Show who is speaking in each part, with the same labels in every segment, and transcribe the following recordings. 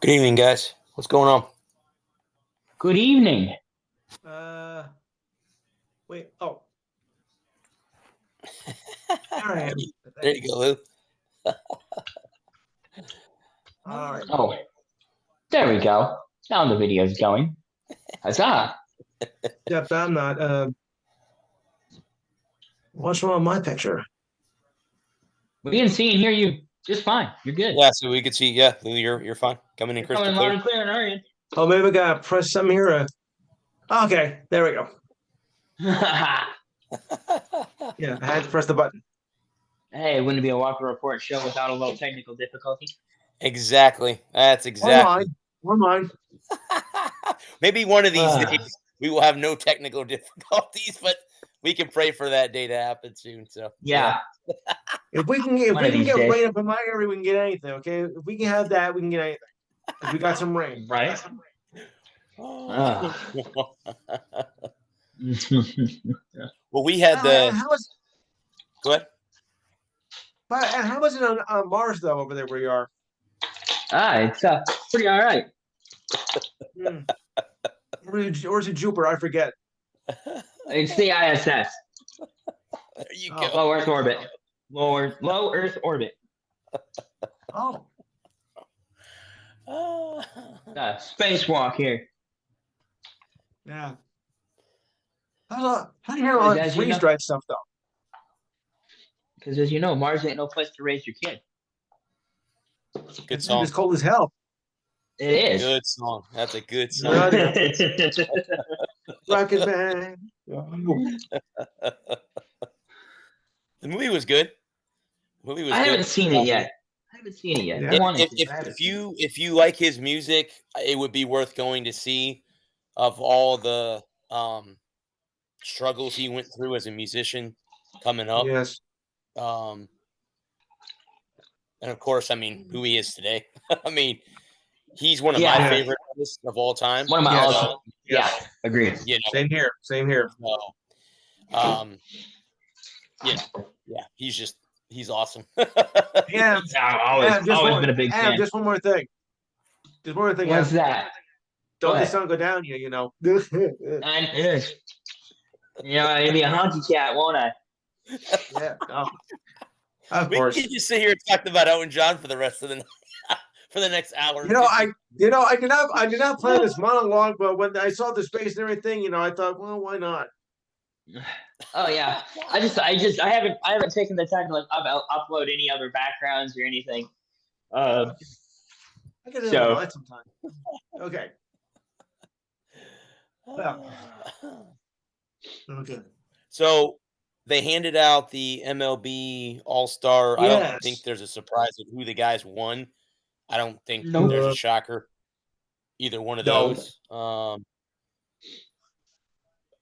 Speaker 1: Good evening, guys. What's going on?
Speaker 2: Good evening.
Speaker 3: Uh, Wait. Oh, there I am.
Speaker 1: There you go, Lou.
Speaker 3: All right.
Speaker 2: Oh, there we go. Now the video's going. Huzzah!
Speaker 3: Except I'm not. What's wrong with my picture?
Speaker 2: We can see and hear you just fine. You're good.
Speaker 1: Yeah, so we could see. Yeah, Lou, you're fine. Coming in
Speaker 2: You're
Speaker 1: crystal
Speaker 2: coming loud
Speaker 1: clear.
Speaker 2: and clear, aren't you?
Speaker 3: Oh, maybe I gotta press some here. Okay, there we go. Yeah, I had to press the button.
Speaker 2: Hey, it wouldn't be a Walker Report show without a little technical difficulty.
Speaker 1: Exactly. That's exactly.
Speaker 3: Or mine.
Speaker 1: Maybe one of these days we will have no technical difficulties, but we can pray for that day to happen soon. So
Speaker 2: Yeah.
Speaker 3: If we can
Speaker 2: One of these
Speaker 3: get
Speaker 2: days.
Speaker 3: rain up in my area, we can get anything. Okay, if we can have that, we can get anything. If we got some rain,
Speaker 2: Right?
Speaker 1: Well, we had the.
Speaker 3: How was?
Speaker 1: Go ahead.
Speaker 3: But how was it on Mars though? Over there where you are?
Speaker 2: It's pretty all right.
Speaker 3: Or is it Jupiter? I forget.
Speaker 2: It's the ISS.
Speaker 1: There you
Speaker 3: Oh.
Speaker 1: go.
Speaker 2: Low Earth orbit. Low Earth orbit.
Speaker 3: Oh.
Speaker 2: Spacewalk here.
Speaker 3: Yeah. How do you handle all that freeze dried stuff though?
Speaker 2: Because as you know, Mars ain't no place to raise your kid.
Speaker 1: Good song.
Speaker 3: It's cold as hell.
Speaker 2: It is.
Speaker 1: Good song. That's a good song.
Speaker 3: Rocket band.
Speaker 1: The movie was good.
Speaker 2: I haven't seen it yet.
Speaker 3: Yeah.
Speaker 2: I wanted to.
Speaker 1: If you like his music, it would be worth going to see. Of all the struggles he went through as a musician coming up,
Speaker 3: Yes.
Speaker 1: and of course, I mean who he is today. I mean, he's one of my favorite artists of all time.
Speaker 2: One of my all. Yeah, agreed.
Speaker 1: You know,
Speaker 3: Same here.
Speaker 1: So, he's awesome.
Speaker 3: Yeah.
Speaker 2: I've always been a big fan.
Speaker 3: Just one more thing.
Speaker 2: What's that?
Speaker 3: Don't the sun go down here, you know.
Speaker 2: I'd be a honky cat, won't I?
Speaker 3: Yeah. No. Of
Speaker 1: We
Speaker 3: course.
Speaker 1: can just sit here and talk about Elton John for the rest of the for the next hour.
Speaker 3: I did not plan this monologue, but when I saw the space and everything, I thought, well, why not?
Speaker 2: Oh yeah. I haven't taken the time to upload any other backgrounds or anything.
Speaker 3: I can do that sometime. Okay. Well. Okay.
Speaker 1: So they handed out the MLB All-Star.
Speaker 3: Yes.
Speaker 1: I don't think there's a surprise of who the guys won. I don't think there's a shocker. Either one of those. I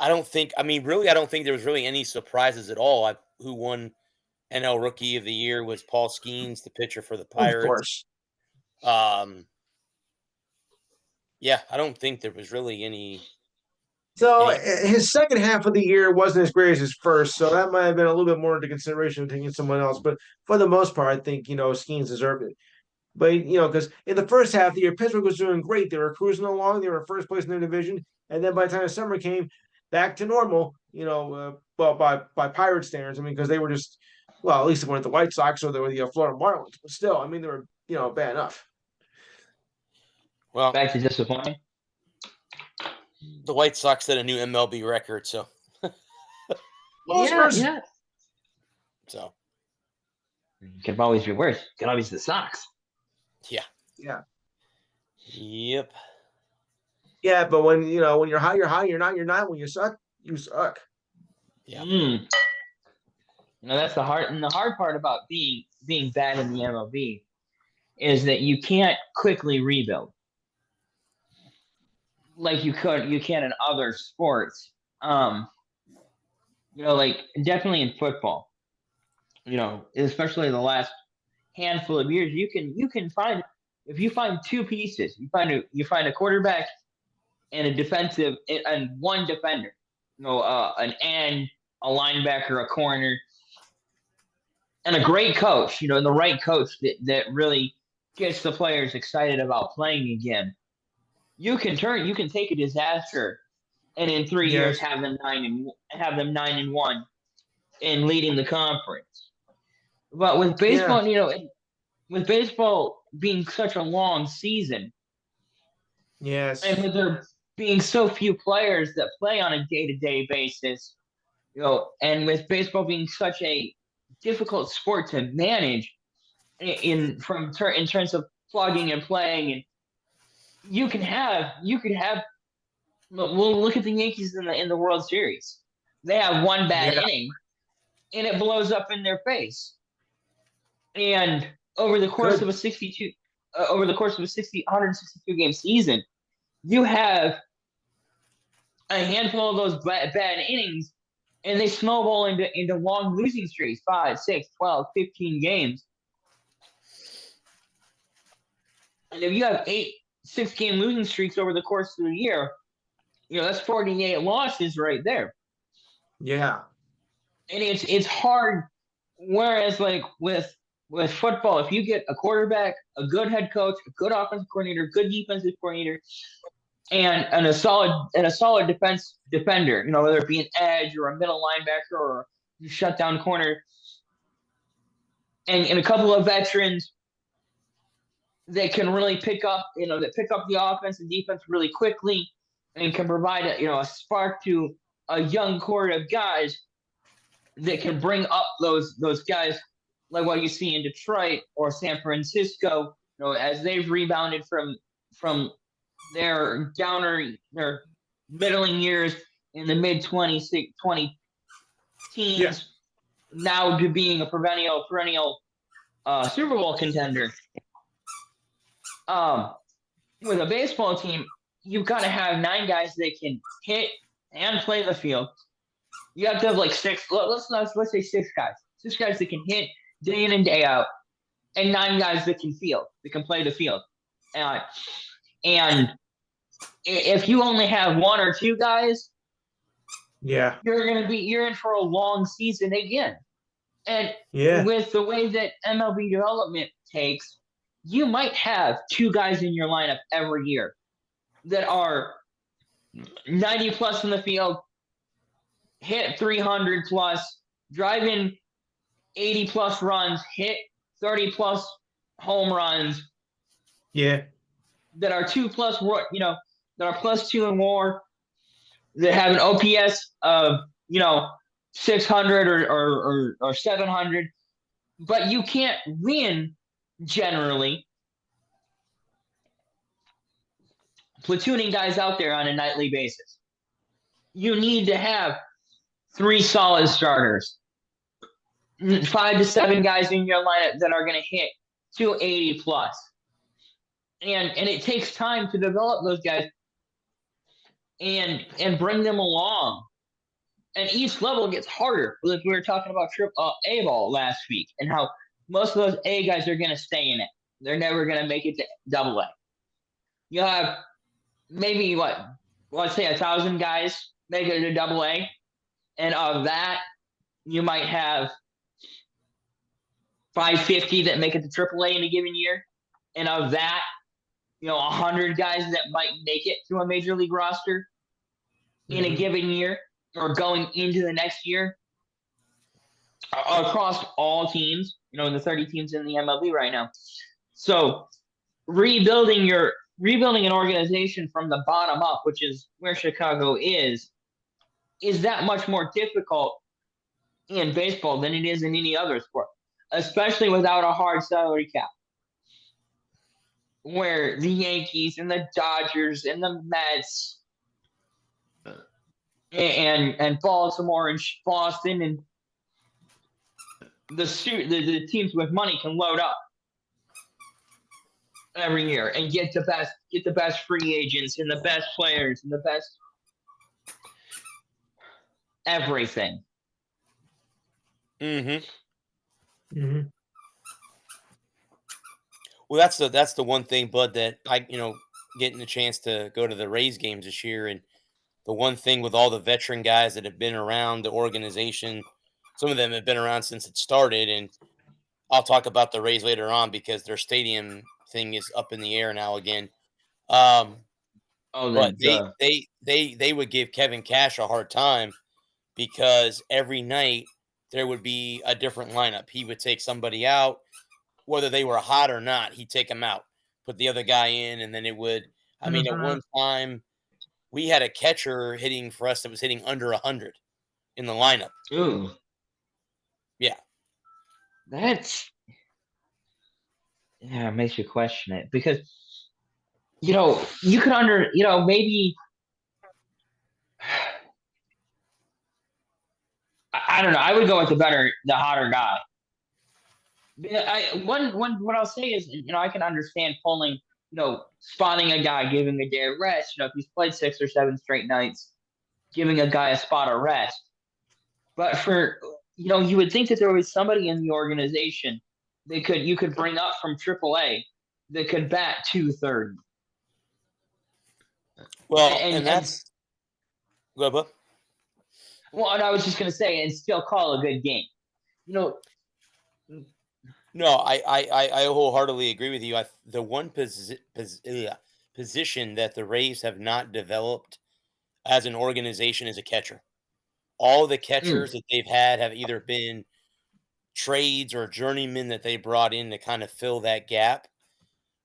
Speaker 1: don't think there was really any surprises at all. Who won NL Rookie of the Year was Paul Skeens, the pitcher for the Pirates.
Speaker 3: Of course.
Speaker 1: Yeah, I don't think there was really any.
Speaker 3: So his second half of the year wasn't as great as his first, so that might have been a little bit more into consideration of taking someone else. But for the most part, I think Skeens deserved it. But because in the first half of the year, Pittsburgh was doing great. They were cruising along. They were first place in their division, and then by the time the summer came, back to normal. By Pirate standards, I mean, because they were just at least they weren't the White Sox or they were the Florida Marlins, but still, I mean, they were bad enough.
Speaker 1: Well,
Speaker 2: back to disappointing.
Speaker 1: The White Sox set a new MLB record, so.
Speaker 2: Yeah.
Speaker 1: So.
Speaker 2: It could always be worse. It could always be the Sox.
Speaker 1: Yeah.
Speaker 3: Yeah.
Speaker 1: Yep.
Speaker 3: Yeah, but when you're high, you're high. You're not. When you suck, you suck.
Speaker 1: Yeah.
Speaker 2: That's the hard part about being bad in the MLB is that you can't quickly rebuild like you can in other sports. Like definitely in football. Especially the last handful of years, you can find, if you find two pieces, you find a quarterback and a defensive and one defender, an end, a linebacker, a corner, and a great coach, and the right coach that really gets the players excited about playing again. You can take a disaster, and in 3 years
Speaker 3: Yes.
Speaker 2: have them 9-1 and leading the conference. But with baseball, with baseball being such a long season,
Speaker 3: Yes.
Speaker 2: and with there being so few players that play on a day-to-day basis, and with baseball being such a difficult sport to manage in terms of plugging and playing, and you could have. Well, look at the Yankees in the World Series. They have one bad
Speaker 3: Yeah.
Speaker 2: inning, and it blows up in their face. And over the course of a 162 game season, you have a handful of those bad innings, and they snowball into long losing streaks, 5, 6, 12, 15 games. And if you have 6-game losing streaks over the course of the year, that's 48 losses right there.
Speaker 3: Yeah.
Speaker 2: And it's hard. Whereas like with football, if you get a quarterback, a good head coach, a good offensive coordinator, good defensive coordinator, and a solid defender, whether it be an edge or a middle linebacker or a shutdown corner, and a couple of veterans that can really pick up the offense and defense really quickly and can provide a spark to a young core of guys that can bring up those guys like what you see in Detroit or San Francisco, as they've rebounded from their middling years in the mid 20 teens, now to being a perennial Super Bowl contender. With a baseball team, you've got to have 9 guys that can hit and play the field. You have to have like 6. Let's say 6 guys. 6 guys that can hit day in and day out, and 9 guys that can play the field. And if you only have 1 or 2 guys, you're in for a long season again. And with the way that MLB development takes, you might have 2 guys in your lineup every year that are 90 plus in the field, hit 300 plus, drive in 80 plus runs, hit 30 plus home runs.
Speaker 3: Yeah.
Speaker 2: That are 2 plus, that are plus 2 and more, that have an OPS of 600 or 700, but you can't win generally platooning guys out there on a nightly basis. You need to have 3 solid starters, 5 to 7 guys in your lineup that are going to hit 280 plus. And it takes time to develop those guys and bring them along. And each level gets harder. Like we were talking about A ball last week, and how most of those A guys are going to stay in it. They're never going to make it to Double A. You have maybe let's say 1,000 guys make it to Double A, and of that, you might have 550 that make it to Triple A in a given year, and of that, 100 guys that might make it to a major league roster in a given year or going into the next year across all teams, the 30 teams in the MLB right now. So rebuilding an organization from the bottom up, which is where Chicago is that much more difficult in baseball than it is in any other sport, especially without a hard salary cap, where the Yankees and the Dodgers and the Mets and Baltimore and Boston and the teams with money can load up every year and get the best free agents and the best players and the best everything.
Speaker 1: Well, that's the one thing, Bud, that I getting the chance to go to the Rays games this year, and the one thing with all the veteran guys that have been around the organization, some of them have been around since it started, and I'll talk about the Rays later on because their stadium thing is up in the air now again.
Speaker 2: Oh,
Speaker 1: But they would give Kevin Cash a hard time because every night there would be a different lineup. He would take somebody out, whether they were hot or not. He'd take them out, put the other guy in, and then it would. I mean, at one time we had a catcher hitting for us that was hitting under 100 in the lineup.
Speaker 2: Ooh,
Speaker 1: Yeah.
Speaker 2: that's it makes you question it because you could maybe I don't know. I would go with the hotter guy. What I'll say is, I can understand pulling, spotting a guy, giving a day of rest. If he's played 6 or 7 straight nights, giving a guy a spot of rest. But you would think that there was somebody in the organization that you could bring up from AAA that could bat 230.
Speaker 1: Well, and that's go ahead.
Speaker 2: Well, and I was just gonna say, and still call a good game.
Speaker 1: No, I wholeheartedly agree with you. The one position that the Rays have not developed as an organization is a catcher. All the catchers that they've had have either been trades or journeymen that they brought in to kind of fill that gap,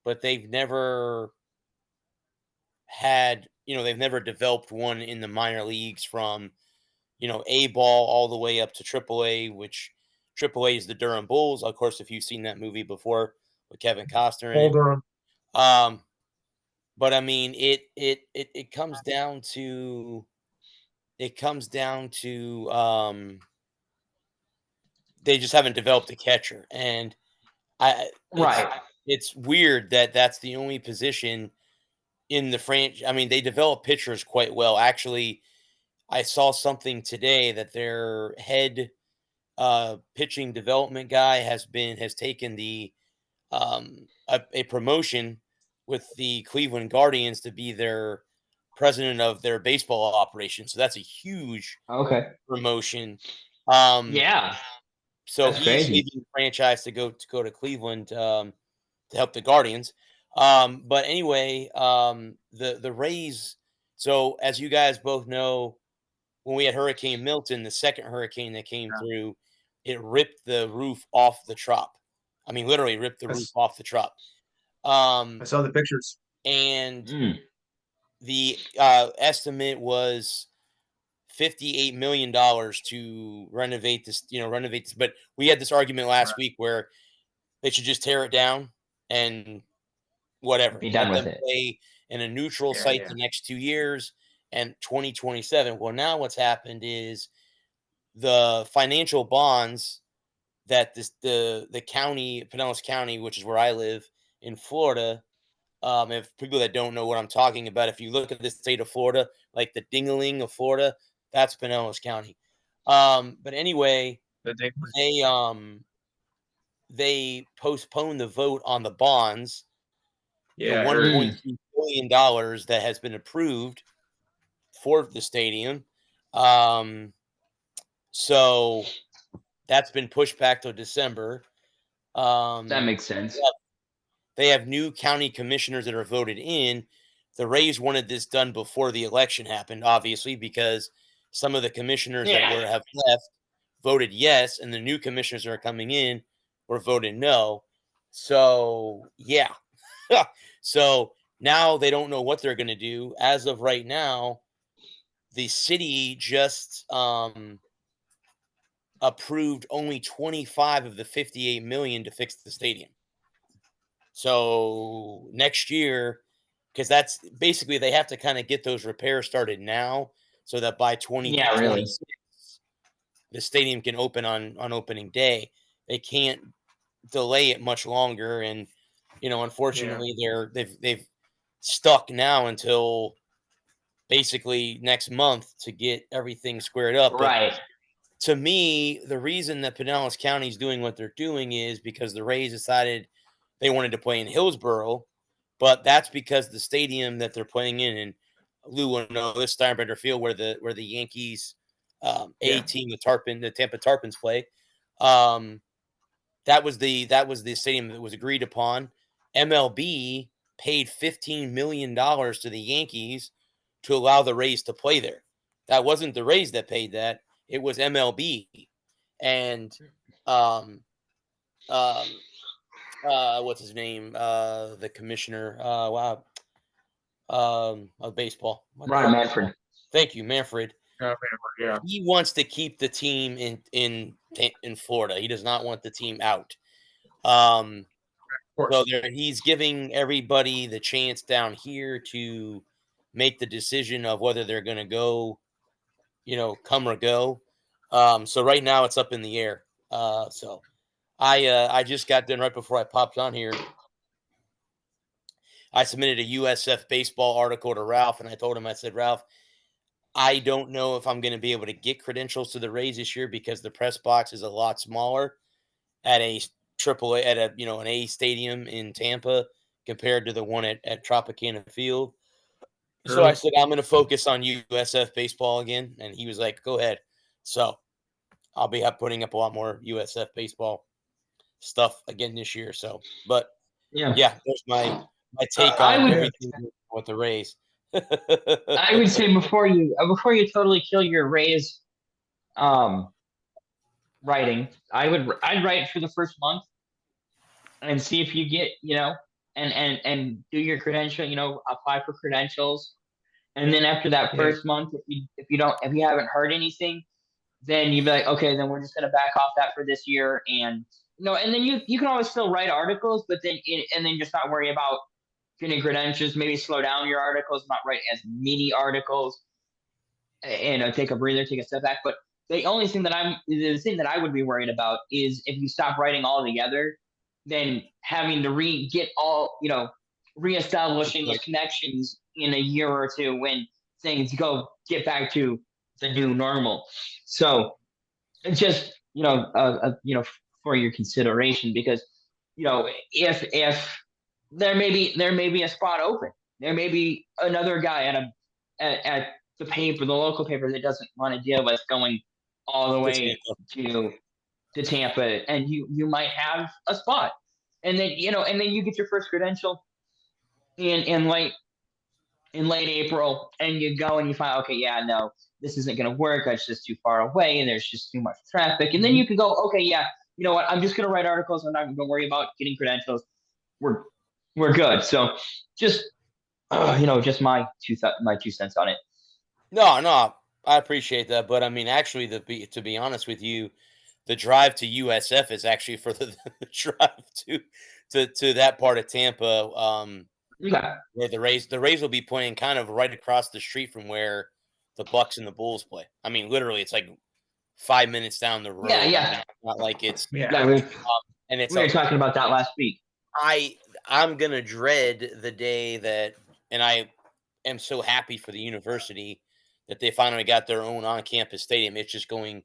Speaker 1: but they've never had, they've never developed one in the minor leagues from, A ball all the way up to AAA, which AAA is the Durham Bulls. Of course, if you've seen that movie before with Kevin Costner in it. But I mean, it comes down to they just haven't developed a catcher, and it's weird that that's the only position in the franchise. I mean, they develop pitchers quite well. Actually, I saw something today that their head pitching development guy has taken the a promotion with the Cleveland Guardians to be their president of their baseball operation. So that's a huge promotion.
Speaker 2: Yeah.
Speaker 1: So he's leaving the franchise to go to Cleveland to help the Guardians. But anyway, the Rays. So as you guys both know, when we had Hurricane Milton, the second hurricane that came through, it ripped the roof off the Trop. I mean, literally ripped the roof off the Trop.
Speaker 3: I saw the pictures.
Speaker 1: And the estimate was $58 million to renovate this, But we had this argument last week where they should just tear it down and whatever.
Speaker 2: Be done with
Speaker 1: them
Speaker 2: it.
Speaker 1: Play in a neutral site the next 2 years and 2027. Well, now what's happened is the financial bonds that the county, Pinellas County, which is where I live in Florida. If people that don't know what I'm talking about, if you look at the state of Florida, like the Dingaling of Florida, that's Pinellas County. But anyway, they postponed the vote on the bonds. The $1.2 billion that has been approved for the stadium. So that's been pushed back to December.
Speaker 2: That makes sense.
Speaker 1: They have new county commissioners that are voted in. The Rays wanted this done before the election happened, obviously, because some of the commissioners that have left voted yes, and the new commissioners that are coming in were voted no. So, yeah. So now they don't know what they're going to do. As of right now, the city just approved only 25 of the 58 million to fix the stadium. So next year, because that's basically they have to kind of get those repairs started now, so that by 2026 the stadium can open on opening day. They can't delay it much longer, and unfortunately they've stuck now until basically next month to get everything squared up.
Speaker 2: Right.
Speaker 1: But to me, the reason that Pinellas County is doing what they're doing is because the Rays decided they wanted to play in Hillsboro, but that's because the stadium that they're playing in, and Lou will know this, Steinbrenner Field, where the Yankees team, the Tampa Tarpons play. That was the stadium that was agreed upon. MLB paid $15 million to the Yankees to allow the Rays to play there. That wasn't the Rays that paid that. It was MLB. And um what's his name? The commissioner of baseball.
Speaker 2: Ron Manfred.
Speaker 1: Thank you, Manfred.
Speaker 3: Yeah.
Speaker 1: He wants to keep the team in Florida. He does not want the team out.
Speaker 3: Of course.
Speaker 1: So he's giving everybody the chance down here to make the decision of whether they're going to go, come or go. So right now it's up in the air. So I just got done right before I popped on here. I submitted a USF baseball article to Ralph, and I told him, I said, Ralph, I don't know if I'm going to be able to get credentials to the Rays this year because the press box is a lot smaller at a AAA at an A stadium in Tampa compared to the one at Tropicana Field.
Speaker 3: Sure.
Speaker 1: So I said, I'm going to focus on USF baseball again. And he was like, go ahead. So I'll be putting up a lot more USF baseball stuff again this year. So, but yeah, there's my take on everything with the Rays.
Speaker 2: I would say before you totally kill your Rays writing, I'd write for the first month and see if you get, and do your credential, apply for credentials. And then after that first month, if you haven't heard anything, then you'd be like, okay, then we're just gonna back off that for this year. And and then you can always still write articles, but then just not worry about getting credentials, maybe slow down your articles, not write as many articles, and take a breather, take a step back. But the thing that I would be worried about is if you stop writing all together, then having to reestablishing those connections in a year or two when things get back to the new normal. So it's just for your consideration, because if there may be a spot open, there may be another guy at the local paper that doesn't want to deal with going all the way to Tampa, and you might have a spot, and then you get your first credential in late April, and you go and you find, okay, yeah, no, this isn't going to work. It's just too far away, and there's just too much traffic. And then you can go, okay, yeah, you know what? I'm just going to write articles. I'm not going to worry about getting credentials. We're good. So just just my 2 cents on it.
Speaker 1: No, I appreciate that, but I mean, actually, to be honest with you, the drive to USF is actually for the drive to that part of Tampa. Where the Rays will be playing kind of right across the street from where the Bucks and the Bulls play. I mean, literally, it's like 5 minutes down the road.
Speaker 2: Yeah.
Speaker 1: Not like it's
Speaker 2: and it's we were talking about that last week.
Speaker 1: I'm gonna dread the day that, and I am so happy for the university that they finally got their own on-campus stadium. It's just going,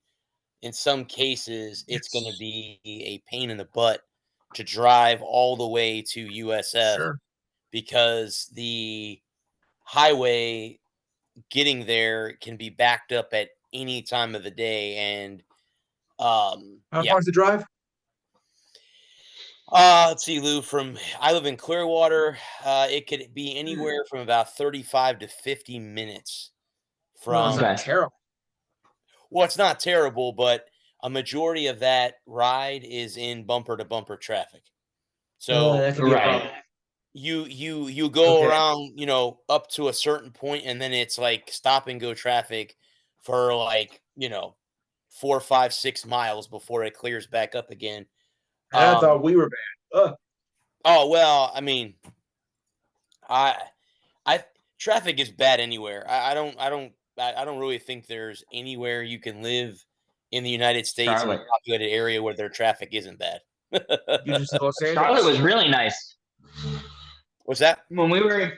Speaker 1: in some cases, it's going to be a pain in the butt to drive all the way to USF because the highway getting there can be backed up at any time of the day. And
Speaker 3: how far is the drive?
Speaker 1: Let's see, Lou. I live in Clearwater. It could be anywhere from about 35 to 50 minutes.
Speaker 3: It's not terrible.
Speaker 1: Well, it's not terrible, but a majority of that ride is in bumper to bumper traffic. So
Speaker 3: that could be a problem.
Speaker 1: You go around, up to a certain point, and then it's like stop and go traffic for 4, 5, 6 miles before it clears back up again.
Speaker 3: I thought we were bad.
Speaker 1: Oh well, I mean, traffic is bad anywhere. I don't really think there's anywhere you can live in the United States in a populated area where their traffic isn't bad.
Speaker 2: Charlotte was really nice.
Speaker 1: What's that?
Speaker 2: When we were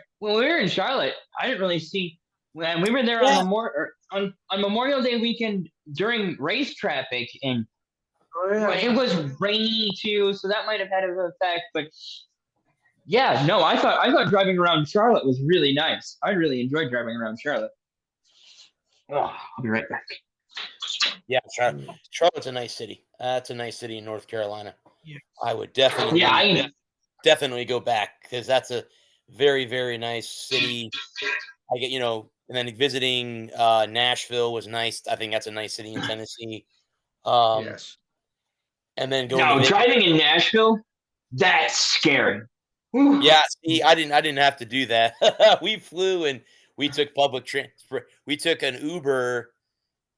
Speaker 2: in Charlotte, I didn't really see. When we were there on Memorial Day weekend during race traffic, and it was rainy too, so that might have had an effect. But yeah, no, I thought driving around Charlotte was really nice. I really enjoyed driving around Charlotte. Oh, I'll be right back.
Speaker 1: Yeah, Charlotte's a nice city. It's a nice city in North Carolina. Yeah. I would definitely.
Speaker 2: Yeah,
Speaker 1: definitely go back because that's a very, very nice city. I get, and then visiting Nashville was nice. I think that's a nice city in Tennessee. Um,
Speaker 3: Yes.
Speaker 1: and then going to
Speaker 2: No,
Speaker 1: Vegas.
Speaker 2: driving in Nashville, that's scary. Whew.
Speaker 1: Yeah, see, I didn't have to do that. We flew and we took public transport. We took an Uber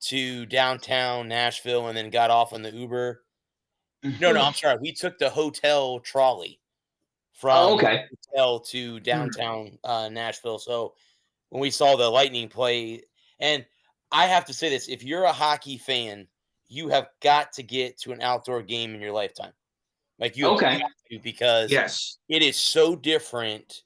Speaker 1: to downtown Nashville and then got off on the Uber. No, I'm sorry. We took the hotel trolley
Speaker 2: Oh,
Speaker 1: from
Speaker 2: okay.
Speaker 1: the hotel to downtown Nashville. So when we saw the Lightning play, and I have to say this: if you're a hockey fan, you have got to get to an outdoor game in your lifetime. Like you have
Speaker 2: Okay.
Speaker 1: got to because
Speaker 3: Yes.
Speaker 1: it is so different.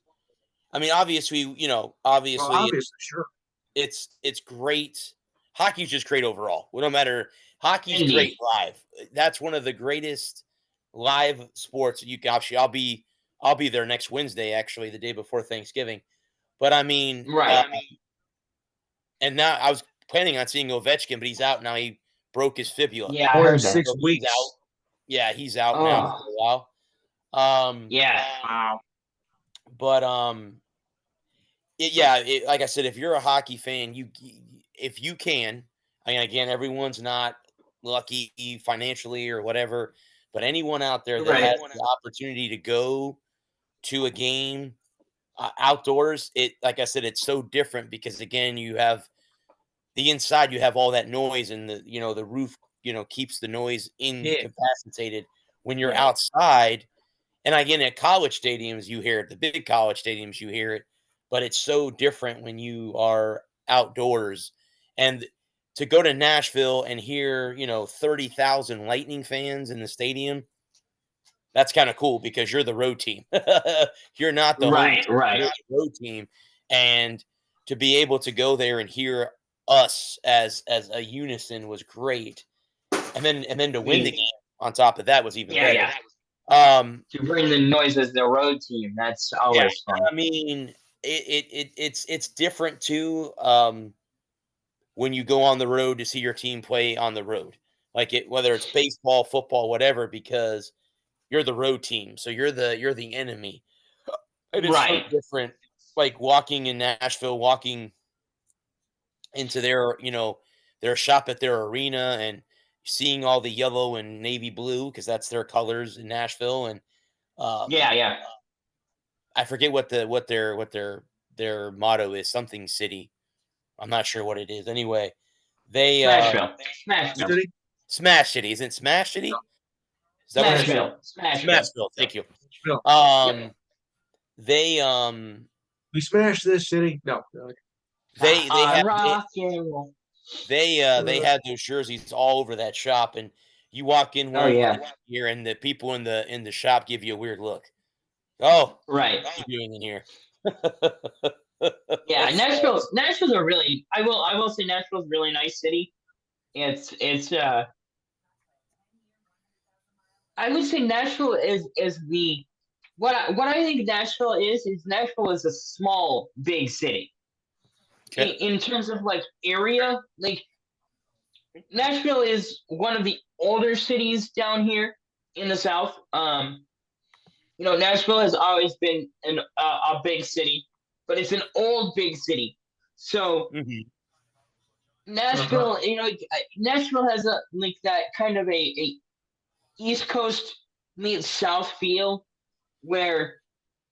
Speaker 1: I mean, obviously,
Speaker 3: Well,
Speaker 1: obviously
Speaker 3: obviously, sure.
Speaker 1: it's great. Hockey's just great overall. Well, no matter hockey's
Speaker 2: Indeed.
Speaker 1: great live. That's one of the greatest live sports that you can actually. I'll be there next Wednesday, actually, the day before Thanksgiving. But I mean,
Speaker 2: Right.
Speaker 1: and now I was planning on seeing Ovechkin, but he's out now. He broke his fibula.
Speaker 2: Yeah, I
Speaker 3: More than
Speaker 2: heard that.
Speaker 3: 6
Speaker 1: So he's
Speaker 3: weeks.
Speaker 1: out. Yeah, he's out now for
Speaker 2: Oh,
Speaker 1: a while.
Speaker 2: yeah. Wow.
Speaker 1: But yeah, like I said, if you're a hockey fan, if you can, I mean, again, everyone's not lucky financially or whatever, but anyone out there that
Speaker 2: Right.
Speaker 1: has the opportunity to go to a game outdoors, like I said, it's so different because again, you have the inside, you have all that noise, and the roof, keeps the noise
Speaker 3: Yeah.
Speaker 1: incapacitated. When you're
Speaker 2: Right.
Speaker 1: outside, and again, at college stadiums, you hear it. The big college stadiums, you hear it. But it's so different when you are outdoors. And to go to Nashville and hear, 30,000 Lightning fans in the stadium, that's kind of cool because you're the road team. You're not the home
Speaker 2: Right.
Speaker 1: team,
Speaker 2: Right.
Speaker 1: you're the road team. And to be able to go there and hear us as a unison was great. And then to win the
Speaker 2: Indeed.
Speaker 1: game on top of that was even
Speaker 2: Yeah.
Speaker 1: better.
Speaker 2: Yeah.
Speaker 1: Um,
Speaker 2: To bring the noise as the road team, that's
Speaker 1: Yeah,
Speaker 2: always fun.
Speaker 1: I mean, it's different too, when you go on the road to see your team play on the road. Like whether it's baseball, football, whatever, because you're the road team, so you're the enemy. It is so
Speaker 2: Right.
Speaker 1: different, like walking in Nashville, walking into their shop at their arena and seeing all the yellow and navy blue because that's their colors in Nashville, and um,
Speaker 2: Yeah. Yeah.
Speaker 1: I forget what their motto is, something city. I'm not sure what it is. Anyway, they
Speaker 2: Smashville. Smashville.
Speaker 3: City?
Speaker 1: Smash City. Isn't Smash City? Is that what it's called?
Speaker 2: Smashville. Smashville.
Speaker 1: Smashville. Thank you.
Speaker 3: No.
Speaker 2: Yep.
Speaker 1: They
Speaker 3: We smashed this city. No.
Speaker 1: they have
Speaker 2: Rock and roll.
Speaker 1: they had those jerseys all over that shop, and you walk in
Speaker 2: Oh
Speaker 1: wearing one
Speaker 2: yeah.
Speaker 1: of those here, and the people in the shop give you a weird look. Oh,
Speaker 2: Right.
Speaker 1: what are you doing in here?
Speaker 2: Yeah. Nashville's a really. I will say Nashville's a really nice city. It's. I would say Nashville is the what I think Nashville is Nashville is a small big city
Speaker 1: Okay.
Speaker 2: in terms of like area. Like Nashville is one of the older cities down here in the South. Nashville has always been a big city, but it's an old big city. So
Speaker 1: Mhm.
Speaker 2: Nashville, Nashville has a like that kind of a East Coast meets South feel where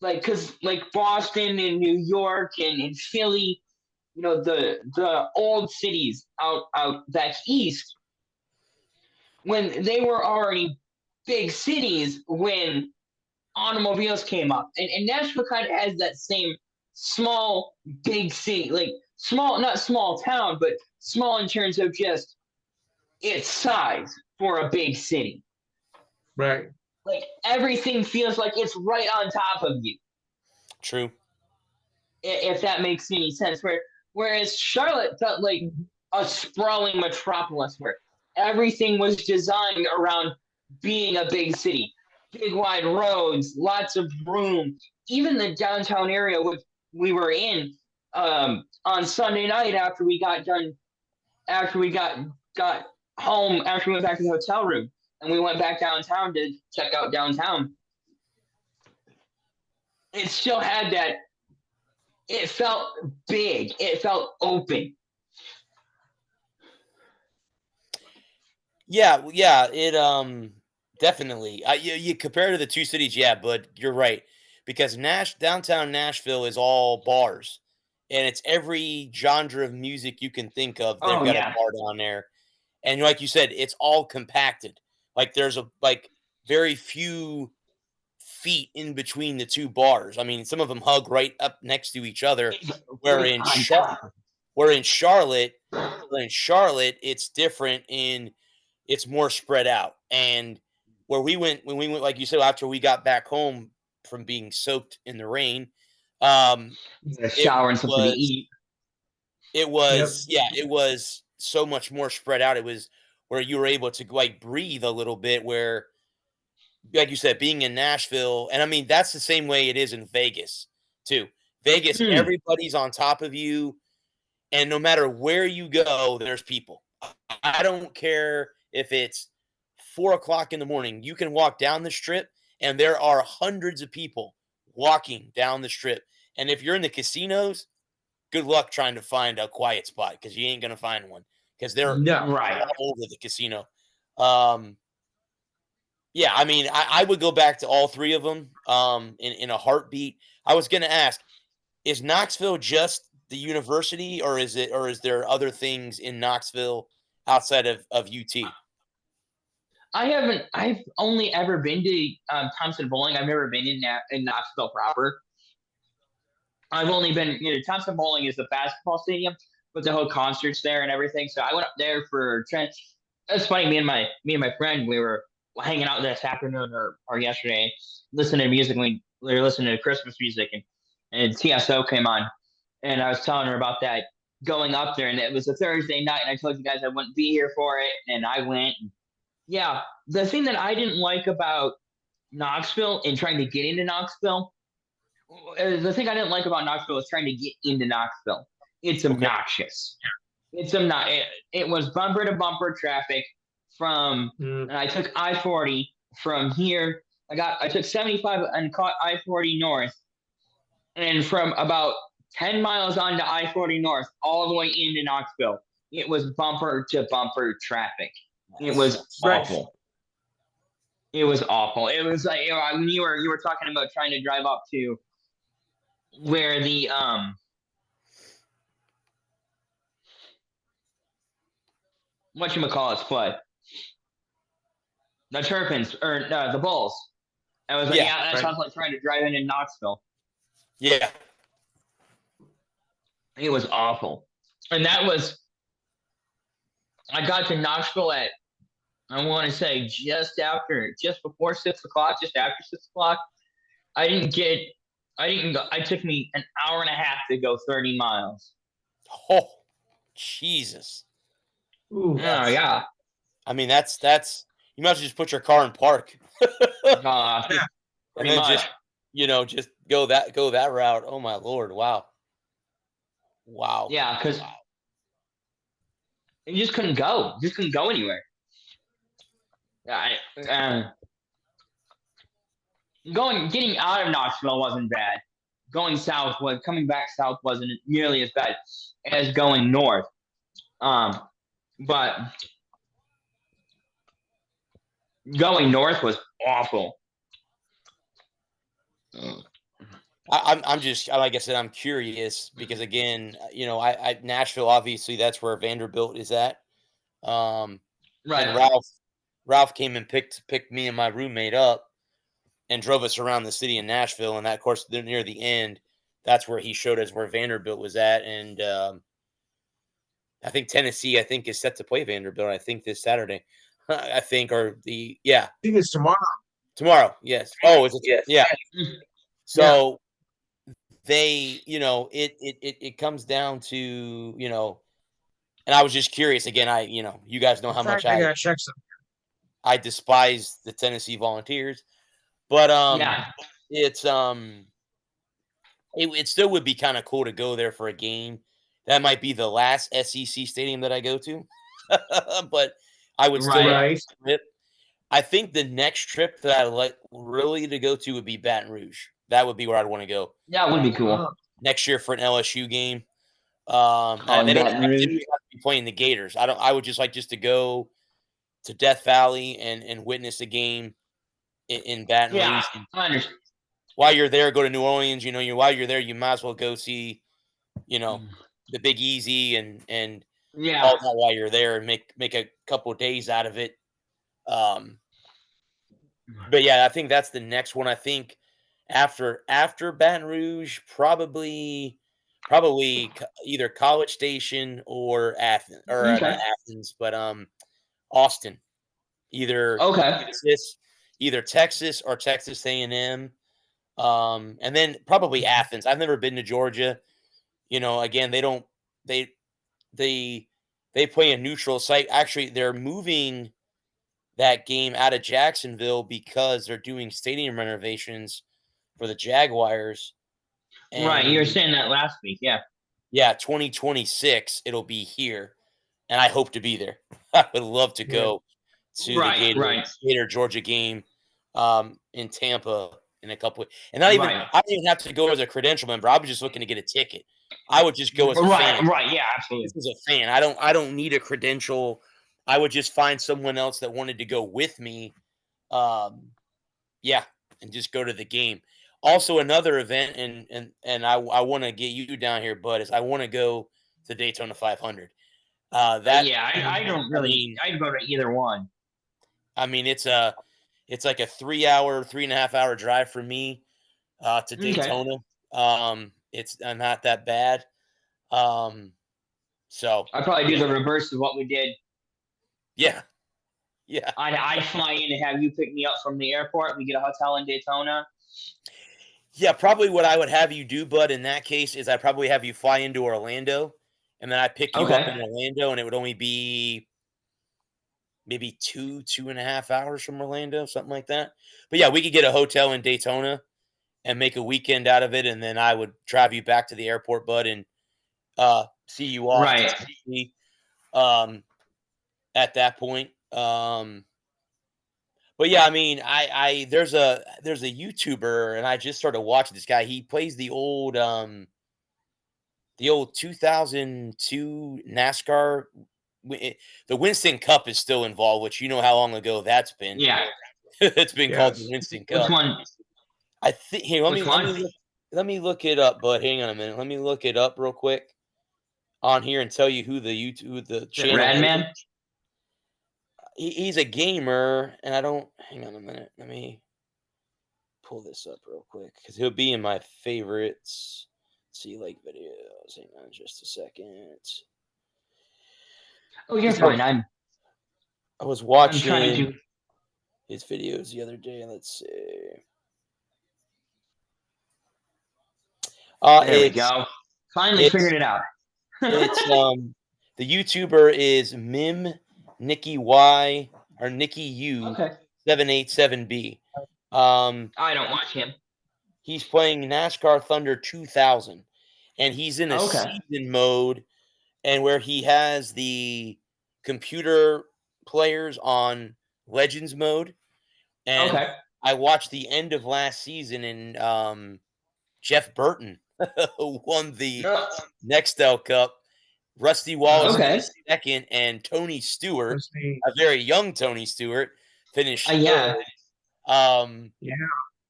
Speaker 2: because like Boston and New York and Philly, the old cities out back east, when they were already big cities when automobiles came up, and Nashville kind of has that same small big city, like small, not small town, but small in terms of just its size for a big city.
Speaker 3: Right.
Speaker 2: Like everything feels like it's right on top of you.
Speaker 1: True.
Speaker 2: If that makes any sense. Whereas Charlotte felt like a sprawling metropolis where everything was designed around being a big city, big wide roads, lots of room. Even the downtown area which we were in on Sunday night after we got home, after we went back to the hotel room and we went back downtown to check out downtown. it still had that. It felt big. It felt open.
Speaker 1: Yeah, it definitely. You compare to the two cities, yeah, but you're right because downtown Nashville is all bars, and it's every genre of music you can think of. They've
Speaker 2: Oh
Speaker 1: got a
Speaker 2: yeah.
Speaker 1: bar down there, and like you said, it's all compacted. Like there's very few feet in between the two bars. I mean, some of them hug right up next to each other.
Speaker 2: It's
Speaker 1: Where
Speaker 2: right
Speaker 1: in
Speaker 2: on
Speaker 1: Char-
Speaker 2: top.
Speaker 1: where in Charlotte, it's different in it's more spread out. And when we went, like you said, after we got back home from being soaked in the rain, um,
Speaker 2: A
Speaker 1: it
Speaker 2: shower and something to
Speaker 1: was
Speaker 2: eat.
Speaker 3: Yep.
Speaker 1: it was so much more spread out. It was where you were able to like breathe a little bit. Where, like you said, being in Nashville, and I mean that's the same way it is in Vegas too. Vegas,
Speaker 2: Hmm.
Speaker 1: everybody's on top of you, and no matter where you go, there's people. I don't care if it's 4 o'clock in the morning. You can walk down the strip, and there are hundreds of people walking down the strip. And if you're in the casinos, good luck trying to find a quiet spot because you ain't gonna find one because they're
Speaker 3: No.
Speaker 2: Right.
Speaker 1: all over the casino. Um, yeah, I mean, I would go back to all three of them in a heartbeat. I was gonna ask, is Knoxville just the university, or is there other things in Knoxville outside of UT?
Speaker 2: I haven't. I've only ever been to Thompson Bowling. I've never been in Knoxville proper. I've only been. Thompson Bowling is the basketball stadium, with the whole concerts there and everything. So I went up there for Trent. That's funny. Me and my friend, we were hanging out this afternoon or yesterday, listening to music. We were listening to Christmas music, and TSO came on, and I was telling her about that going up there, and it was a Thursday night, and I told you guys I wouldn't be here for it, and I went. Yeah, the thing that I didn't like about Knoxville and trying to get into Knoxville, the thing I didn't like about Knoxville is trying to get into Knoxville. It's
Speaker 1: Okay.
Speaker 2: obnoxious. It was bumper to bumper traffic from,
Speaker 3: Mm.
Speaker 2: and I took I-40 from here. I took 75 and caught I-40 north, and from about 10 miles onto I-40 north, all the way into Knoxville, it was bumper to bumper traffic. It was
Speaker 3: Right.
Speaker 2: awful. It was awful. It was like when you were talking about trying to drive up to where the whatchamacallit's play. The Turpins or the Bulls. I was like,
Speaker 1: Yeah,
Speaker 2: yeah, that
Speaker 3: right.
Speaker 2: sounds like trying to drive in Knoxville.
Speaker 1: Yeah.
Speaker 2: It was awful. And I got to Knoxville at, I want to say just before 6 o'clock, just after 6 o'clock. I took me an hour and a half to go 30 miles.
Speaker 1: Oh, Jesus.
Speaker 3: Ooh.
Speaker 2: Oh, yeah.
Speaker 1: I mean, that's you might as well just put your car in park.
Speaker 2: Pretty
Speaker 1: and then
Speaker 2: much.
Speaker 1: just go that route. Oh my Lord. Wow. Wow.
Speaker 2: Yeah, because you just couldn't go. Just couldn't go anywhere. Getting out of Knoxville wasn't bad. Coming back south wasn't nearly as bad as going north. But going north was awful.
Speaker 1: I'm just like I said, I'm curious because again, I Nashville, obviously that's where Vanderbilt is at. And
Speaker 2: Right.
Speaker 1: Ralph came and picked me and my roommate up and drove us around the city in Nashville. And that, of course, near the end, that's where he showed us where Vanderbilt was at. And I think Tennessee, is set to play Vanderbilt. I think this Saturday. I think
Speaker 3: I think it's
Speaker 1: tomorrow. Yes. Oh, is it?
Speaker 3: Yes.
Speaker 1: Yeah. So they, it comes down to, and I was just curious again. You guys know how much
Speaker 3: I gotta check some.
Speaker 1: I despise the Tennessee Volunteers, but
Speaker 2: Yeah.
Speaker 1: it's it still would be kind of cool to go there for a game. That might be the last SEC stadium that I go to, but I would still like
Speaker 3: Right.
Speaker 1: trip. I think the next trip that I like really to go to would be Baton Rouge. That would be where I'd want to go.
Speaker 2: That would be cool.
Speaker 1: Next year for an LSU game.
Speaker 2: In
Speaker 1: They don't
Speaker 2: Baton
Speaker 1: have
Speaker 2: Rouge.
Speaker 1: to be playing the Gators. I would just like to go to Death Valley and witness a game in Baton
Speaker 2: Yeah,
Speaker 1: Rouge.
Speaker 2: I understand.
Speaker 1: While you're there, go to New Orleans. While you're there, you might as well go see, the Big Easy and
Speaker 2: Yeah.
Speaker 1: all that while you're there, and make a couple of days out of it. But yeah, I think that's the next one. I think after Baton Rouge, probably either College Station or Athens, or not
Speaker 2: Okay.
Speaker 1: Athens, but Austin. Either
Speaker 2: Okay.
Speaker 1: either Texas or Texas A&M. And then probably Athens. I've never been to Georgia. Again, they play a neutral site. Actually, they're moving that game out of Jacksonville because they're doing stadium renovations for the Jaguars.
Speaker 2: Right, you were
Speaker 1: And
Speaker 2: saying that last week, yeah.
Speaker 1: yeah, 2026 it'll be here, and I hope to be there. I would love to go to the Gator Georgia game in Tampa in a couple and I don't even have to go as a credential member. I was just looking to get a ticket. I would just go as a fan.
Speaker 2: Right, yeah, absolutely.
Speaker 1: Just as a fan. I don't need a credential. I would just find someone else that wanted to go with me. Yeah, and just go to the game. Also, another event, and I want to get you down here, bud, is I want to go to Daytona 500.
Speaker 2: I don't really. I'd go to either one.
Speaker 1: I mean, it's like a 3.5 hour drive for me to Daytona. It's not that bad. So
Speaker 2: I'd probably do the reverse of what we did.
Speaker 1: Yeah.
Speaker 2: I'd fly in and have you pick me up from the airport. We get a hotel in Daytona.
Speaker 1: Yeah, probably what I would have you do, bud, in that case is I'd probably have you fly into Orlando, and then I'd pick you up in Orlando, and it would only be maybe 2.5 hours from Orlando, something like that. But yeah, we could get a hotel in Daytona and make a weekend out of it, and then I would drive you back to the airport, bud, and see you off at that point. But yeah, I mean, there's a YouTuber, and I just started watching this guy. He plays the old 2002 NASCAR. The Winston Cup is still involved, which you know how long ago that's been.
Speaker 2: Yeah,
Speaker 1: it's been called the Winston Cup.
Speaker 2: Which one?
Speaker 1: I think. Here, let me look it up, bud. Hang on a minute. Let me look it up real quick on here and tell you who the channel
Speaker 2: Radman.
Speaker 1: He's a gamer, and I don't. Hang on a minute. Let me pull this up real quick because he'll be in my favorites. Let's see, like videos. Hang on, just a second.
Speaker 2: Oh, you're fine.
Speaker 1: I was watching his videos the other day. Let's see.
Speaker 2: There we go. Finally figured it out.
Speaker 1: It's the YouTuber is Mim Nikki Y or Nikki U 787B.
Speaker 2: I don't watch him.
Speaker 1: He's playing NASCAR Thunder 2000, and he's in a season mode, and where he has the computer players on Legends mode. And I watched the end of last season, and Jeff Burton won the Nextel Cup. Rusty Wallace finished second, and Tony Stewart, a very young Tony Stewart, finished third.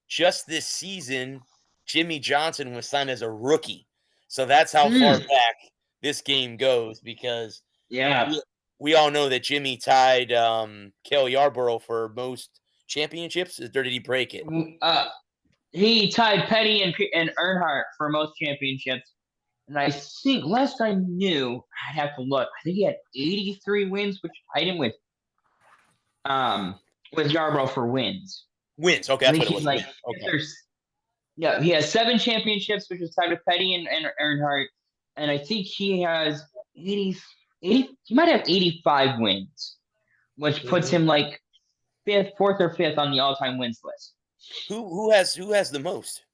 Speaker 1: Just this season, Jimmy Johnson was signed as a rookie. So that's how far back this game goes, because we all know that Jimmy tied Cale Yarborough for most championships. Or did he break it?
Speaker 2: He tied Petty and Earnhardt for most championships. And I think last I knew, I'd have to look. I think he had 83 wins, which tied him with Yarborough for wins.
Speaker 1: Wins, okay, that's what it was.
Speaker 2: Like, yeah, he has 7 championships, which is tied with Petty and Earnhardt, and I think he has 80. He might have 85 wins, which puts him like 4th or 5th on the all-time wins list.
Speaker 1: Who has the most?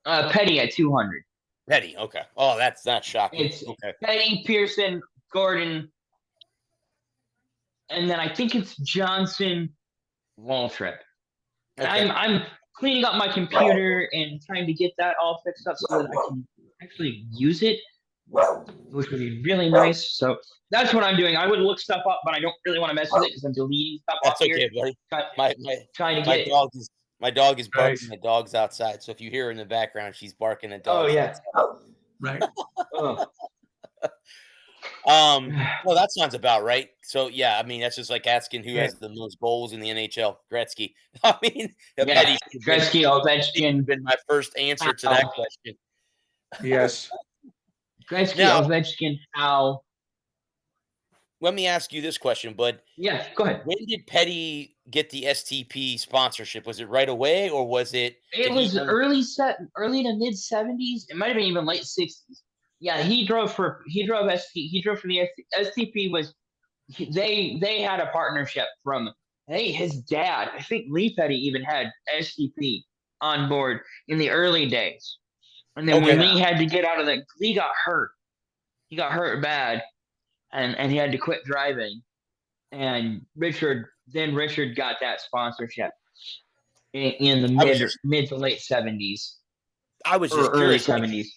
Speaker 2: Petty at 200.
Speaker 1: Petty, okay. Oh, that's not shocking.
Speaker 2: It's Petty, Pearson, Gordon, and then I think it's Johnson, Waltrip. And I'm cleaning up my computer and trying to get that all fixed up so that I can actually use it, which would be really nice. So that's what I'm doing. I would look stuff up, but I don't really want to mess with it because I'm deleting stuff off
Speaker 1: That's
Speaker 2: here.
Speaker 1: okay, buddy.
Speaker 2: Trying to
Speaker 1: My
Speaker 2: get.
Speaker 1: my dog is barking
Speaker 3: Nice.
Speaker 1: at dogs outside. So if you hear her in the background, she's barking at
Speaker 2: Oh
Speaker 1: dogs.
Speaker 2: yeah.
Speaker 3: Right.
Speaker 2: Oh.
Speaker 1: Well, that sounds about right. So yeah, I mean that's just like asking who
Speaker 3: Yeah.
Speaker 1: has the most goals in the NHL. Gretzky. I mean,
Speaker 2: Yeah.
Speaker 1: Petty should have
Speaker 2: Gretzky, Ovechkin.
Speaker 1: been my first answer to that question.
Speaker 3: Yes.
Speaker 2: Gretzky,
Speaker 1: Now-
Speaker 2: Ovechkin, Howe.
Speaker 1: Let me ask you this question, bud.
Speaker 2: Yeah, go ahead.
Speaker 1: When did Petty get the STP sponsorship? Was it right away, or was it?
Speaker 2: It
Speaker 1: did he
Speaker 2: was
Speaker 1: earn-
Speaker 2: early to mid 70s. It might have been even late 60s. Yeah, he drove for the STP they had a partnership from his dad. I think Lee Petty even had STP on board in the early days. And then when
Speaker 1: Okay.
Speaker 2: Lee had to get out of Lee got hurt. He got hurt bad and he had to quit driving. And Richard got that sponsorship in the mid to late 70s.
Speaker 1: I was
Speaker 2: Or
Speaker 1: just
Speaker 2: early
Speaker 1: curious.
Speaker 2: 70s.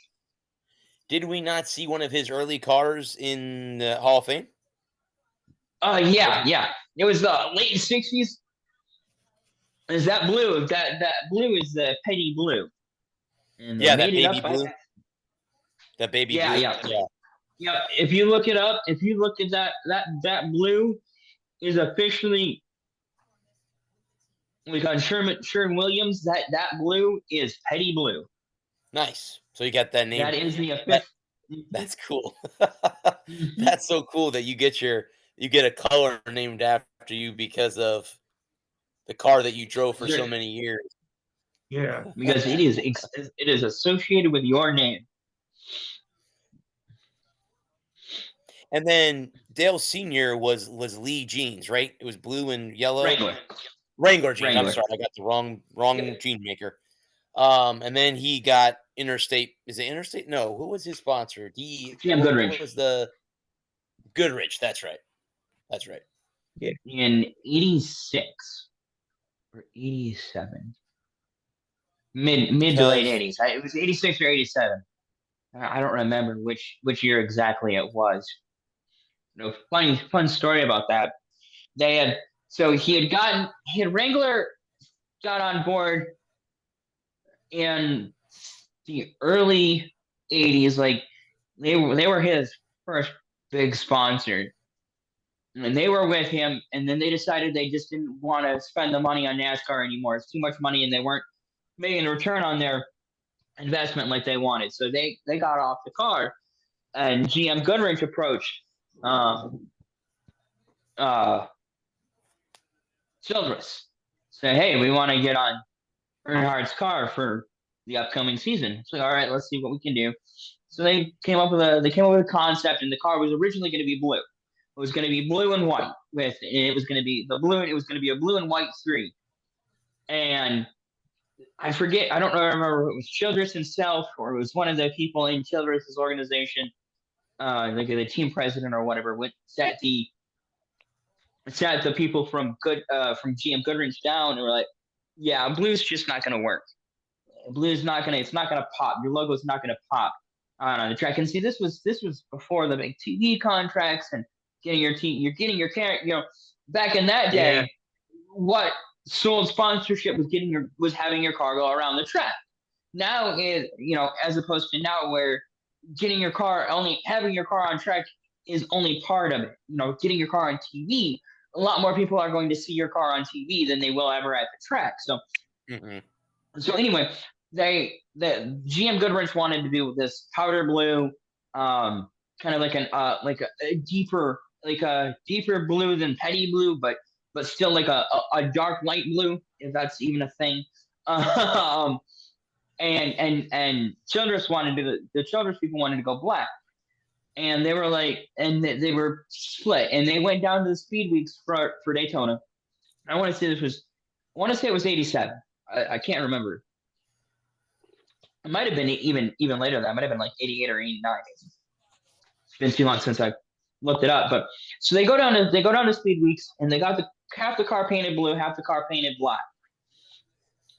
Speaker 1: Did we not see one of his early cars in the Hall of Fame?
Speaker 2: Yeah. It was the late 60s. Is that blue? That blue is the Petty blue. And they
Speaker 1: Yeah, that
Speaker 2: made it
Speaker 1: baby
Speaker 2: up by-
Speaker 1: blue. That baby
Speaker 2: Yeah,
Speaker 1: blue.
Speaker 2: yeah. Yep. If you look it up, if you look at that blue is officially like on Sherwin Williams, that blue is Petty blue.
Speaker 1: Nice. So you got that name.
Speaker 2: That is the official.
Speaker 1: That's cool. That's so cool that you get a color named after you because of the car that you drove for so many years.
Speaker 3: Yeah.
Speaker 2: Because it is associated with your name.
Speaker 1: And then Dale Sr. was Lee jeans, right? It was blue and yellow.
Speaker 2: Wrangler
Speaker 1: jeans. I'm
Speaker 2: Wrangler.
Speaker 1: sorry, I got the wrong jean maker. And then he got Interstate. Is it Interstate? No, who was his sponsor?
Speaker 2: GM Goodrich.
Speaker 1: What was the Goodrich? That's right.
Speaker 2: In 86 or 87. Mid to late 80s. It was 86 or 87. I don't remember which year exactly it was. Fun story about that. Wrangler got on board in the early 80s. Like they were his first big sponsor. And they were with him, and then they decided they just didn't want to spend the money on NASCAR anymore. It's too much money, and they weren't making a return on their investment like they wanted. So they got off the car, and GM Goodrich approached Childress. Say, hey, we want to get on Earnhardt's car for the upcoming season. It's like, all right, let's see what we can do. So they came up with a concept, and the car was originally going to be blue. It was going to be blue and white it was going to be a blue and white 3. And I forget, I don't remember if it was Childress himself or it was one of the people in Childress's organization, like the team president or whatever, sat the people from GM Goodrich down and were like, yeah, blue's just not going to work. Blue's not going to, it's not going to pop. Your logo's not going to pop on the track. And see, this was before the big TV contracts and getting your team, you're getting your character, back in that day, what sold sponsorship was having your car go around the track. Now is, as opposed to now where having your car on track is only part of it. Getting your car on TV, a lot more people are going to see your car on TV than they will ever at the track. So, So anyway, the GM Goodrich wanted to do this powder blue, kind of like a deeper blue than Petty blue, but still like a dark light blue, if that's even a thing. And Childress the Childress people wanted to go black. And they were like, and they were split, and they went down to the speed weeks for Daytona. I want to say it was 87. I can't remember. It might have been even later than that. It might have been like 88 or 89. It's been too long since I looked it up. But so they go down to speed weeks, and they got half the car painted blue, half the car painted black.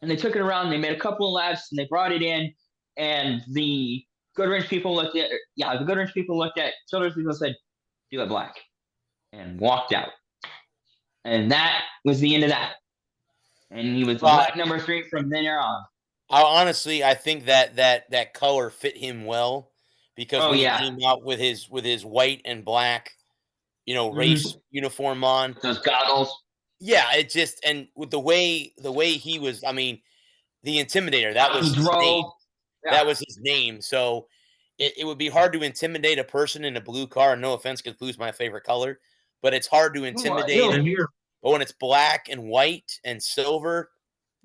Speaker 2: and they took it around. They made a couple of laps, and they brought it in. And the Goodwrench people looked at Childress people said, "Do it black," and walked out. And that was the end of that. And he was black number 3 from there on.
Speaker 1: I think that color fit him well because when he came out with his white and black, race uniform on,
Speaker 2: those goggles.
Speaker 1: Yeah, it just and with the way he was, I mean, the Intimidator, that was his name. Yeah. That was his name. So it would be hard to intimidate a person in a blue car. No offense, because blue's my favorite color, but it's hard to intimidate. But when it's black and white and silver,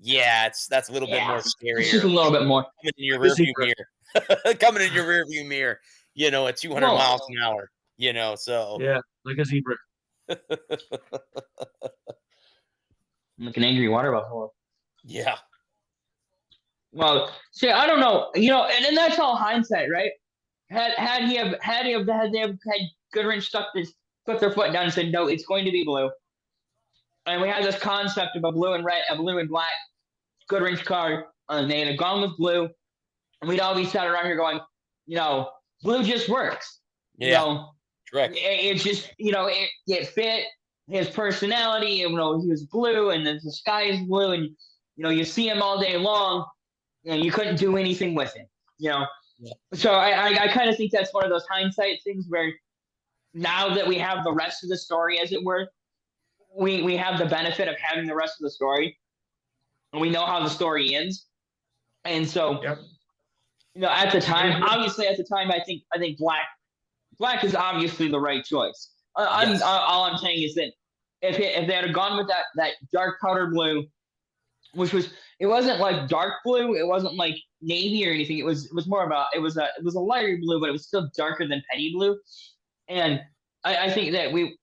Speaker 1: yeah, that's a little bit more scary.
Speaker 2: It's just a little bit more
Speaker 1: coming in your rearview mirror. Coming in your rearview mirror, at 200 miles an hour. So
Speaker 3: yeah, like a zebra.
Speaker 2: Like an angry water buffalo.
Speaker 1: Yeah.
Speaker 2: Well, see, I don't know, and that's all hindsight, right? Had Goodwrench put their foot down and said, no, it's going to be blue. And we had this concept of a blue and black Goodwrench car, and they had gone with blue, and we'd all be sat around here going, blue just works.
Speaker 1: Yeah, correct.
Speaker 2: It just, it fit his personality. He was blue, and then the sky is blue, and you see him all day long, and you couldn't do anything with him. Yeah. So I kind of think that's one of those hindsight things where now that we have the rest of the story, as it were, we have the benefit of having the rest of the story, and we know how the story ends. And so, at the time, I think black is obviously the right choice. Yes. All I'm saying is that if they had gone with that dark powder blue, which it wasn't like dark blue, it wasn't like navy or anything. It was more about it was a lighter blue, but it was still darker than petty blue. And I think that we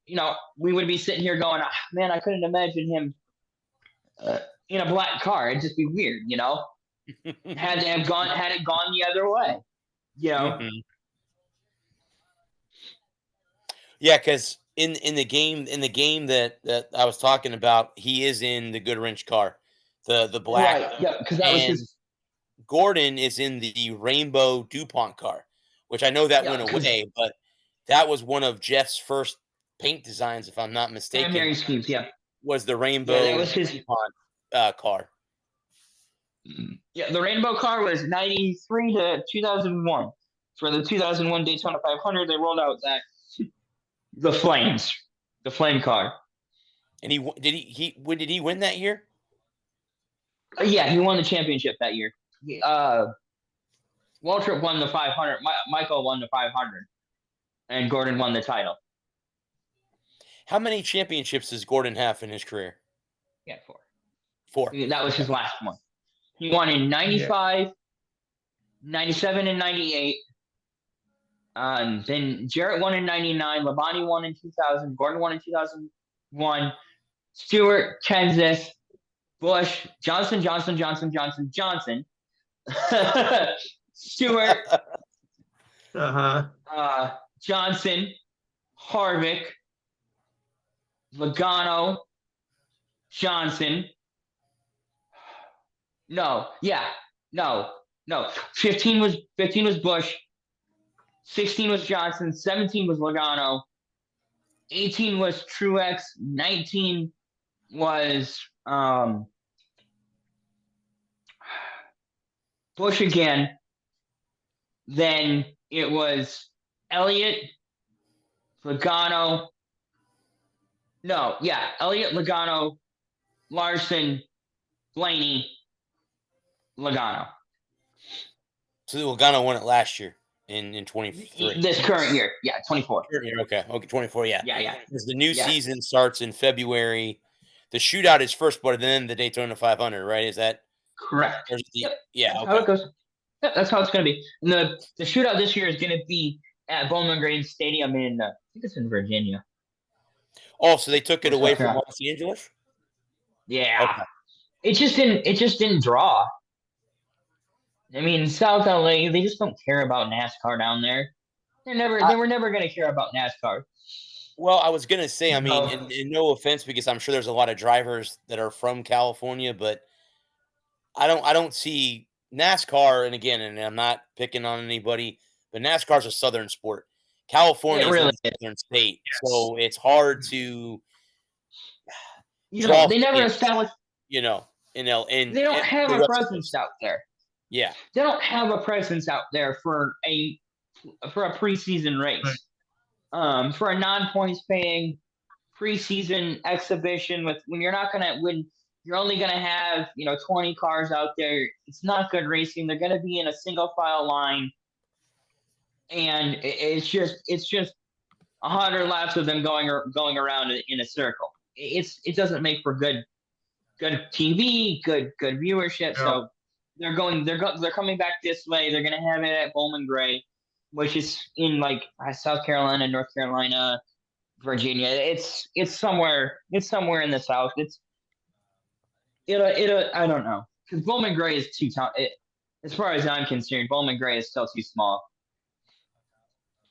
Speaker 2: would be sitting here going, man, I couldn't imagine him in a black car. It'd just be weird, had it gone the other way,
Speaker 1: Mm-hmm. Yeah, because in the game that I was talking about, he is in the Goodwrench car, the black.
Speaker 2: Right. Yeah, because that was his.
Speaker 1: Gordon is in the rainbow DuPont car, which I know that went away, but that was one of Jeff's first paint designs, if I'm not mistaken.
Speaker 2: Primary schemes,
Speaker 1: was the rainbow
Speaker 2: that was his
Speaker 1: DuPont car.
Speaker 2: Yeah, the rainbow car was 93 to 2001. For the 2001 Daytona 500, they rolled out the flame car.
Speaker 1: And did he win that year?
Speaker 2: Yeah, he won the championship that year. Waltrip won the 500. Michael won the 500, and Gordon won the title.
Speaker 1: How many championships does Gordon have in his career?
Speaker 2: Yeah,
Speaker 1: 4.
Speaker 2: That was his last one. He won in 95, 97, and 98. Then Jarrett won in 99. Labonte won in 2000. Gordon won in 2001. Stewart, Kenseth, Busch, Johnson. Stewart. Johnson, Harvick, Logano, Johnson. No. 15 was Busch. 16 was Johnson. 17 was Logano. 18 was Truex. 19 was Busch again. Then it was Elliott, Logano. Elliott, Logano, Larson, Blaney, Logano.
Speaker 1: So Logano won it last year in 23.
Speaker 2: This current year, 24.
Speaker 1: Okay, 24, yeah.
Speaker 2: Yeah.
Speaker 1: Because the new season starts in February. The shootout is first, but then the Daytona 500, right? Is that
Speaker 2: correct?
Speaker 1: Yeah,
Speaker 2: okay. How it goes. Yeah, that's how it's going to be. And the shootout this year is going to be at Bowman Green Stadium in, I think it's in Virginia.
Speaker 1: Oh, so they took it away from Los Angeles?
Speaker 2: Yeah. Okay. It just didn't draw. I mean, South LA, they just don't care about NASCAR down there. They were never going to care about NASCAR.
Speaker 1: Well, I was going to say, I mean, and no offense, because I'm sure there's a lot of drivers that are from California, but I don't see NASCAR, and again, and I'm not picking on anybody, but NASCAR's a southern sport.
Speaker 2: It
Speaker 1: California is
Speaker 2: really
Speaker 1: a
Speaker 2: is.
Speaker 1: southern state,
Speaker 3: Yes.
Speaker 1: so it's hard to
Speaker 2: They
Speaker 1: talk
Speaker 2: never
Speaker 1: in,
Speaker 2: established.
Speaker 1: you know,
Speaker 2: They don't
Speaker 1: in
Speaker 2: have
Speaker 1: the
Speaker 2: a
Speaker 1: West
Speaker 2: presence
Speaker 1: Coast.
Speaker 2: out there.
Speaker 1: Yeah,
Speaker 2: They don't have a presence out there for a preseason
Speaker 3: Right.
Speaker 2: race. For a non-points paying preseason exhibition with when you're only gonna have 20 cars out there. It's not good racing. They're gonna be in a single file line, and it's just 100 laps of them going around in a circle. It doesn't make for good TV, good viewership.
Speaker 3: Yeah.
Speaker 2: So they're coming back this way. They're gonna have it at Bowman Gray, which is in like South Carolina, North Carolina, Virginia. It's somewhere in the South. It I don't know, because Bowman Gray is too town. As far as I'm concerned, Bowman Gray is still too small,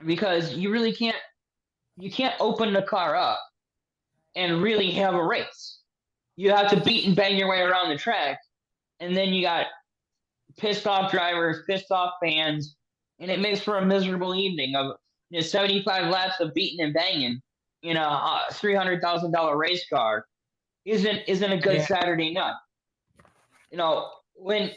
Speaker 2: because you can't open the car up and really have a race. You have to beat and bang your way around the track, and then you got pissed off drivers, pissed off fans, and it makes for a miserable evening of 75 laps of beating and banging in a $300,000 race car. Isn't a good
Speaker 3: Yeah.
Speaker 2: Saturday night. When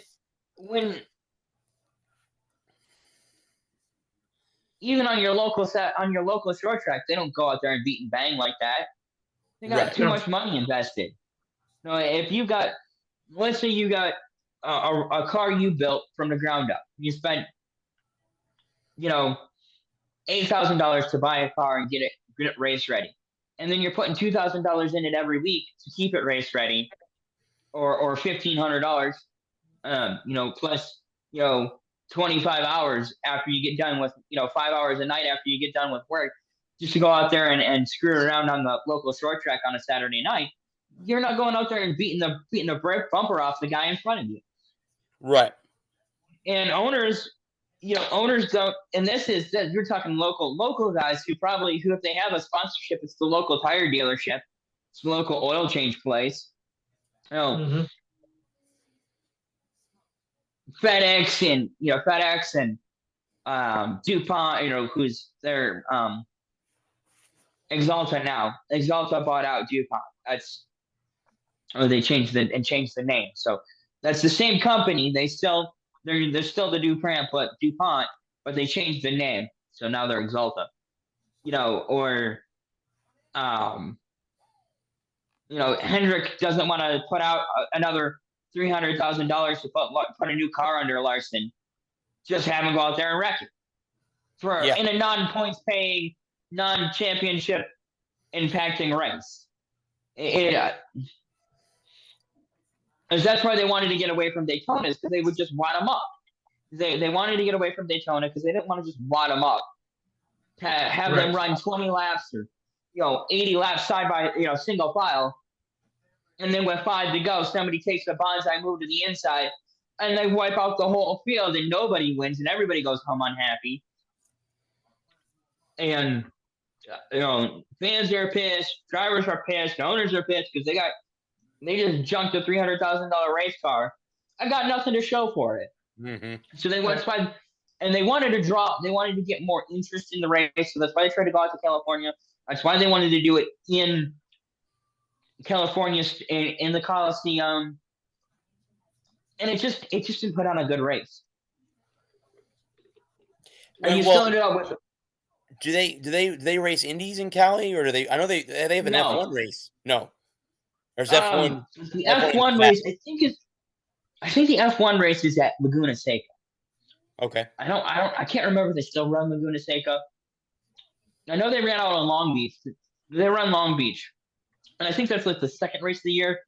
Speaker 2: even on your local short track, they don't go out there and beat and bang like that. They got
Speaker 1: right.
Speaker 2: too much money invested. If you got, let's say you got a car you built from the ground up, you spent $8,000 to buy a car and get it race ready, and then you're putting $2,000 in it every week to keep it race ready, or $1,500, plus 25 hours after you get done with 5 hours a night after you get done with work, just to go out there and screw around on the local short track on a Saturday night. You're not going out there and beating the brake bumper off the guy in front of you.
Speaker 1: Right.
Speaker 2: And owners don't. And you're talking local guys who if they have a sponsorship, it's the local tire dealership, it's the local oil change place.
Speaker 3: Mm-hmm.
Speaker 2: FedEx and DuPont, who's their Exalta now. Exalta bought out DuPont. They changed the name. So that's the same company. They're still the DuPont, but they changed the name. So now they're Exalta. Hendrick doesn't want to put out another $300,000 to put a new car under Larson. Just have him go out there and wreck it in a non-points paying, non-championship impacting race. That's why they wanted to get away from Daytona, because they would just wad them up. They wanted to get away from Daytona because they didn't want to just wad them up. Have them run 20 laps or 80 laps side by single file, and then with 5 to go, somebody takes the bonsai move to the inside, and they wipe out the whole field, and nobody wins, and everybody goes home unhappy. And fans are pissed, drivers are pissed, owners are pissed because they just junked a $300,000 race car. I got nothing to show for it.
Speaker 1: Mm-hmm.
Speaker 2: So they went and they wanted to get more interest in the race. So that's why they tried to go out to California. That's why they wanted to do it in California, in the Coliseum. And it just didn't put on a good race. And you still ended up with.
Speaker 1: Do they race Indies in Cali, or do they? I know they have an F1 race. No, there's F1.
Speaker 2: The F1 race, I think the F1 race is at Laguna Seca.
Speaker 1: Okay.
Speaker 2: I can't remember if they still run Laguna Seca. I know they ran out on Long Beach. They run Long Beach, and I think that's like the second race of the year.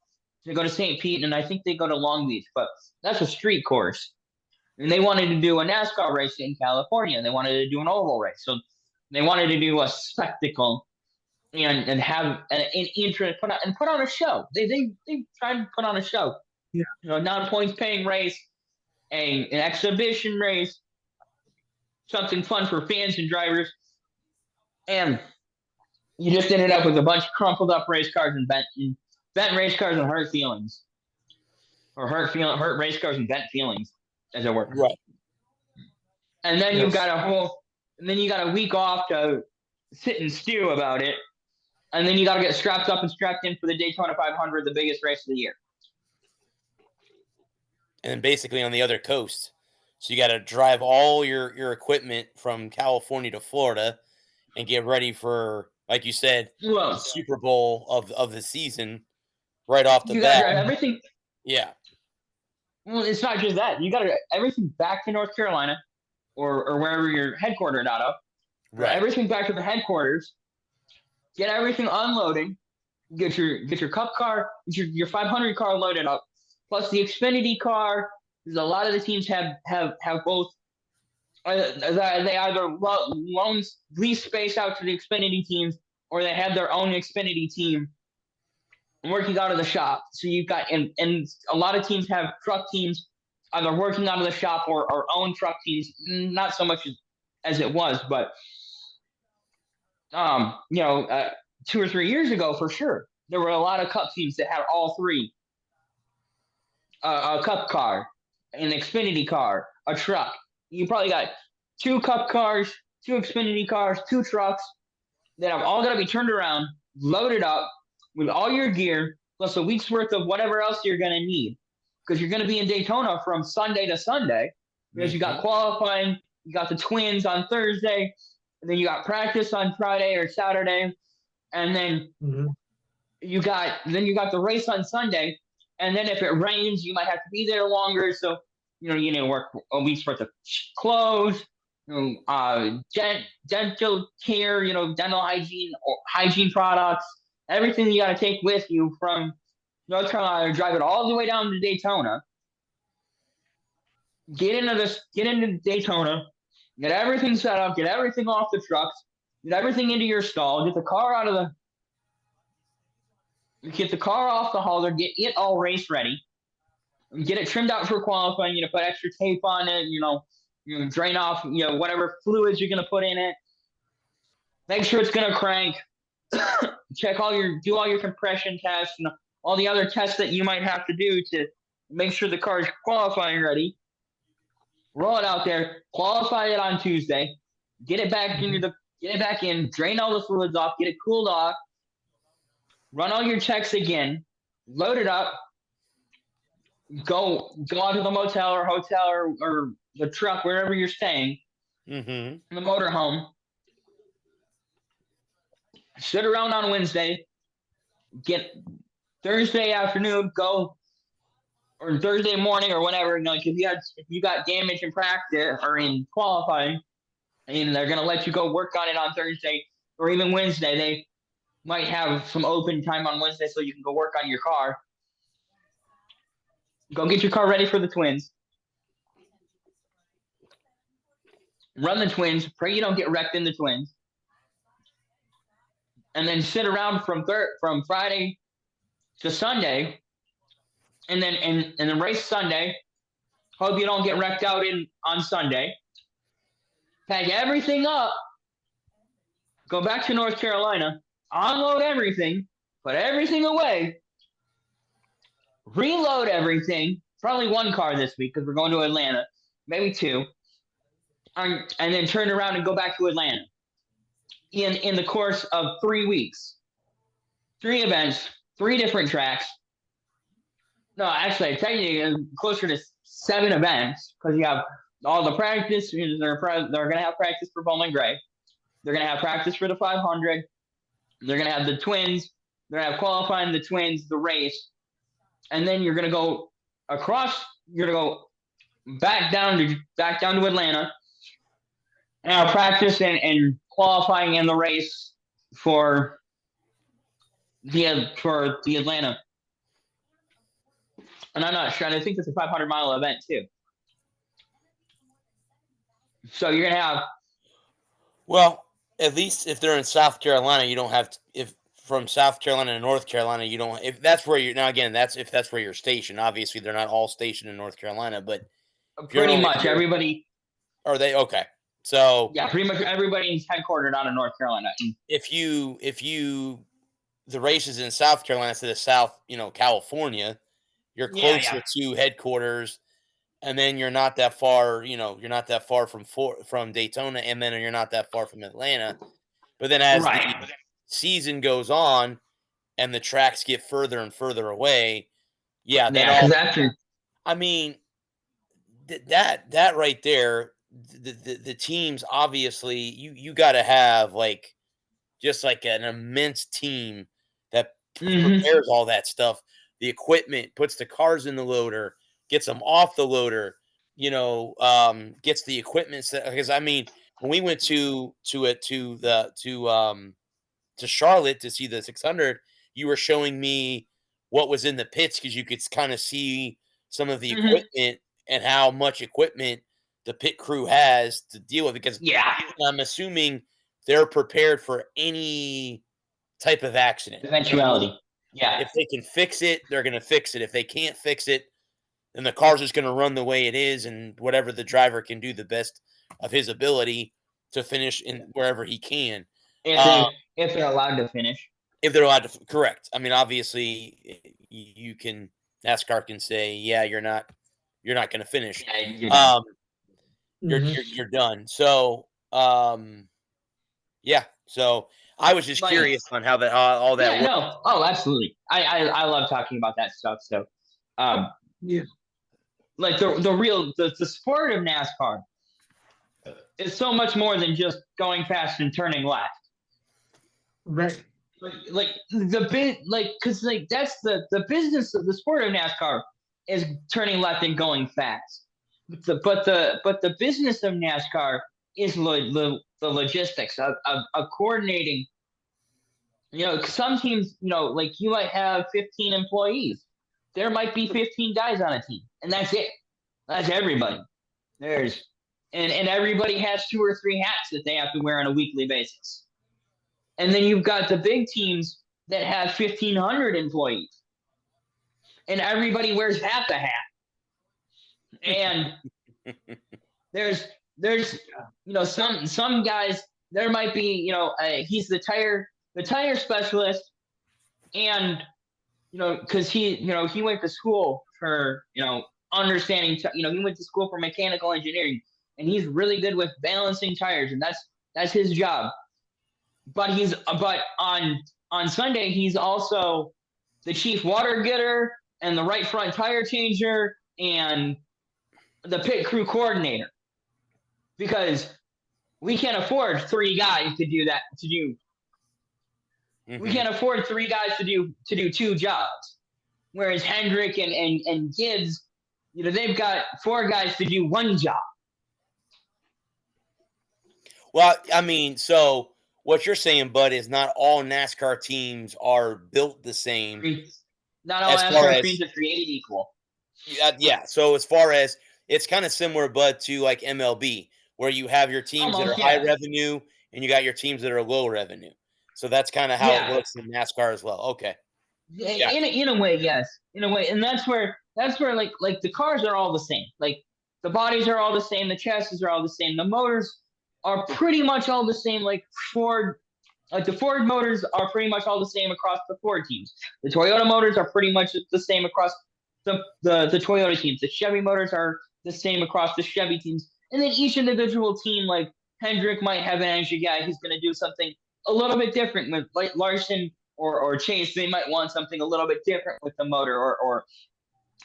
Speaker 2: They go to St. Pete, and I think they go to Long Beach, but that's a street course. And they wanted to do a NASCAR race in California. They wanted to do an oval race, so they wanted to do a spectacle and have an interest put on a show. They tried to put on a show.
Speaker 3: Yeah.
Speaker 2: Non-points paying race, an exhibition race, something fun for fans and drivers, and you just ended up with a bunch of crumpled up race cars and bent race cars and hurt feelings or hurt race cars and bent feelings, as it were.
Speaker 1: Right.
Speaker 2: And then
Speaker 3: Yes.
Speaker 2: you got a week off to sit and stew about it, and then you got to get strapped up and strapped in for the Daytona 500, the biggest race of the year.
Speaker 1: And then basically on the other coast. So you got to drive all your equipment from California to Florida and get ready for, like you said, the
Speaker 2: Well,
Speaker 1: Super Bowl of the season right off the
Speaker 2: you got to
Speaker 1: bat.
Speaker 2: drive everything.
Speaker 1: Yeah.
Speaker 2: Well, it's not just that. You got to drive everything back to North Carolina or wherever you're headquartered out of.
Speaker 1: Right.
Speaker 2: Everything back to the headquarters. Get everything unloading. Get your Cup car, your 500 car loaded up, plus the Xfinity car. Because a lot of the teams have both. They either lease space out to the Xfinity teams, or they have their own Xfinity team working out of the shop. So you've got and a lot of teams have truck teams either working out of the shop or own truck teams. Not so much as it was, but 2 or 3 years ago, for sure, there were a lot of Cup teams that had all three: a Cup car, an Xfinity car, a truck. You probably got 2 Cup cars, 2 Xfinity cars, 2 trucks that have all got to be turned around, loaded up with all your gear, plus a week's worth of whatever else you're going to need. Because you're going to be in Daytona from Sunday to Sunday, because you got qualifying, you got the Twins on Thursday, and then you got practice on Friday or Saturday, and then you got the race on Sunday, and then if it rains, you might have to be there longer. So you need to work a week's worth of clothes, dental care, dental hygiene or hygiene products, everything you got to take with you from North Carolina, drive it all the way down to Daytona. Get into Daytona, get everything set up, get everything off the trucks, get everything into your stall, get the car off the hauler, get it all race ready, get it trimmed out for qualifying, put extra tape on it, drain off, whatever fluids you're going to put in it, make sure it's going to crank, do all your compression tests and all the other tests that you might have to do to make sure the car is qualifying ready. Roll it out there, qualify it on Tuesday, get it back in, drain all the fluids off, get it cooled off, run all your checks again, load it up, go out to the motel or hotel or the truck, wherever you're staying, in the motorhome, sit around on Wednesday, get Thursday afternoon, go, or Thursday morning or whatever, if you got damage in practice or in qualifying, and they're going to let you go work on it on Thursday or even Wednesday, they might have some open time on Wednesday so you can go work on your car. Go get your car ready for the Twins. Run the Twins. Pray you don't get wrecked in the Twins. And then sit around from Friday to Sunday, and then race Sunday. Hope you don't get wrecked out on Sunday. Pack everything up. Go back to North Carolina. Unload everything. Put everything away. Reload everything. Probably 1 car this week because we're going to Atlanta. Maybe 2. And then turn around and go back to Atlanta. In the course of 3 weeks. 3 events. 3 different tracks. No, actually, technically closer to 7 events because you have all the practice. They're going to have practice for Bowman Gray. They're going to have practice for the 500. They're going to have the Twins. They're going to have qualifying the Twins, the race. And then you're going to go across. You're going to go back down to Atlanta. And have practice and qualifying in the race for the Atlanta. And I'm not sure. I think it's a 500-mile event too. So you're gonna have.
Speaker 1: Well, at least if they're in South Carolina, you don't have to, if from South Carolina to North Carolina, you don't. If that's where you're now, again, that's if that's where you're stationed. Obviously, they're not all stationed in North Carolina, but
Speaker 2: pretty much everybody.
Speaker 1: Are they okay? So
Speaker 2: yeah, pretty much everybody's headquartered out of North Carolina.
Speaker 1: If the race is in South Carolina instead of California, you're
Speaker 2: Yeah,
Speaker 1: closer
Speaker 2: yeah.
Speaker 1: to headquarters, and then you're not that far, you're not that far from Daytona, and then you're not that far from Atlanta. But then as the
Speaker 2: Right.
Speaker 1: season goes on and the tracks get further and further away, yeah, that
Speaker 2: Yeah,
Speaker 1: all
Speaker 2: because after
Speaker 1: I mean, that right there, the teams obviously you got to have like just like an immense team that
Speaker 2: hmm
Speaker 1: prepares all that stuff. The equipment, puts the cars in the loader, gets them off the loader, gets the equipment set. Because I mean, when we went to Charlotte to see the 600, you were showing me what was in the pits because you could kind of see some of the
Speaker 2: hmm
Speaker 1: equipment and how much equipment the pit crew has to deal with. Because
Speaker 2: yeah,
Speaker 1: I'm assuming they're prepared for any type of accident.
Speaker 2: eventuality. Yeah,
Speaker 1: If they can fix it, they're going to fix it. If they can't fix it, then the car's just going to run the way it is, and whatever the driver can do the best of his ability to finish in wherever he can.
Speaker 2: if
Speaker 1: Uh,
Speaker 2: they're allowed to finish.
Speaker 1: if they're allowed to, correct. I mean, obviously, you can NASCAR can say, yeah, you're not going to finish.
Speaker 2: Yeah, you're done.
Speaker 1: Um,
Speaker 3: Mhm.
Speaker 1: you're done. So, yeah. So I was just
Speaker 2: Like,
Speaker 1: curious on how all that
Speaker 2: yeah,
Speaker 1: works.
Speaker 2: no, oh, absolutely. I love talking about that stuff. So, um,
Speaker 3: Yeah.
Speaker 2: like the sport of NASCAR is so much more than just going fast and turning left.
Speaker 3: Right.
Speaker 2: Like the bit, like because like that's the business of the sport of NASCAR is turning left and going fast. But the business of NASCAR is the logistics of coordinating. Some teams, like you might have 15 employees. There might be 15 guys on a team, and that's it. That's everybody. There's and everybody has 2 or 3 hats that they have to wear on a weekly basis. And then you've got the big teams that have 1,500 employees, and everybody wears half a hat. And there's some guys. There might be he's the tire specialist, and because he went to school for understanding. He went to school for mechanical engineering, and he's really good with balancing tires, and that's his job. But on Sunday he's also the chief water getter and the right front tire changer and the pit crew coordinator, because we can't afford 3 guys to do that. We can't afford 3 guys to do 2 jobs, whereas Hendrick and Gibbs, they've got 4 guys to do 1 job.
Speaker 1: Well, I mean, so what you're saying, Bud, is not all NASCAR teams are built the same
Speaker 2: Not all
Speaker 1: as far
Speaker 2: NASCAR
Speaker 1: as
Speaker 2: teams are created equal.
Speaker 1: yeah. So as far as it's kind of similar, Bud, to like MLB, where you have your teams that are
Speaker 2: Almost,
Speaker 1: high
Speaker 2: yeah.
Speaker 1: revenue and you got your teams that are low revenue. So that's kind of how it
Speaker 2: Yeah.
Speaker 1: works in NASCAR as well. Okay. Yeah.
Speaker 2: In a way, yes. In a way, and that's where like the cars are all the same. Like the bodies are all the same, the chassis are all the same, the motors are pretty much all the same. Like the Ford motors are pretty much all the same across the Ford teams. The Toyota motors are pretty much the same across the Toyota teams. The Chevy motors are the same across the Chevy teams. And then each individual team, like Hendrick might have an energy guy who's going to do something a little bit different with like Larson or Chase. They might want something a little bit different with the motor or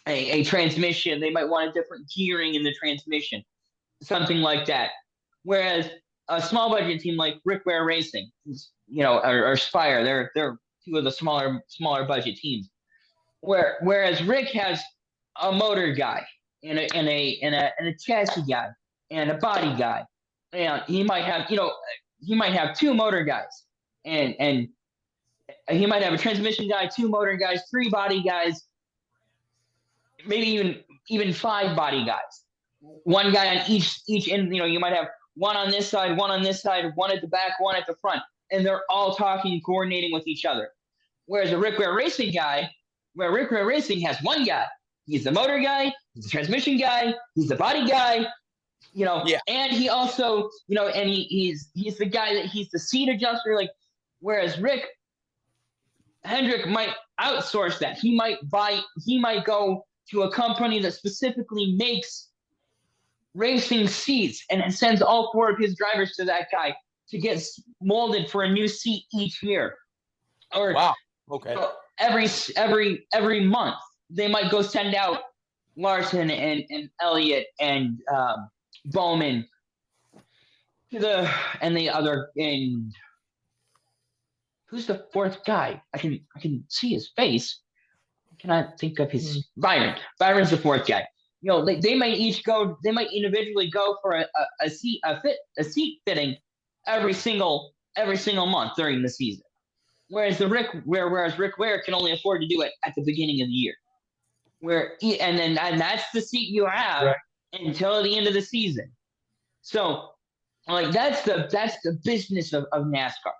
Speaker 2: a transmission. They might want a different gearing in the transmission, something like that. Whereas a small budget team like Rick Ware Racing, or Spire, they're 2 of the smaller budget teams. Whereas Rick has a motor guy and a chassis guy and a body guy, and he might have 2 motor guys, and he might have a transmission guy, 2 motor guys, 3 body guys, maybe even 5 body guys. 1 guy on each end. You might have 1 on this side, 1 on this side, 1 at the back, 1 at the front, and they're all talking, coordinating with each other. Whereas a Rick Ware Racing guy, where Rick Ware Racing has 1 guy. He's the motor guy, he's the transmission guy, he's the body guy,
Speaker 1: Yeah.
Speaker 2: and he also, and he's the guy that he's the seat adjuster. Like, whereas Hendrick might outsource that. He might go to a company that specifically makes racing seats and sends all 4 of his drivers to that guy to get molded for a new seat each year. Or
Speaker 1: Wow. Okay.
Speaker 2: every month they might go send out Larson and Elliott and Bowman to and who's the 4th guy? I can see his face. I cannot think of his Byron. Byron's the 4th guy. You know, they might individually go for a seat fitting every single month during the season. Whereas Rick Ware can only afford to do it at the beginning of the year. And that's the seat you have until the end of the season. So like that's the business of NASCAR.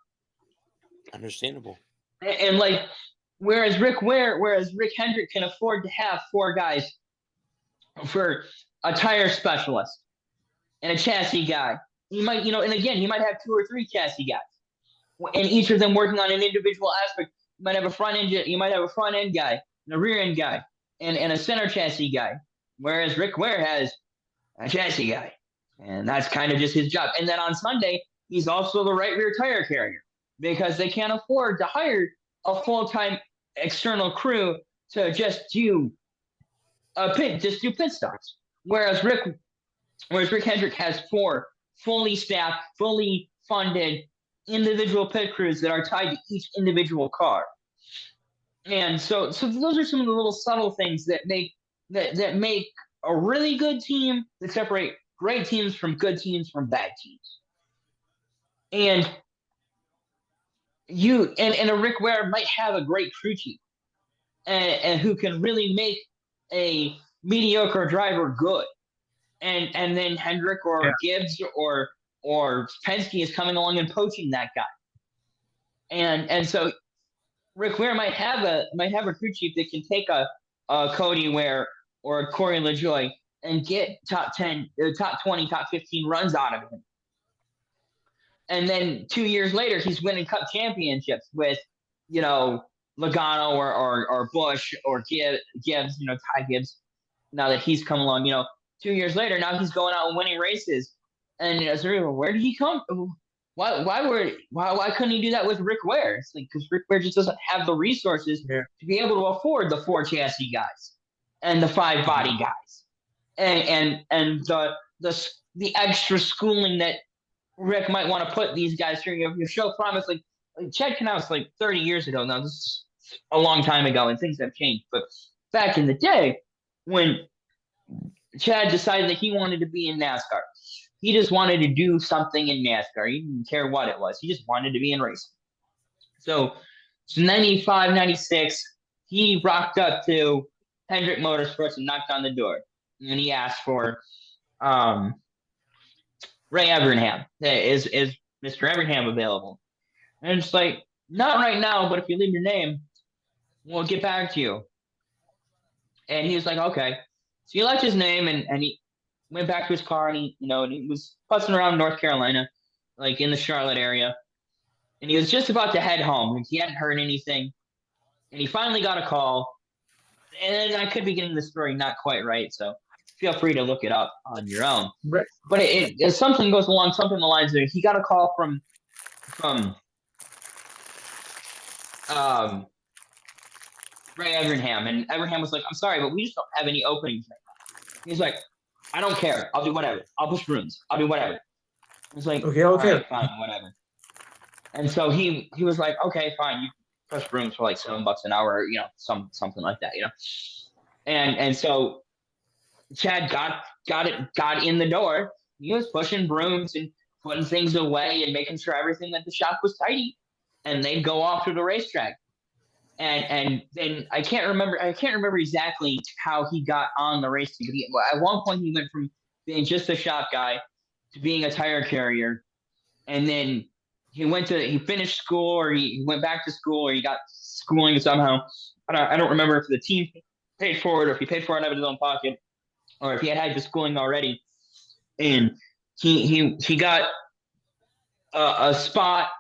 Speaker 1: Understandable.
Speaker 2: And like whereas Rick Hendrick can afford to have 4 guys for a tire specialist and a chassis guy. He might, and again, he might have 2 or 3 chassis guys, and each of them working on an individual aspect. You might have a front end guy, and a rear end guy, and a center chassis guy. Whereas Rick Ware has a chassis guy, and that's kind of just his job. And then on Sunday, he's also the right rear tire carrier because they can't afford to hire a full-time external crew to just do pit stops. Whereas Rick Hendrick has 4 fully staffed, fully funded individual pit crews that are tied to each individual car. And so those are some of the little subtle things that make a really good team, that separate great teams from good teams from bad teams. And a Rick Ware might have a great crew chief and who can really make a mediocre driver good. And then Hendrick or Gibbs or Penske is coming along and poaching that guy. And so Rick Ware might have a crew chief that can take a Cody Ware or a Corey LaJoie and get top 10, top 20, top 15 runs out of him. And then 2 years later, he's winning Cup championships with, Logano or Busch or Gibbs, Ty Gibbs. Now that he's come along, 2 years later, now he's going out and winning races. And so where did he come? Why couldn't he do that with Rick Ware? It's like because Rick Ware just doesn't have the resources to be able to afford the 4 chassis guys and the 5 body guys and the extra schooling that Rick might want to put these guys through. Your show promised like Chad Knaus like 30 years ago. Now this is a long time ago and things have changed. But back in the day when Chad decided that he wanted to be in NASCAR, he just wanted to do something in NASCAR. He didn't care what it was. He just wanted to be in racing. So 95, 96, he rocked up to Hendrick Motorsports and knocked on the door. And he asked for Ray Evernham. Is Mr. Evernham available? And it's like, not right now, but if you leave your name, we'll get back to you. And he was like, okay. So he left his name and he went back to his car and he was putzing around North Carolina, like in the Charlotte area. And he was just about to head home. And he hadn't heard anything. And he finally got a call. And I could be getting the story not quite right, so feel free to look it up on your own.
Speaker 3: Right.
Speaker 2: But it something goes along, something the lines there. He got a call from Ray Evernham, and Evernham was like, "I'm sorry, but we just don't have any openings right now." He's like, "I don't care. I'll do whatever. I'll push rooms. I'll do whatever." He's like,
Speaker 3: Okay.
Speaker 2: Right, fine, whatever." And so he was like, "Okay, fine. You push rooms for like $7 an hour, something like that, And so Chad got in the door. He was pushing brooms and putting things away and making sure everything at the shop was tidy. And they'd go off to the racetrack. And then I can't remember exactly how he got on the race team. At one point he went from being just a shop guy to being a tire carrier. And then he finished school, or he went back to school, or he got schooling somehow. I don't remember if the team paid for it or if he paid for it out of his own pocket, or if he had the schooling already. And he got a spot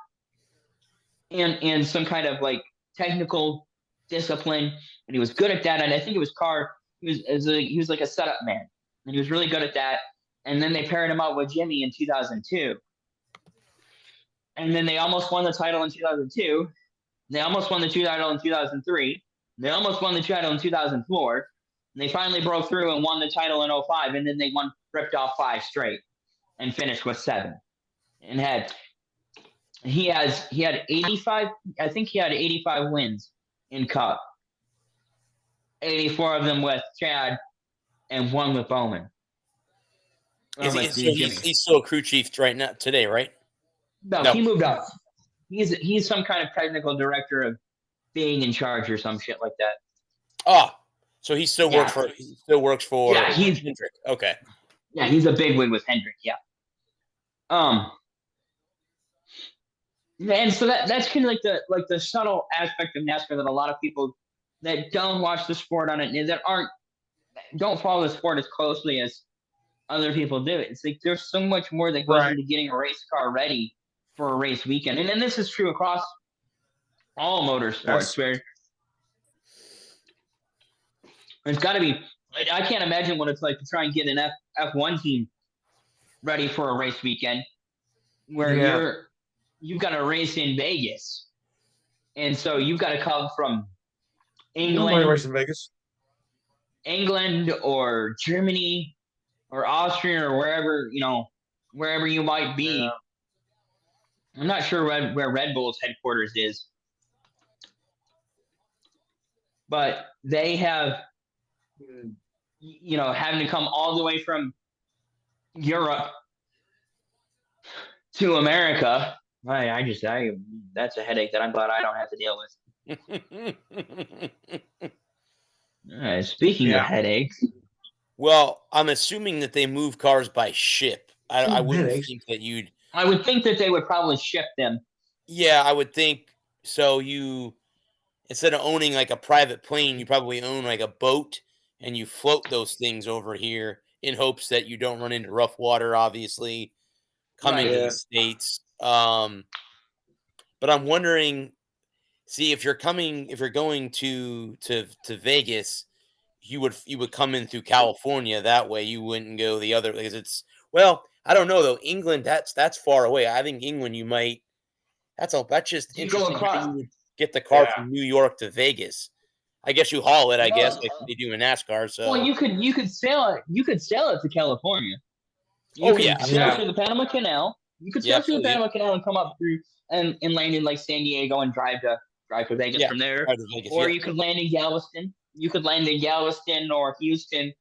Speaker 2: in some kind of like technical discipline, and he was good at that. And I think it was Carr. He was like a setup man, and he was really good at that. And then they paired him up with Jimmy in 2002, and then they almost won the title in 2002. They almost won the title in 2003. They almost won the title in 2004. And they finally broke through and won the title in 05, and then they ripped off 5 straight and finished with 7. And he had 85. I think he had 85 wins in Cup. 84 of them with Chad, and 1 with Bowman.
Speaker 1: He's still a crew chief right now today, right?
Speaker 2: No, he moved up. He's some kind of technical director of being in charge or some shit like that.
Speaker 1: Oh, so he still works for
Speaker 2: he's
Speaker 1: Hendrick. Okay.
Speaker 2: Yeah, he's a bigwig with Hendrick. Yeah. And so that's kind of like the subtle aspect of NASCAR that a lot of people that don't watch the sport on it, that don't follow the sport as closely as other people do. It's like there's so much more that goes into getting a race car ready for a race weekend, and then this is true across all motorsports. Where it's got to be. I can't imagine what it's like to try and get an F1 team ready for a race weekend, where you've got a race in Vegas, and so you've got to come from England,
Speaker 3: race in Vegas,
Speaker 2: England or Germany or Austria or wherever you might be.
Speaker 3: Yeah.
Speaker 2: I'm not sure where Red Bull's headquarters is, but they have, having to come all the way from Europe to America. That's a headache that I'm glad I don't have to deal with. Speaking of headaches.
Speaker 1: Well, I'm assuming that they move cars by ship. I wouldn't think that you'd.
Speaker 2: I would think that they would probably ship them.
Speaker 1: Yeah, I would think so. You, instead of owning like a private plane, you probably own like a boat, and you float those things over here in hopes that you don't run into rough water, obviously, coming to the States. But I'm wondering, see, if you're going to Vegas, you would come in through California. That way you wouldn't go the other, because I don't know though. England, that's far away. I think England, that's just interesting. You would get the car from New York to Vegas. I guess you haul it. I guess like they do in NASCAR. So
Speaker 2: well, you could sail it. You could sail it to California. You could sail through the Panama Canal. You could sail through the Panama Canal and come up through and land in like San Diego and drive to Vegas from there.
Speaker 1: Vegas,
Speaker 2: or you could land in Galveston. You could land in Galveston or Houston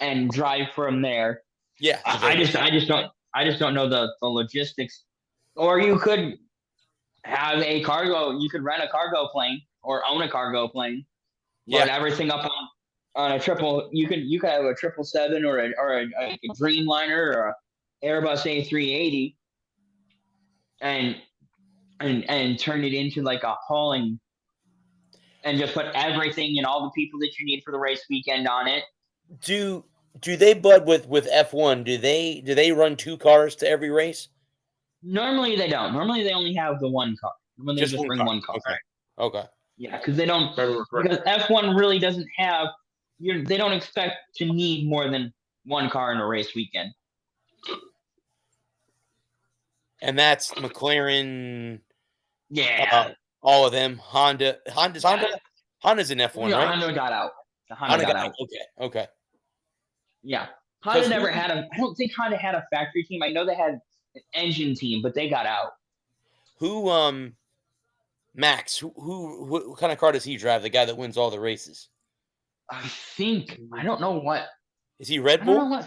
Speaker 2: and drive from there.
Speaker 1: Yeah,
Speaker 2: I just don't know the logistics. Or you could have a cargo. You could rent a cargo plane or own a cargo plane. Load everything up on a triple. You could have a 777 or a Dreamliner or a Airbus A380, and turn it into like a hauling. And just put everything and all the people that you need for the race weekend on it.
Speaker 1: Do they bud with F1? Do they run 2 cars to every race?
Speaker 2: Normally they don't. Normally they only have the 1 car. When they just bring 1 car.
Speaker 1: Okay.
Speaker 2: Yeah, because they don't. Because F1 really doesn't have. They don't expect to need more than 1 car in a race weekend.
Speaker 1: And that's McLaren.
Speaker 2: Yeah.
Speaker 1: All of them. Honda's in F1, right?
Speaker 2: Honda got out. Honda got out.
Speaker 1: Okay.
Speaker 2: Yeah. Honda never had I don't think Honda had a factory team. I know they had an engine team, but they got out.
Speaker 1: Max, what kind of car does he drive? The guy that wins all the races?
Speaker 2: I don't know what.
Speaker 1: Is he Red Bull?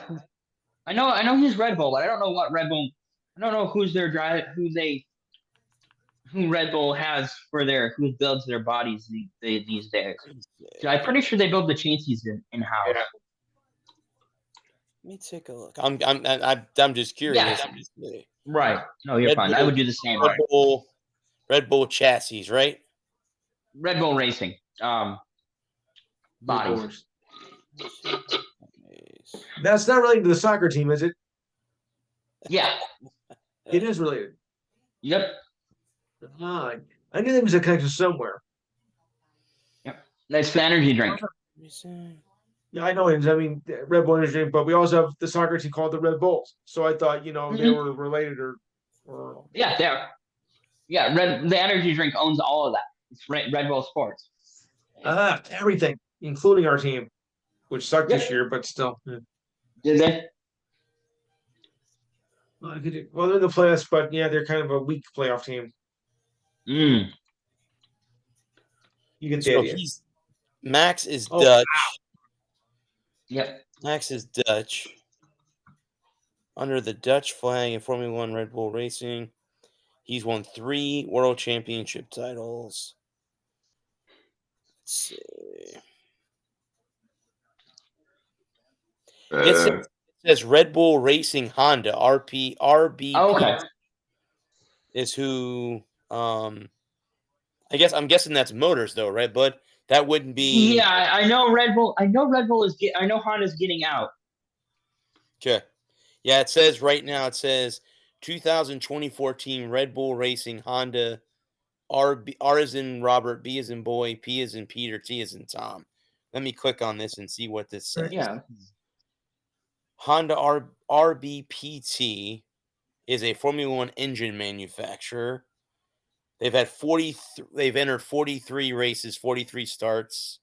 Speaker 2: I know he's Red Bull, but I don't know what Red Bull. I don't know who's their drive, who Red Bull has who builds their bodies these days. I'm pretty sure they build the chassis in house.
Speaker 1: Yeah. Let me take a look. I'm just curious.
Speaker 2: Yeah. Right. No, you're fine. I would do the same.
Speaker 1: Red Bull chassis, right?
Speaker 2: Red Bull Racing. Bodies.
Speaker 3: That's not related to the soccer team, is it?
Speaker 2: Yeah.
Speaker 3: It is related.
Speaker 2: Yep.
Speaker 3: I knew there was a connection somewhere.
Speaker 2: Yep. That's the energy drink.
Speaker 3: Yeah, I know. I mean, Red Bull energy drink, but we also have the soccer team called the Red Bulls. So I thought, they were related or
Speaker 2: Yeah, there. Yeah, the energy drink owns all of that. It's Red Bull Sports.
Speaker 3: everything, including our team, which sucked
Speaker 2: Yep.
Speaker 3: this year, but still. Yeah.
Speaker 2: Did they?
Speaker 3: Well, they're in the playoffs, but yeah, they're kind of a weak playoff team.
Speaker 2: Mm.
Speaker 3: You get the
Speaker 1: So
Speaker 3: idea.
Speaker 1: Max is
Speaker 3: Oh,
Speaker 1: Dutch.
Speaker 2: Yep.
Speaker 1: Max is Dutch. Under the Dutch flag in Formula One Red Bull Racing, he's won 3 World Championship titles. Let's see. It says Red Bull Racing Honda RB.
Speaker 2: Oh, okay.
Speaker 1: Is who I'm guessing that's motors though, right, bud? That wouldn't be.
Speaker 2: Yeah, I know Red Bull. I know Red Bull I know Honda's getting out.
Speaker 1: Okay. Yeah, it says right now. It says 2014 Red Bull Racing Honda R as in Robert, B as in boy, P as in Peter, T as in Tom. Let me click on this and see what this says.
Speaker 2: Yeah.
Speaker 1: Honda RBPT is a Formula One engine manufacturer. They've had They've entered 43 races, 43 starts.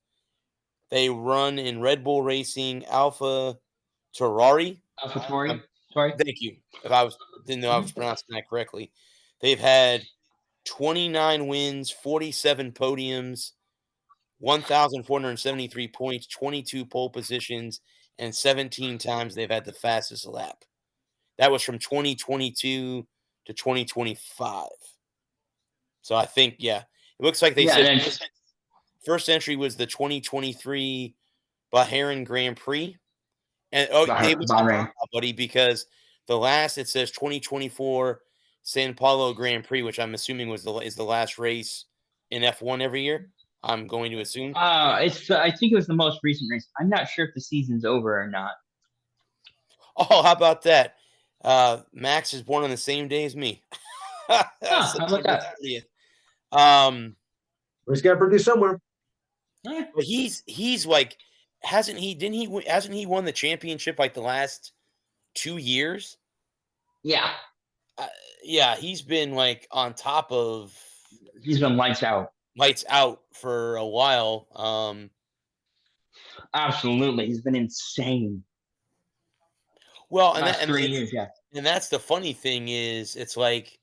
Speaker 1: They run in Red Bull Racing Alpha Tauri.
Speaker 2: AlphaTauri. Sorry.
Speaker 1: Thank you. If I didn't know I was pronouncing that correctly. They've had 29 wins, 47 podiums, 1,473 points, 22 pole positions, and 17 times they've had the fastest lap. That was from 2022 to 2025. So I think, it looks like they said first entry was the 2023 Bahrain Grand Prix. And they was
Speaker 2: Bahrain,
Speaker 1: buddy, because the last, it says 2024 San Paulo Grand Prix, which I'm assuming is the last race in F1 every year. I'm going to assume.
Speaker 2: I think it was the most recent race. I'm not sure if the season's over or not.
Speaker 1: Oh, how about that? Max is born on the same day as me.
Speaker 2: How about that?
Speaker 3: He's got to produce somewhere.
Speaker 1: But he's like, hasn't he won the championship like the last 2 years?
Speaker 2: Yeah.
Speaker 1: Yeah, he's been like on top of.
Speaker 2: He's been lights out
Speaker 1: for a while.
Speaker 2: Absolutely, he's been insane.
Speaker 1: Well,
Speaker 2: last 3 years, yeah.
Speaker 1: And that's the funny thing is, it's like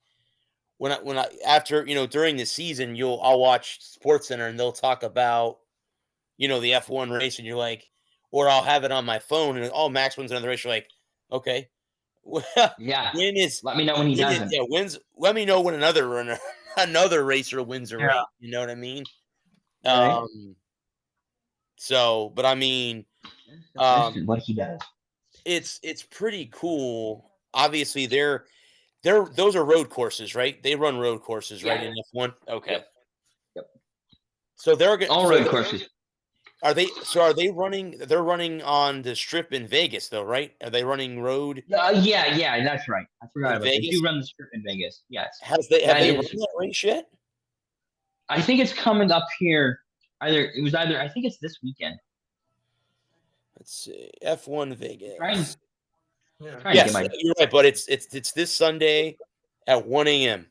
Speaker 1: when I after during the season, I'll watch SportsCenter and they'll talk about the F1 race, and you're like, or I'll have it on my phone and Max wins another race. You're like, okay,
Speaker 2: yeah.
Speaker 1: Let
Speaker 2: me know when he doesn't.
Speaker 1: Let me know when another racer wins a race. You know what I mean?
Speaker 2: Right.
Speaker 1: So, but I mean,
Speaker 2: what he does.
Speaker 1: It's pretty cool. Obviously, those are road courses, right? They run road courses, right, in F1. Okay.
Speaker 2: Yep.
Speaker 1: So they're
Speaker 2: all road courses.
Speaker 1: Are they running? They're running on the strip in Vegas, though, right? Are they running road?
Speaker 2: Yeah, that's right. I forgot about
Speaker 1: Vegas?
Speaker 2: They do run the strip in Vegas. Yes.
Speaker 1: Have they run that race yet?
Speaker 2: I think it's coming up here. I think it's this weekend.
Speaker 1: Let's see. F1 Vegas.
Speaker 2: Yes,
Speaker 1: you're right, but it's this Sunday at 1 a.m.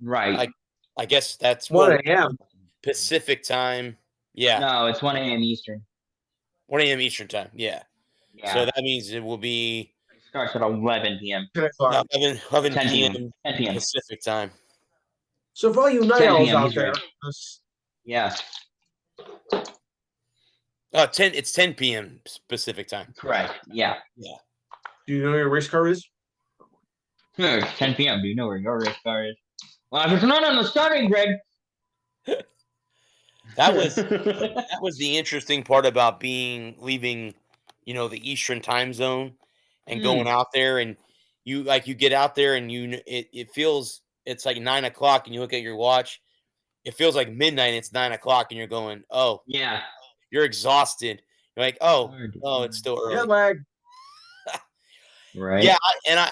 Speaker 2: Right.
Speaker 1: I guess that's
Speaker 3: 1 a.m.
Speaker 1: Pacific time. Yeah.
Speaker 2: No, it's 1 a.m. Eastern.
Speaker 1: 1 a.m. Eastern time. Yeah. So that means it will be.
Speaker 2: It starts at 11 p.m.
Speaker 1: 11 p.m.
Speaker 2: 10 p.m.
Speaker 1: Pacific time.
Speaker 3: So for all you night owls out there.
Speaker 2: Yeah.
Speaker 1: It's 10 p.m. Pacific time.
Speaker 2: Correct. Yeah.
Speaker 1: Yeah.
Speaker 3: Do you know where your race car is?
Speaker 2: 10 p.m. Do you know where your race car is? Well, if it's not on the starting grid.
Speaker 1: That was the interesting part about leaving, the Eastern time zone and going out there, and you get out there and it feels it's like 9 o'clock and you look at your watch, it feels like midnight. It's 9 o'clock and you're going, oh
Speaker 2: yeah,
Speaker 1: you're exhausted. You're like, oh, it's still early.
Speaker 3: Jet lag.
Speaker 2: Right.
Speaker 1: Yeah,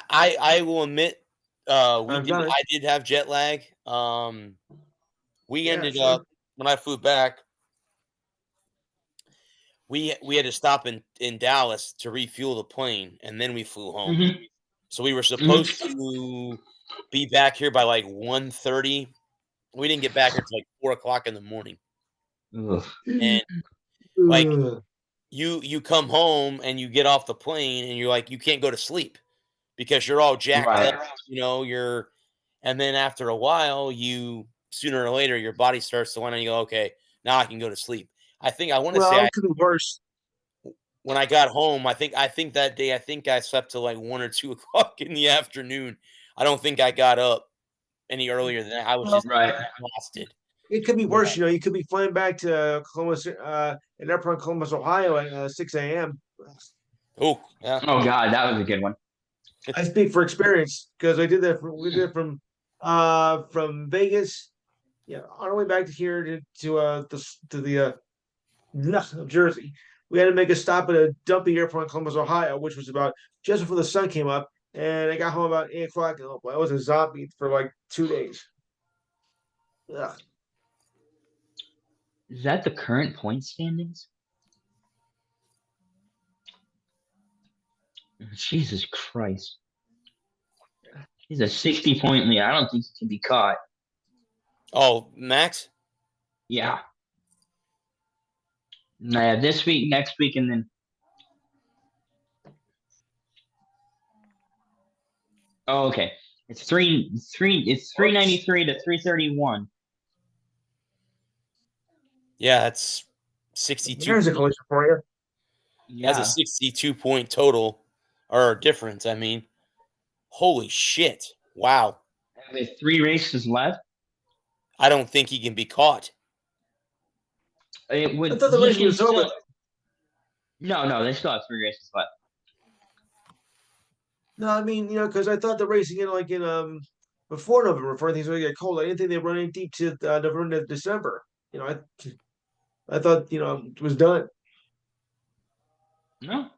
Speaker 1: I will admit, I did have jet lag. We ended up when I flew back. we had to stop in Dallas to refuel the plane, and then we flew home.
Speaker 2: Mhm.
Speaker 1: So we were
Speaker 2: Mhm.
Speaker 1: supposed to be back here by like 1:30. We didn't get back here until like 4 o'clock in the morning.
Speaker 2: Ugh.
Speaker 1: And like
Speaker 3: Ugh.
Speaker 1: you come home and you get off the plane and you're like you can't go to sleep because you're all jacked
Speaker 2: Right.
Speaker 1: up, you're and then after a while you sooner or later your body starts to want to you go, okay, now I can go to sleep. I want to say
Speaker 3: Well, it could be worse.
Speaker 1: when I got home, I think that day I slept till like 1 or 2 o'clock in the afternoon. I don't think I got up any earlier than that. I was
Speaker 3: Well,
Speaker 1: just
Speaker 2: Right.
Speaker 1: exhausted.
Speaker 3: it could be
Speaker 2: Right.
Speaker 3: worse. You could be flying back to Columbus, an airport in Columbus, Ohio at 6 a.m.
Speaker 1: Oh, yeah.
Speaker 2: Oh God, that was a good one.
Speaker 3: I speak for experience because I did that. We did it from Vegas, yeah, on our way back to here to Jersey. We had to make a stop at a dumpy airport in Columbus, Ohio, which was about just before the sun came up. And I got home about 8 o'clock. And I was a zombie for like 2 days. Ugh.
Speaker 2: Is that the current point standings? Jesus Christ. He's a 60-point lead. I don't think he can be caught.
Speaker 1: Oh, Max?
Speaker 2: Yeah. Nah, this week, next week, and then. Oh, okay. It's 393 to 331.
Speaker 1: Yeah, that's 62.
Speaker 3: There's a collision for you.
Speaker 1: That's a
Speaker 2: Yeah.
Speaker 1: 62-point total or difference. I mean, holy shit. Wow.
Speaker 2: With 3 races left,
Speaker 1: I don't think he can be caught.
Speaker 2: it would.
Speaker 3: I thought the
Speaker 2: he
Speaker 3: race
Speaker 2: can
Speaker 3: was over.
Speaker 2: still. No, they still have 3 races left.
Speaker 3: No, I mean, because I thought the racing before November, before things really get cold, I didn't think they were running deep to November to December. I thought it was done.
Speaker 2: No,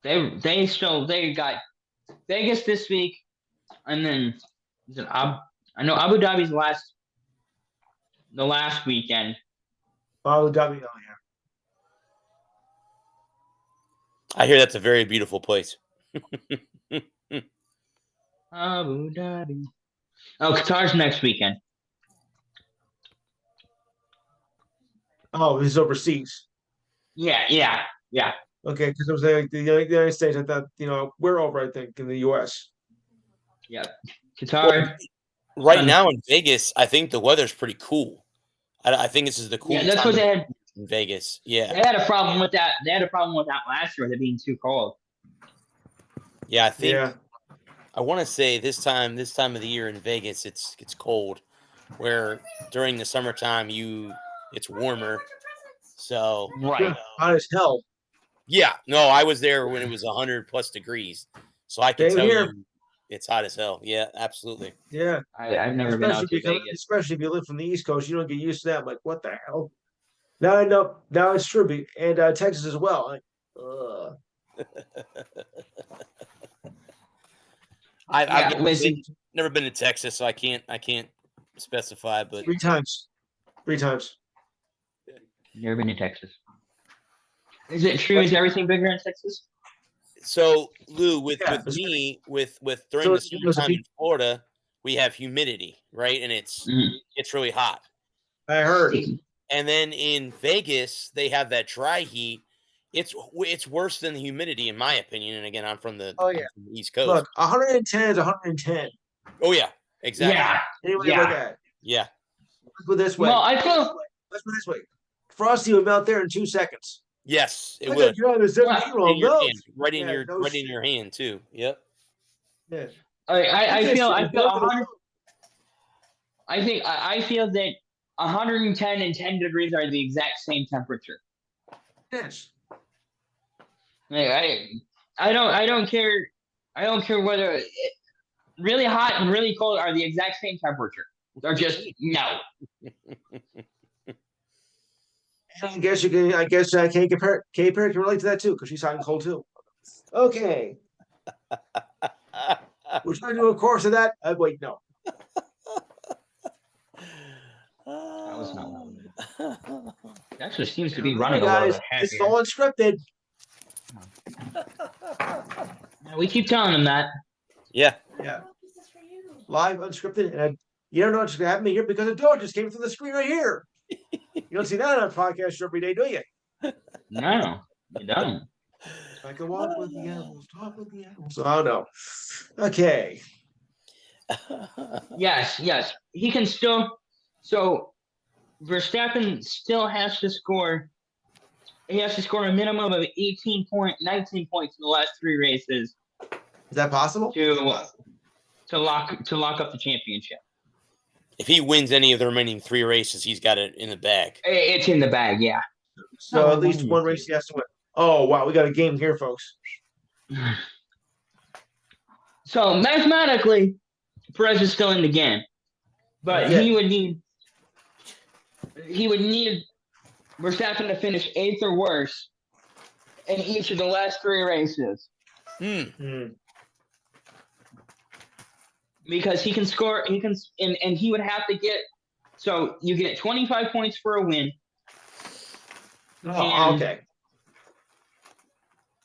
Speaker 2: they got Vegas this week, and then I know Abu Dhabi's the last weekend.
Speaker 3: Abu Dhabi, oh yeah.
Speaker 1: I hear that's a very beautiful place.
Speaker 2: Abu Dhabi. Oh, Qatar's next weekend.
Speaker 3: Oh, this is overseas.
Speaker 2: Yeah.
Speaker 3: Okay, because it was like the United States. I thought we're over. I think in the U.S.
Speaker 2: Yeah.
Speaker 1: Well,
Speaker 2: Qatar.
Speaker 1: right now in Vegas, I think the weather's pretty cool. I think this is the cool
Speaker 2: Yeah, that's
Speaker 1: time
Speaker 2: what they had.
Speaker 1: in Vegas.
Speaker 2: They
Speaker 1: Yeah.
Speaker 2: had a problem with that. They had a problem with that last year, with it being too cold.
Speaker 1: Yeah, I think
Speaker 3: Yeah.
Speaker 1: I want to say this time of the year in Vegas, it's cold. Where during the summertime, it's warmer. So
Speaker 2: Right.
Speaker 3: Hot as hell.
Speaker 1: yeah, no, I was there when it was 100+ degrees, so I can
Speaker 3: Same
Speaker 1: tell
Speaker 3: here.
Speaker 1: you it's hot as hell. Yeah, absolutely.
Speaker 3: Yeah.
Speaker 2: I've never been out to Vegas.
Speaker 3: Especially if you live from the East Coast, you don't get used to that. I'm like, what the hell? Now I know. Now it's true, and Texas as well. Like,
Speaker 1: I've
Speaker 2: Yeah,
Speaker 1: never been to Texas, so I can't specify, but
Speaker 3: 3 times. 3 times.
Speaker 2: never been to Texas. Is it true? Is everything bigger in Texas?
Speaker 1: so Lou, with
Speaker 3: Yeah,
Speaker 1: me, with during
Speaker 3: So
Speaker 1: the
Speaker 3: it was a
Speaker 1: summertime in Florida, we have humidity, right? And
Speaker 2: Mm.
Speaker 1: it's really hot.
Speaker 3: I heard.
Speaker 1: And then in Vegas, they have that dry heat. It's worse than the humidity, in my opinion. And again, I'm from the East Coast.
Speaker 3: Look, 110 is 110.
Speaker 1: Oh yeah, exactly.
Speaker 2: Yeah.
Speaker 3: Anyway,
Speaker 2: Yeah.
Speaker 3: like that.
Speaker 1: Yeah.
Speaker 3: Let's put it this way.
Speaker 2: Well, I feel.
Speaker 3: Let's put it this way. Frosty would melt there in 2 seconds.
Speaker 1: Yes, it
Speaker 3: I
Speaker 1: would.
Speaker 3: got drive a 17-year-old
Speaker 1: In your
Speaker 3: milk.
Speaker 1: hand, right in
Speaker 3: Yeah,
Speaker 1: your
Speaker 3: no
Speaker 1: right in
Speaker 3: shit.
Speaker 1: your hand too. Yep.
Speaker 3: Yeah.
Speaker 2: I feel 100.
Speaker 3: Milk.
Speaker 2: I feel that 110 and 10 degrees are the exact same temperature.
Speaker 3: Yes.
Speaker 2: Like, I don't care. I don't care whether really hot and really cold are the exact same temperature. They're just no.
Speaker 3: I guess you can. I guess Katy Perry can relate to that too because she's hot and cold too. Okay. We're trying to do a course of that. Wait, no.
Speaker 2: That was not Actually seems to be running
Speaker 3: Hey
Speaker 2: a little
Speaker 3: guys,
Speaker 2: bit ahead
Speaker 3: this is
Speaker 2: here.
Speaker 3: all unscripted.
Speaker 2: Yeah, we keep telling them that.
Speaker 1: Yeah.
Speaker 3: Yeah. Live, unscripted, and you don't know what's gonna happen here because the door just came through the screen right here. You don't see that on a podcast show every day, do you?
Speaker 2: No, you don't.
Speaker 3: I can walk with the animals, talk with the animals. Oh no. Okay.
Speaker 2: Yes. He can still. So Verstappen still has to score. He has to score a minimum of 19 points in the last 3 races
Speaker 3: Is that possible?
Speaker 2: to lock up the championship.
Speaker 1: If he wins any of the remaining 3 races, he's got it in the bag.
Speaker 2: It's in the bag, yeah.
Speaker 3: So at least one race he has to win. Oh wow, we got a game here, folks.
Speaker 2: So mathematically, Perez is still in the game, but
Speaker 3: Yeah.
Speaker 2: he would need Verstappen to finish 8th or worse in each of the last 3 races. Because he can score, and he would have to get. So you get 25 points for a win.
Speaker 3: Oh, okay.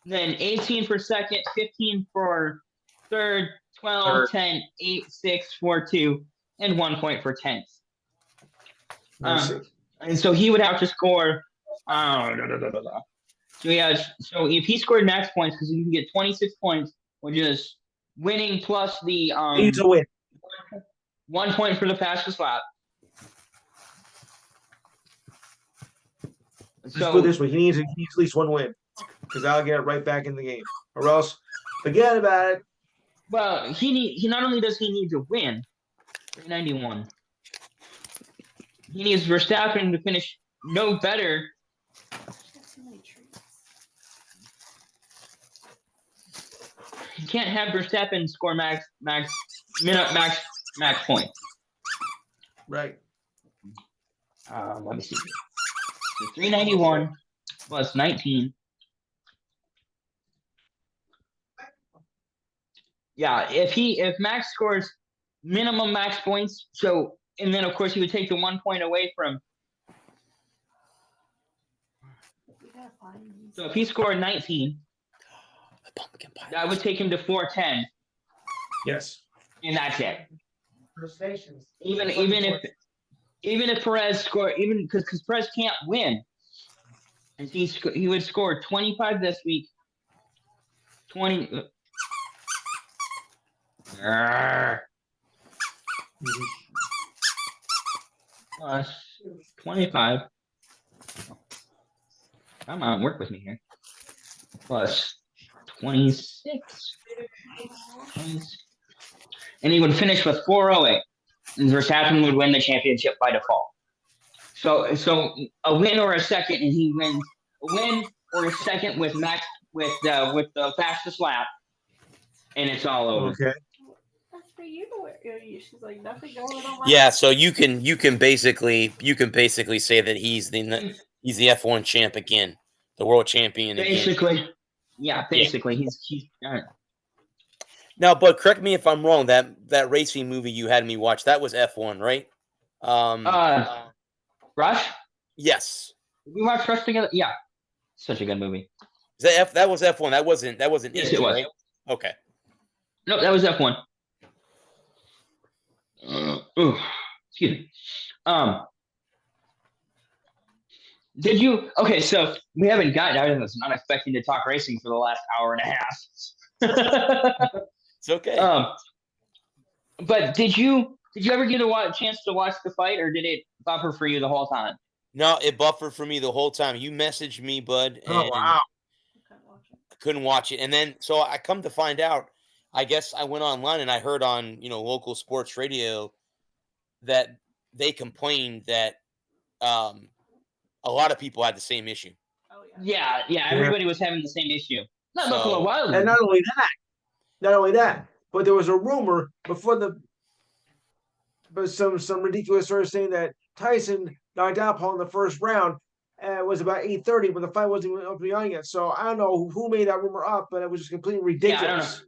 Speaker 2: Then 18 for second, 15 for third, 12, 10, 8, 6, 4, 2, and 1 point for 10th. And so he would have to score. So if he scored max points, because he can get 26 points, which is winning plus the
Speaker 3: He needs to win.
Speaker 2: 1 point for the fastest lap.
Speaker 3: Let's put it this way: he needs at least 1 win, because I'll get right back in the game, or else forget about it.
Speaker 2: Well, he not only does he need to win, 391. He needs Verstappen to finish no better. You can't have Verstappen score max point.
Speaker 3: Right.
Speaker 2: Let me see. So 391 plus 19. Yeah, if Max scores minimum max points, and then of course he would take the 1 point away from. So if he scored 19, that would take him to 410.
Speaker 3: Yes.
Speaker 2: And that's it. Even if Perez scored, because Perez can't win, and he would score 25 this week, 20. Plus 25. Come on, work with me here. Plus 26. And he would finish with 408. And Verstappen would win the championship by default. So a win or a second, and he wins a win or a second with Max with the fastest lap, and it's all over.
Speaker 3: Okay.
Speaker 4: That's for you to wear. She's like nothing going on.
Speaker 1: Yeah, so you can basically say that he's the F1 champ again, the world champion again.
Speaker 2: Basically, yeah. He's
Speaker 1: Now, but correct me if I'm wrong. That racing movie you had me watch, that was F1, right?
Speaker 2: Rush.
Speaker 1: Yes.
Speaker 2: We watched Rush together. Yeah, such a good movie.
Speaker 1: That was F1. That wasn't.
Speaker 2: Yes,
Speaker 1: Indy,
Speaker 2: it was.
Speaker 1: right? Okay.
Speaker 2: No, that was F1. Excuse me. Did you? Okay, so we haven't gotten out of this. I'm not expecting to talk racing for the last hour and a half.
Speaker 1: It's okay.
Speaker 2: But did you ever get a chance to watch the fight, or did it buffer for you the whole time?
Speaker 1: No, it buffered for me the whole time. You messaged me, bud. And
Speaker 3: Oh wow.
Speaker 1: I couldn't watch it, and then so I come to find out. I guess I went online and I heard on local sports radio that they complained that a lot of people had the same issue.
Speaker 4: Oh
Speaker 2: Yeah. Everybody was having the same issue. Not Buffalo Wild.
Speaker 3: And not only that, but there was a rumor but some ridiculous source saying that Tyson knocked out Paul in the first round. It was about 8:30 when the fight wasn't even up beyond yet. So I don't know who made that rumor up, but it was just completely ridiculous.
Speaker 2: Yeah, I don't know.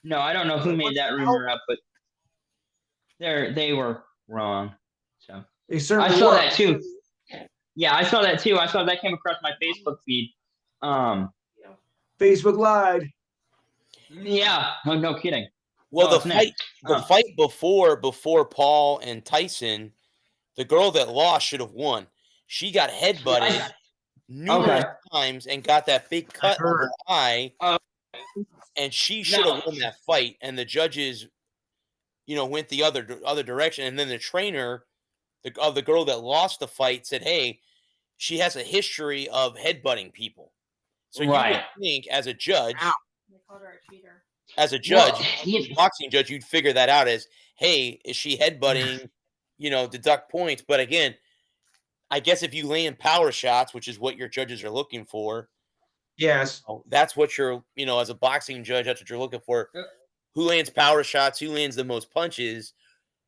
Speaker 2: No, I don't know who made that rumor up, but they were wrong. So
Speaker 3: They
Speaker 2: I
Speaker 3: certainly
Speaker 2: saw
Speaker 3: were.
Speaker 2: that too. Yeah, I saw that too. I saw that came across my Facebook feed.
Speaker 3: Facebook lied.
Speaker 2: Yeah, no kidding.
Speaker 1: Well,
Speaker 2: No, it's Nick.
Speaker 1: the fight before Paul and Tyson, the girl that lost should have won. She got headbutted numerous
Speaker 2: Okay.
Speaker 1: times and got that big
Speaker 3: I
Speaker 1: cut on
Speaker 3: heard.
Speaker 1: her eye,
Speaker 2: Uh,
Speaker 1: and she should have
Speaker 2: no.
Speaker 1: won that fight. And the judges, went the other direction. And then the trainer, the girl that lost the fight, said, "Hey, she has a history of headbutting people." So you would
Speaker 2: Right.
Speaker 1: think, as a judge,
Speaker 3: Ow.
Speaker 4: They called her a cheater.
Speaker 2: Well,
Speaker 1: boxing judge, you'd figure that out as, hey, is she headbutting, deduct points. But again, I guess if you land power shots, which is what your judges are looking for,
Speaker 3: Yes.
Speaker 1: that's what you're, as a boxing judge, that's what you're looking for. Who lands power shots? Who lands the most punches?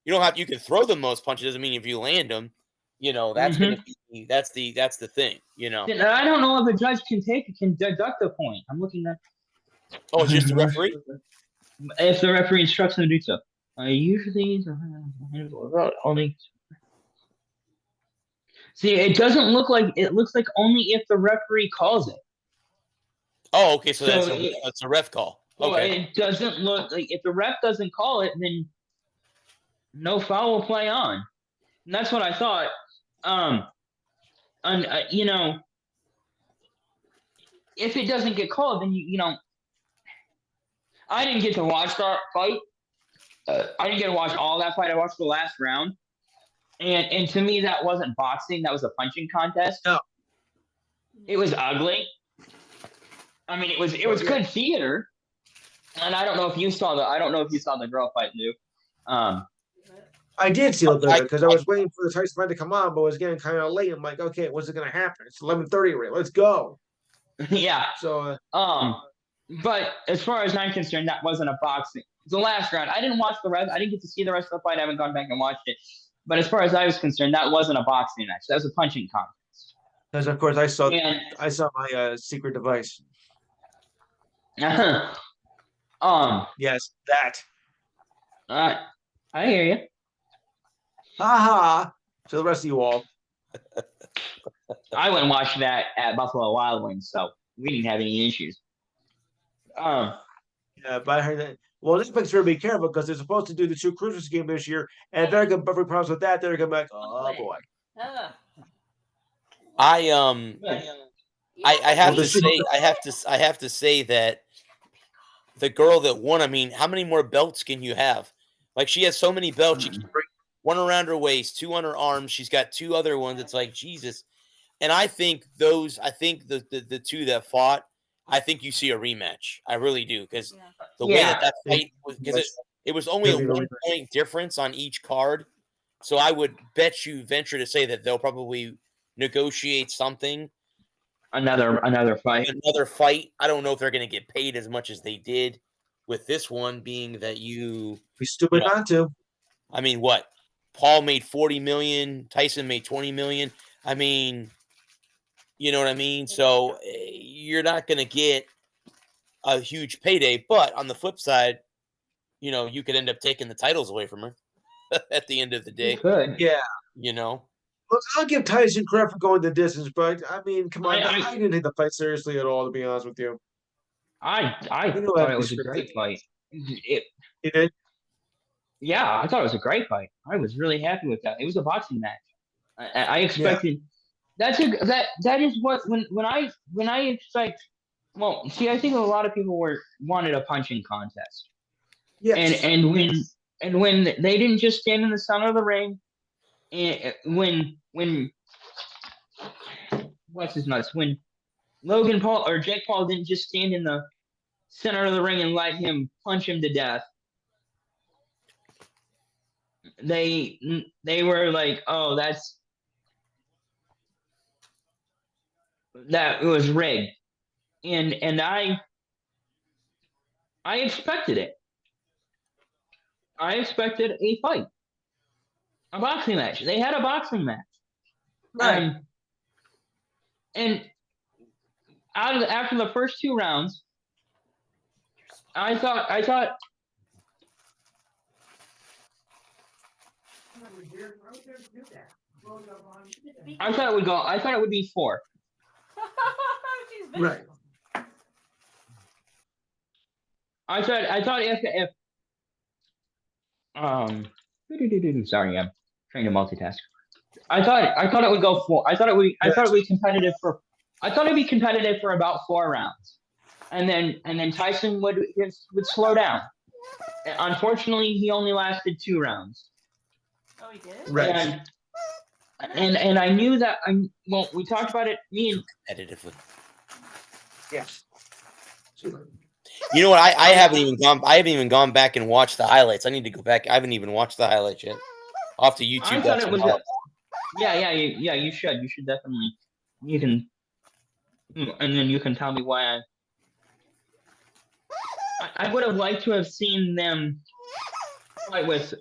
Speaker 1: You can throw the most punches. Doesn't mean if you land them, that's going to be, that's the thing,
Speaker 2: I don't know if a judge can deduct a point. I'm looking at.
Speaker 1: Oh, it's just the referee?
Speaker 2: If the referee instructs them to do so. Usually, only. See, it doesn't look like it looks like only if the referee calls it.
Speaker 1: Oh, okay. So,
Speaker 2: So
Speaker 1: that's a ref call.
Speaker 2: Well,
Speaker 1: Okay.
Speaker 2: it doesn't look like if the ref doesn't call it, then no foul will play on. And that's what I thought. And if it doesn't get called, then I didn't get to watch that fight. I didn't get to watch all that fight. I watched the last round, and to me, that wasn't boxing. That was a punching contest.
Speaker 3: No.
Speaker 2: It was ugly. I mean, it was good theater. And I don't know if you saw the girl fight, Lou.
Speaker 3: I did see a little bit because I was waiting for the Tyson fight to come on, but it was getting kind of late. I'm like, okay, what's it going to happen? It's 11:30 already. Let's go.
Speaker 2: Yeah.
Speaker 3: So,
Speaker 2: But as far as I'm concerned, that wasn't a boxing. The last round, I didn't watch the rest. I didn't get to see the rest of the fight. I haven't gone back and watched it. But as far as I was concerned, that wasn't a boxing match. That was a punching contest.
Speaker 3: because of course I saw
Speaker 2: And
Speaker 3: my secret device. Yes, that.
Speaker 2: I hear you.
Speaker 3: Ha. To the rest of you all.
Speaker 2: I went and watched that at Buffalo Wild Wings, so we didn't have any issues.
Speaker 3: Yeah, but I heard that. Well, this makes sure to be careful because they're supposed to do the two Christmas game this year, and if they're going to have problems with that, they're going to be like, oh boy.
Speaker 1: I have
Speaker 3: Well,
Speaker 1: to say, I have to say that the girl that won, I mean, how many more belts can you have? Like, she has so many belts. She can bring one around her waist, two on her arms. She's got two other ones. It's like, Jesus. And I think the two that fought, I think you see a rematch. I really do, because the way that fight was, because it was only a 1 point difference on each card. So I would venture to say that they'll probably negotiate something.
Speaker 2: Another fight.
Speaker 1: Another fight. I don't know if they're going to get paid as much as they did with this one, being that
Speaker 3: Be stupid not to.
Speaker 1: I mean, what? Paul made 40 million, Tyson made 20 million. I mean, you know what I mean? So you're not going to get a huge payday, but on the flip side, you could end up taking the titles away from her at the end of the day.
Speaker 2: Good.
Speaker 3: Yeah.
Speaker 1: Look,
Speaker 3: I'll give Tyson credit for going the distance, but I mean, come on, I didn't take the fight seriously at all, to be honest with you.
Speaker 2: I thought it was a great fight.
Speaker 3: You did?
Speaker 2: Yeah, I thought it was a great fight. I was really happy with that. It was a boxing match. I expected that is what when I expect. Well, see, I think a lot of people wanted a punching contest.
Speaker 3: Yes.
Speaker 2: And when they didn't just stand in the center of the ring, and when what's his nuts when Logan Paul or Jake Paul didn't just stand in the center of the ring and let him punch him to death. They were like, oh, that was rigged, and I expected it. I expected a fight, a boxing match. They had a boxing match,
Speaker 3: Right.
Speaker 2: And after the first two rounds, I thought. I thought it would be 4.
Speaker 4: She's been-
Speaker 3: Right.
Speaker 2: I thought if sorry, I'm trying to multitask. I thought it would go 4. I thought it would be competitive for. I thought it'd be competitive for about 4 rounds, and then Tyson would slow down. Unfortunately, he only lasted 2 rounds.
Speaker 4: Oh, he did?
Speaker 3: Right.
Speaker 2: And I knew that. We talked about it. Me and
Speaker 1: Competitively.
Speaker 3: Yes.
Speaker 1: You know what? I haven't even gone back and watched the highlights. I need to go back. I haven't even watched the highlights yet. Off to YouTube.
Speaker 2: I thought it was. Yeah. You should. You should definitely. You can. And then you can tell me why I would have liked to have seen them fight with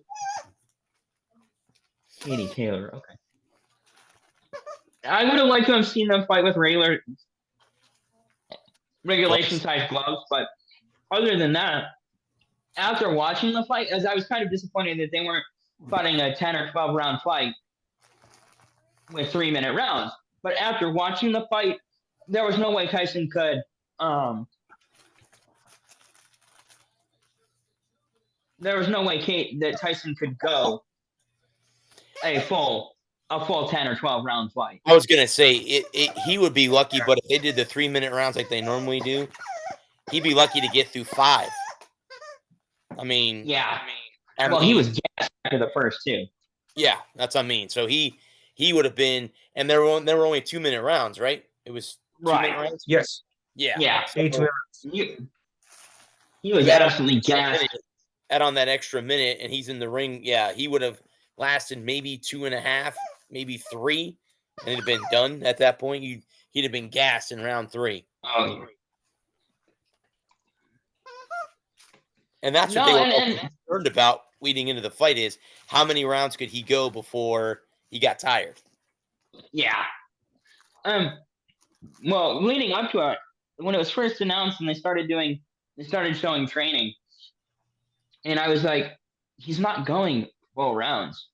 Speaker 2: Katie Taylor. Okay. I would have liked to have seen them fight with regulation size gloves, but other than that, after watching the fight, as I was kind of disappointed that they weren't fighting a 10 or 12 round fight with 3-minute rounds. But after watching the fight, there was no way Tyson could that Tyson could go a full 10 or 12 round fight.
Speaker 1: I was gonna say he would be lucky, but if they did the 3-minute rounds like they normally do, he'd be lucky to get through 5. I mean,
Speaker 2: he was gassed after the first 2.
Speaker 1: Yeah, that's what I mean. So he would have been, and there were only 2-minute rounds, right? It was 2-minute rounds.
Speaker 3: Yes.
Speaker 1: Yeah.
Speaker 3: 8 minutes.
Speaker 2: He was absolutely gassed.
Speaker 1: Add on that extra minute, and he's in the ring. Yeah, he would have lasted maybe 2.5, maybe 3, and it'd have been done at that point. He'd have been gassed in round 3.
Speaker 2: Oh.
Speaker 1: And that's what they were concerned about leading into the fight is how many rounds could he go before he got tired?
Speaker 2: Yeah. Well, leading up to it, when it was first announced and they started showing training, and I was like, he's not going 12 rounds.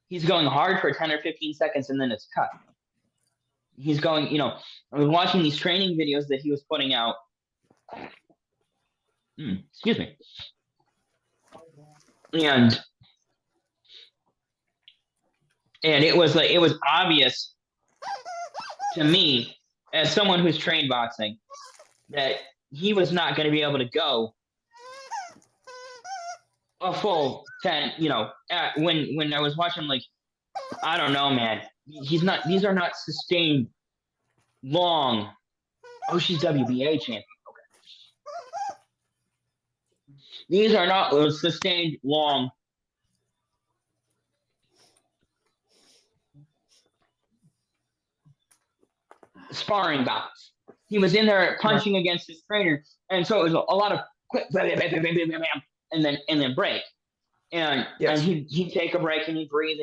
Speaker 2: He's going hard for 10 or 15 seconds and then it's cut. He's going, I was watching these training videos that he was putting out. Excuse me. And it was obvious to me as someone who's trained boxing that he was not going to be able to go a full 10, when I was watching, like, I don't know, man. These are not sustained long. Oh, she's WBA champion. Okay. These are not sustained long. Sparring bouts. He was in there punching against his trainer, and so it was a lot of quick, and then break, and he'd take a break and he'd breathe,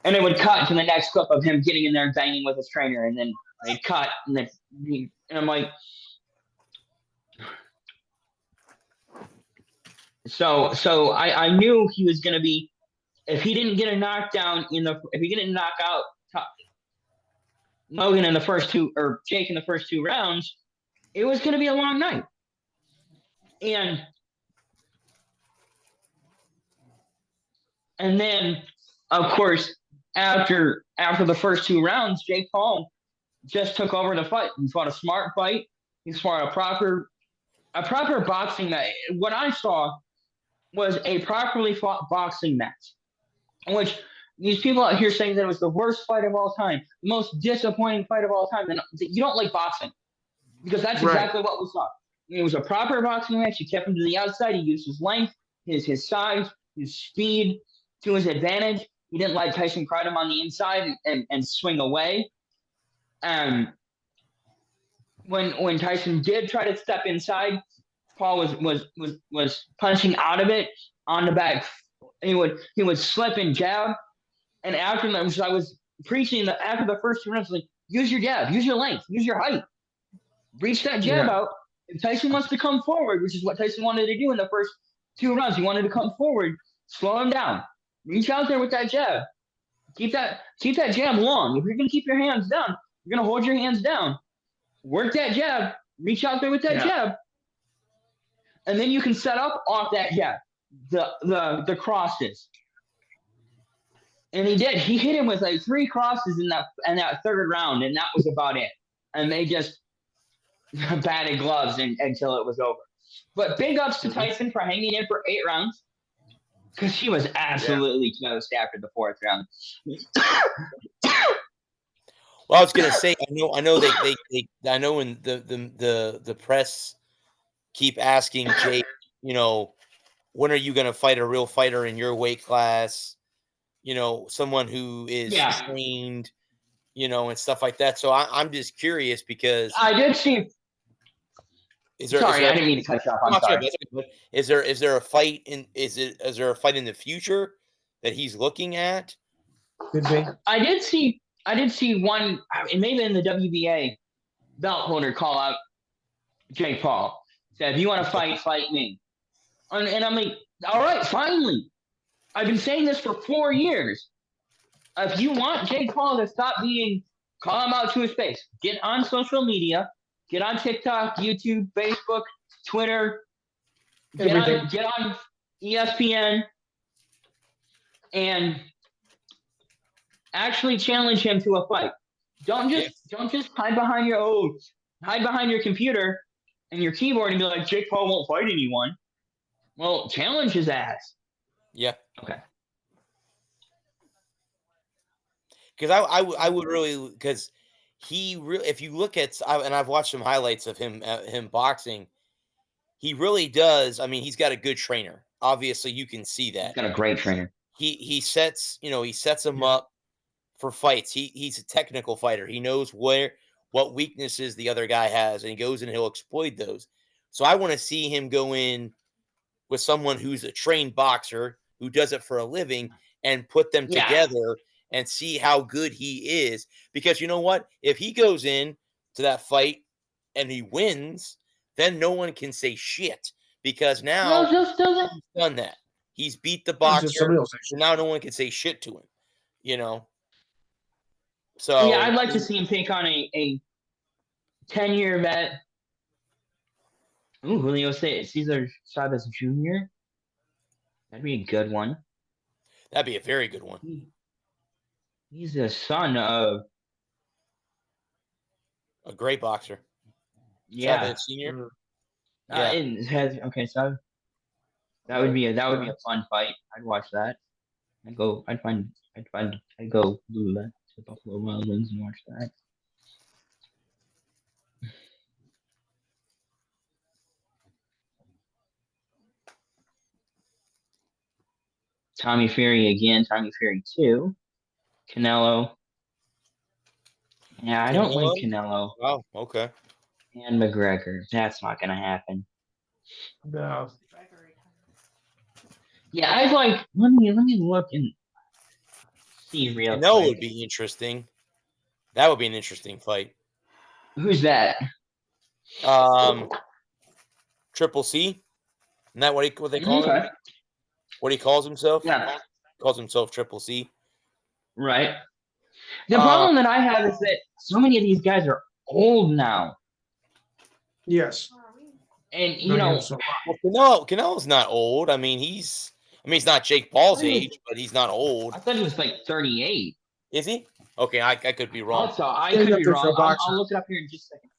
Speaker 2: and it would cut to the next clip of him getting in there and banging with his trainer, and then they'd cut, and I'm like, so I knew he was gonna be, if he didn't get a knockdown if he didn't knock out Logan in the first 2 or Jake in the first 2 rounds, it was going to be a long night. And then, of course, after the first 2 rounds, Jake Paul just took over the fight. He fought a smart fight. He fought a proper boxing match. What I saw was a properly fought boxing match, which these people out here saying that it was the worst fight of all time, the most disappointing fight of all time, then you don't like boxing, because that's exactly what we saw. It was a proper boxing match. He kept him to the outside. He used his length, his size, his speed to his advantage. He didn't let Tyson crowd him on the inside and swing away. When Tyson did try to step inside, Paul was punching out of it on the back. He would slip and jab. And after that, so I was preaching that after the first 2 rounds, like, use your jab, use your length, use your height, reach that jab out. If Tyson wants to come forward, which is what Tyson wanted to do in the first 2 rounds, he wanted to come forward, slow him down, reach out there with that jab, Keep that jab long. If you're gonna keep your hands down, you're gonna hold your hands down. Work that jab. Reach out there with that jab, and then you can set up off that jab. The crosses. And he did. He hit him with like 3 crosses in that third round, and that was about it. And they just batted gloves until it was over. But big ups to Tyson for hanging in for 8 rounds, because he was absolutely toast after the 4th round.
Speaker 1: Well, I was gonna say, I know I know when the press keep asking Jake, when are you gonna fight a real fighter in your weight class? Someone who is trained, and stuff like that. So I'm just curious because
Speaker 2: I did see.
Speaker 1: Is there,
Speaker 2: sorry,
Speaker 1: is there,
Speaker 2: I didn't mean to cut you off. I'm sorry.
Speaker 1: Is there a fight is there a fight in the future that he's looking at?
Speaker 3: Could be.
Speaker 2: I did see one, maybe in the WBA, belt holder call out Jake Paul. Said, if you want to fight me. And I'm like, all right, finally. I've been saying this for 4 years. If you want Jake Paul to stop call him out to his face, get on social media, get on TikTok, YouTube, Facebook, Twitter, get on ESPN, and actually challenge him to a fight. Don't just hide behind your computer and your keyboard and be like, Jake Paul won't fight anyone. Well, challenge his ass.
Speaker 1: Yeah.
Speaker 2: Okay.
Speaker 1: Because I would really, because he really, if you look at, and I've watched some highlights of him boxing, he really does. I mean, he's got a good trainer. Obviously, you can see that.
Speaker 2: He's got a great trainer.
Speaker 1: He sets him up for fights. He's a technical fighter. He knows what weaknesses the other guy has, and he goes and he'll exploit those. So I want to see him go in with someone who's a trained boxer who does it for a living and put them together and see how good he is. Because you know what? If he goes in to that fight and he wins, then no one can say shit, because now he's done that. He's beat the boxer. So now no one can say shit to him, So
Speaker 2: yeah, I'd like to see him take on a 10-year vet. Ooh, Julio Cesar Chavez Jr. That'd be a good one.
Speaker 1: That'd be a very good one.
Speaker 2: He's the son of
Speaker 1: a great boxer.
Speaker 2: Yeah.
Speaker 1: Chavez Sr.
Speaker 2: Okay, so that would be a fun fight. I'd watch that. I'd go to Buffalo Wild Wings and watch that. Tommy Fury again. Tommy Fury 2. Canelo. Yeah, I don't like Canelo.
Speaker 1: Oh, okay.
Speaker 2: And McGregor. That's not going to happen.
Speaker 3: No.
Speaker 2: Yeah, I'd like. Let me look and see real quick.
Speaker 1: Canelo would be interesting. That would be an interesting fight.
Speaker 2: Who's that?
Speaker 1: Triple C. Isn't that what they call him? What he calls himself?
Speaker 2: Yeah.
Speaker 1: He calls himself Triple C.
Speaker 2: Right. The problem that I have is that so many of these guys are old now.
Speaker 3: Yes.
Speaker 2: And
Speaker 1: Canelo's not old. I mean, he's not Jake Paul's age, but he's not old.
Speaker 2: I thought he was like 38.
Speaker 1: Is he? Okay, I could be wrong.
Speaker 2: Also, I could be wrong. I'll look it up here in just a second.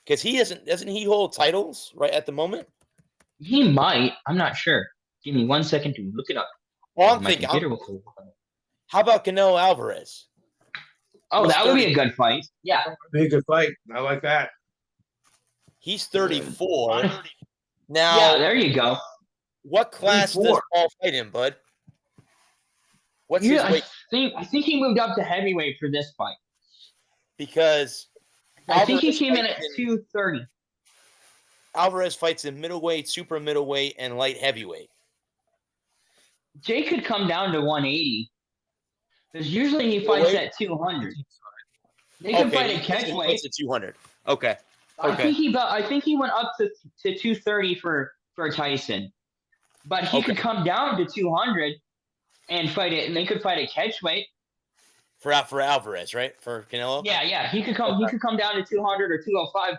Speaker 1: Because doesn't he hold titles right at the moment?
Speaker 2: He might. I'm not sure. Give me 1 second to look it up.
Speaker 1: Well, I'm thinking. How about Canelo Alvarez?
Speaker 2: Oh, that would be a good fight. Yeah.
Speaker 3: Be a good fight. I like that.
Speaker 1: He's 34. Now,
Speaker 2: yeah, there you go.
Speaker 1: What class does Paul fight in, bud? What's his weight?
Speaker 2: I think he moved up to heavyweight for this fight.
Speaker 1: Because
Speaker 2: I think he came in at 230.
Speaker 1: Alvarez fights in middleweight, super middleweight, and light heavyweight.
Speaker 2: Jay could come down to 180. Because usually he fights at 200. They can fight at catchweight. He fights
Speaker 1: at 200. Okay.
Speaker 2: I think he went up to 230 for Tyson. But he could come down to 200 and fight it, and they could fight at catchweight.
Speaker 1: For Alvarez, right? For Canelo.
Speaker 2: Yeah. He could come down to 200 or 205,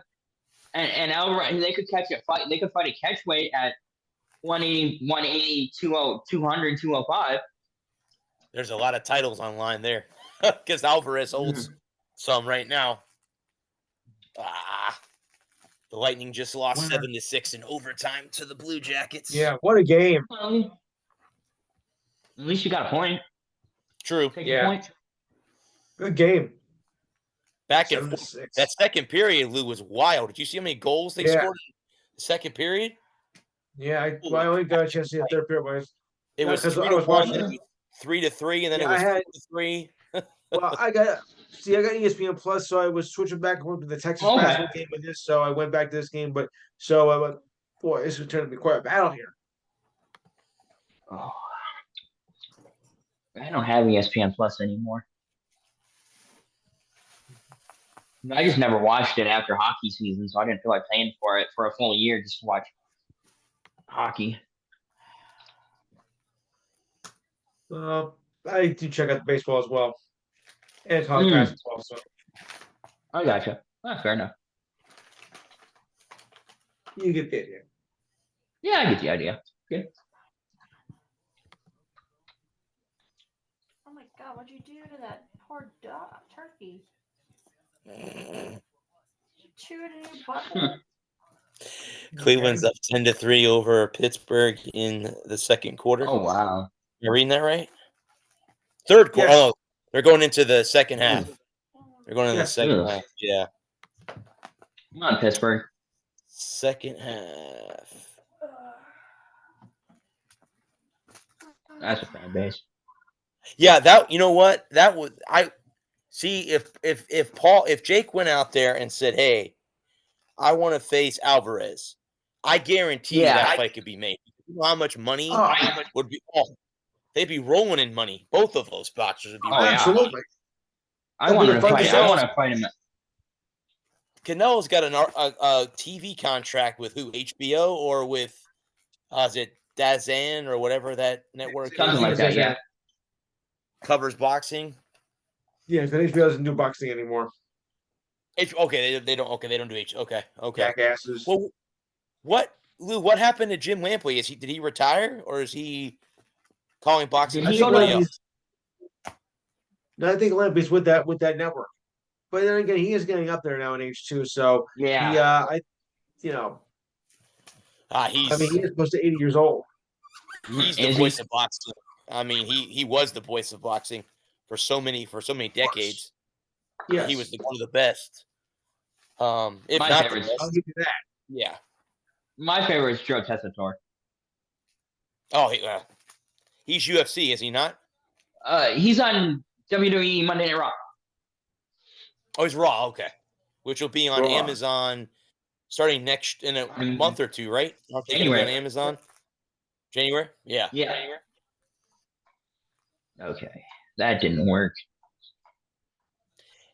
Speaker 2: and Alvarez, they could catch a fight. They could fight a catchweight at 180, 200, 205.
Speaker 1: There's a lot of titles online there because Alvarez holds some right now. The Lightning just lost 7-6 in overtime to the Blue Jackets.
Speaker 3: Yeah, what a game.
Speaker 2: Well, at least you got a point.
Speaker 1: True.
Speaker 2: Take a point.
Speaker 3: Good game.
Speaker 1: Back and forth. That second period, Lou, was wild. Did you see how many goals they scored in the second period?
Speaker 3: Yeah, I only got a chance to see the third period.
Speaker 1: It was 3-1, 3-3, and then it was 4-3.
Speaker 3: Well, I got ESPN Plus, so I was switching back and forth with the Texas basketball game with this, so I went back to this game. But so I went, boy, this is turning to be quite a battle here.
Speaker 2: Oh, I don't have ESPN Plus anymore. I just never watched it after hockey season, so I didn't feel like paying for it for a full year just to watch hockey.
Speaker 3: I do check out the baseball as well, and college basketball. So
Speaker 2: I gotcha. Fair enough.
Speaker 3: You get the idea.
Speaker 2: Yeah, I get the idea. Good.
Speaker 4: Oh my god, what'd you do to that poor turkey? You chew it in your butt.
Speaker 1: Cleveland's up 10-3 over Pittsburgh in the second quarter.
Speaker 2: Oh wow!
Speaker 1: You reading that right? Third quarter.
Speaker 3: Yes.
Speaker 1: Oh, they're going into the second half. They're going into the second half. Yeah.
Speaker 2: Come on, Pittsburgh.
Speaker 1: Second half.
Speaker 2: That's a fan base.
Speaker 1: Yeah, that you know what? That would I see if Jake went out there and said, "Hey, I want to face Alvarez," I guarantee that fight could be made. You know how much money would be? Oh, they'd be rolling in money. Both of those boxers would be.
Speaker 3: Absolutely.
Speaker 2: I want to fight. I want to fight him.
Speaker 1: Canelo's got a TV contract with who? HBO or with is it DAZN or whatever that network
Speaker 2: Something like that, yeah.
Speaker 1: Covers boxing.
Speaker 3: Yeah, because HBO doesn't do boxing anymore.
Speaker 1: Okay, they don't. Okay, they don't do H. Okay.
Speaker 3: Jackasses.
Speaker 1: Well, what happened to Jim Lampley? Did he retire or is he calling boxing?
Speaker 3: No, I think Lampley's with that network. But then again, he is getting up there now in age too. So
Speaker 2: yeah,
Speaker 3: he is close to 80 years old.
Speaker 1: He's the voice of boxing. I mean, he was the voice of boxing for so many decades.
Speaker 3: Yeah,
Speaker 1: he was one of the best. If
Speaker 2: my
Speaker 1: not
Speaker 2: favorite,
Speaker 1: the best.
Speaker 3: I'll give you that.
Speaker 1: Yeah.
Speaker 2: My favorite is Joe Tessitore.
Speaker 1: Oh, he's UFC, is he not?
Speaker 2: He's on WWE Monday Night Raw.
Speaker 1: Oh, he's Raw. Okay, which will be on Amazon starting in a month or two, right?
Speaker 2: January.
Speaker 1: On Amazon. January. Yeah.
Speaker 2: Yeah. Okay, that didn't work.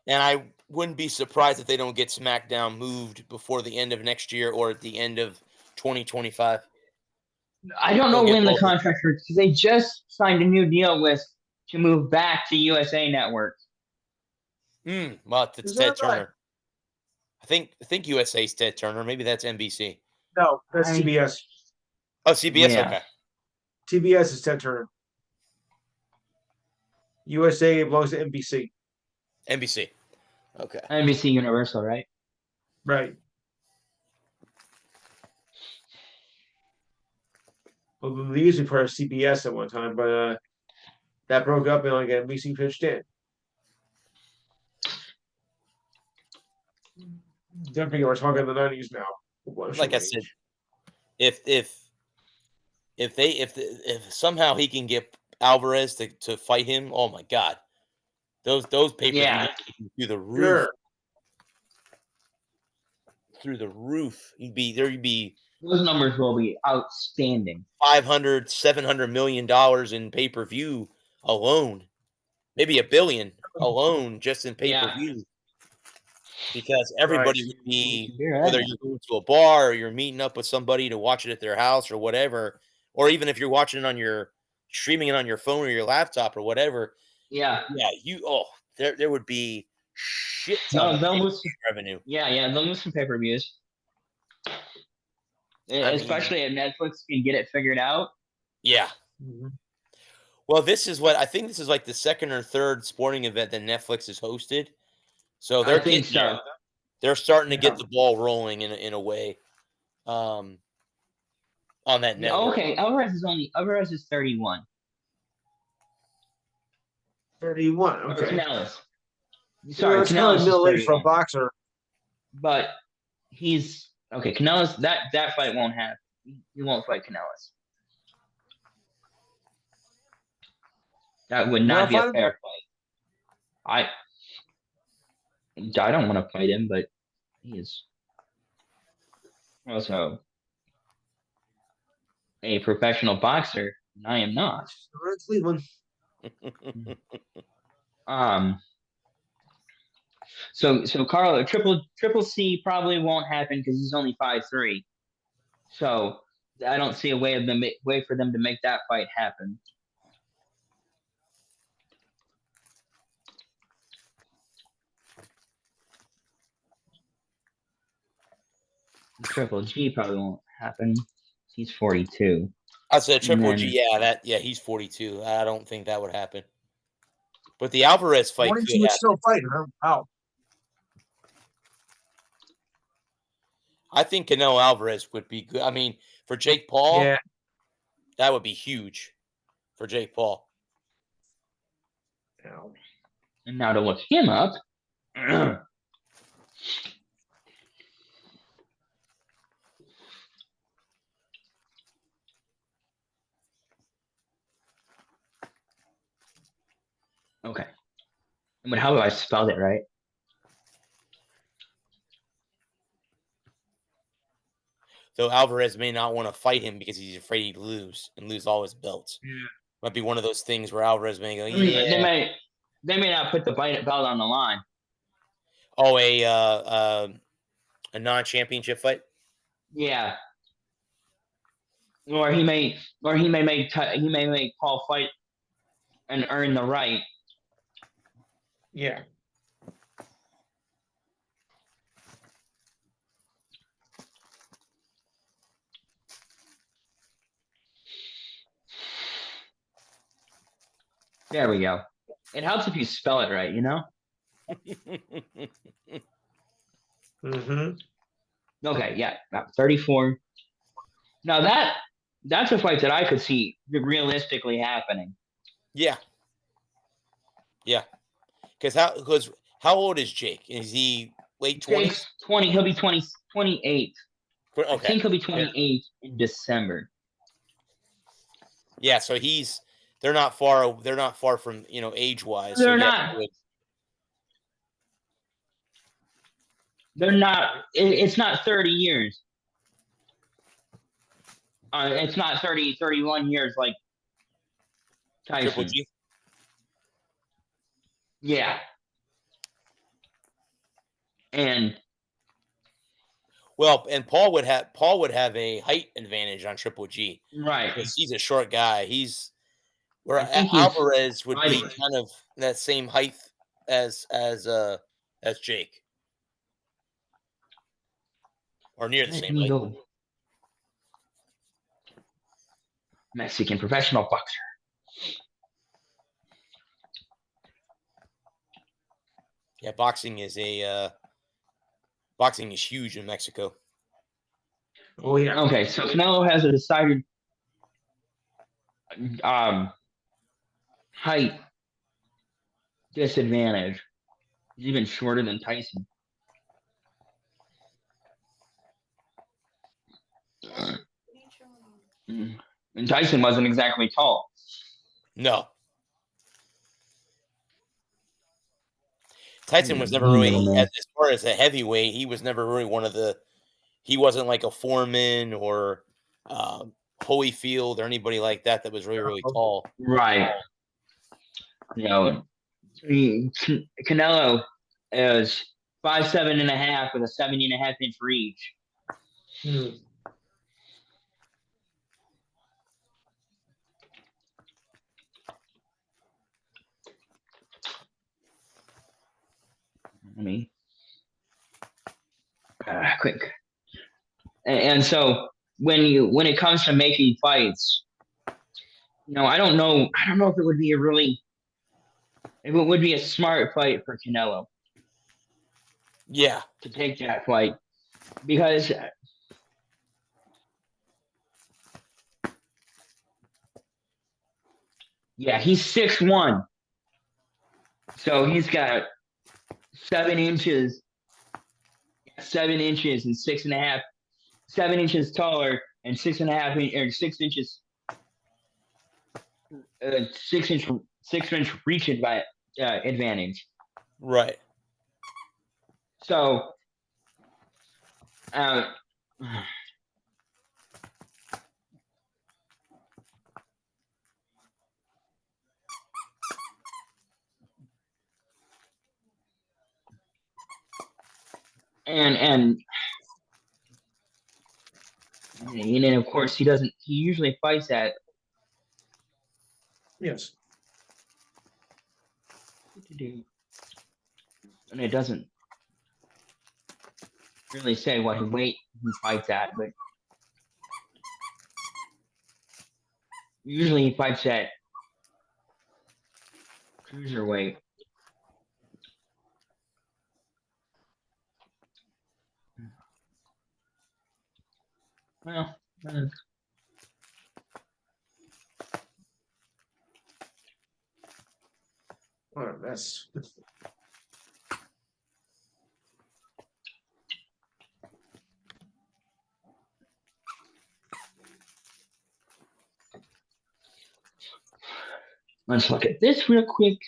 Speaker 1: And I wouldn't be surprised if they don't get SmackDown moved before the end of next year or at the end of 2025.
Speaker 2: I don't know when the contract works because they just signed a new deal to move back to USA Network.
Speaker 1: Well, it's Ted Turner. I think USA's Ted Turner. Maybe that's NBC.
Speaker 3: No, that's CBS.
Speaker 1: Oh, CBS.
Speaker 2: Yeah.
Speaker 1: Okay.
Speaker 3: TBS is Ted Turner. USA belongs to NBC.
Speaker 1: NBC. Okay.
Speaker 2: NBC Universal, right?
Speaker 3: Right. Well, they used to be part of CBS at one time, but that broke up and again NBC pitched in. Don't forget we're talking in the 90s now.
Speaker 1: Like I said, if somehow he can get Alvarez to fight him, oh my God, those papers through the roof.
Speaker 3: Sure.
Speaker 1: Through the roof. You'd be
Speaker 2: those numbers will be outstanding.
Speaker 1: $700 million in pay-per-view alone. Maybe $1 billion alone just in pay-per-view. Because everybody would be, whether you're going to a bar or you're meeting up with somebody to watch it at their house or whatever, or even if you're watching it on your streaming it on your phone or your laptop or whatever,
Speaker 2: Yeah.
Speaker 1: there would be shit ton
Speaker 2: No,
Speaker 1: of
Speaker 2: they'll lose.
Speaker 1: revenue.
Speaker 2: Yeah, they'll lose some pay-per-views.
Speaker 1: I mean,
Speaker 2: Especially if Netflix can get it figured out.
Speaker 1: yeah.
Speaker 3: Mhm.
Speaker 1: Well, this is what I think this is like the second or third sporting event that Netflix has hosted. So
Speaker 2: I
Speaker 1: they're
Speaker 2: think
Speaker 1: getting
Speaker 2: so.
Speaker 1: there. They're starting to
Speaker 2: Yeah.
Speaker 1: get the ball rolling in a way. On that network.
Speaker 2: Okay, Alvarez is 31.
Speaker 3: 31.
Speaker 2: Or
Speaker 3: Okay.
Speaker 2: Canales.
Speaker 3: You know,
Speaker 2: Sorry,
Speaker 3: it's kind of
Speaker 2: Canales is
Speaker 3: middle age for a
Speaker 2: 31.
Speaker 3: boxer.
Speaker 2: But he's okay. Canales, that fight won't happen. He won't fight Canales. That would not be a fair fight. I don't want to fight him, but he is also a professional boxer, and I am not.
Speaker 3: Cleveland.
Speaker 2: So Carlo, triple C probably won't happen because he's only 5'3". So I don't see a way for them to make that fight happen. Triple G probably won't happen. He's 42.
Speaker 1: I said Triple G. Yeah, he's 42. I don't think that would happen. But the Alvarez fight could happen.
Speaker 3: Still fighting, huh? Wow.
Speaker 1: I think Canelo Alvarez would be good. I mean, for Jake Paul,
Speaker 3: Yeah.
Speaker 1: that would be huge for Jake Paul.
Speaker 2: And now to look him up. Okay. But how do I spell it right?
Speaker 1: Though Alvarez may not want to fight him because he's afraid he'd lose and lose all his belts.
Speaker 3: Yeah.
Speaker 1: Might be one of those things where Alvarez may go,
Speaker 2: They may not put the belt on the line.
Speaker 1: Oh, a non-championship fight?
Speaker 2: Yeah. Or he may make Paul fight and earn the right.
Speaker 3: Yeah.
Speaker 2: There we go. It helps if you spell it right, you know?
Speaker 3: Mm-hmm.
Speaker 2: Okay, yeah. 34. Now that's a fight that I could see realistically happening.
Speaker 1: Yeah. Yeah. Because how old is Jake? Is he late 20s?
Speaker 2: Jake's 20. He'll be 28.
Speaker 1: Okay.
Speaker 2: I think he'll be 28 in December.
Speaker 1: Yeah, so they're not far from, age-wise.
Speaker 2: They're not. They're not. It's not 30 years. It's not 31 years like Tyson.
Speaker 1: Triple G?
Speaker 2: Yeah. And
Speaker 1: Paul would have a height advantage on Triple G.
Speaker 2: Right.
Speaker 1: Because he's a short guy. Alvarez would be kind of that same height as Jake. Or near the same height.
Speaker 2: Mexican professional boxer.
Speaker 1: Yeah, boxing is huge in Mexico.
Speaker 3: Oh yeah.
Speaker 2: Okay, so Canelo has a decided height disadvantage. He's even shorter than Tyson. And Tyson wasn't exactly tall.
Speaker 1: No. Tyson was never really, as far as a heavyweight, he was never really he wasn't like a Foreman or Holyfield or anybody like that was really, really tall.
Speaker 2: Right. Canelo is 5'7.5" with a 70.5-inch reach. Let me quick. And so when it comes to making fights, I don't know if it would be a smart fight for Canelo
Speaker 1: Yeah.
Speaker 2: to take that fight, because he's 6'1", so he's got 7 inches and 6.5, 7 inches taller and 6.5 or 6 inches, 6 inch reach advantage.
Speaker 1: Right.
Speaker 2: So, and of course he usually fights at
Speaker 3: Yes.
Speaker 2: and it doesn't really say what weight he fights at, but usually he fights at cruiserweight. Well,
Speaker 3: What a mess.
Speaker 2: let's look at this real quick.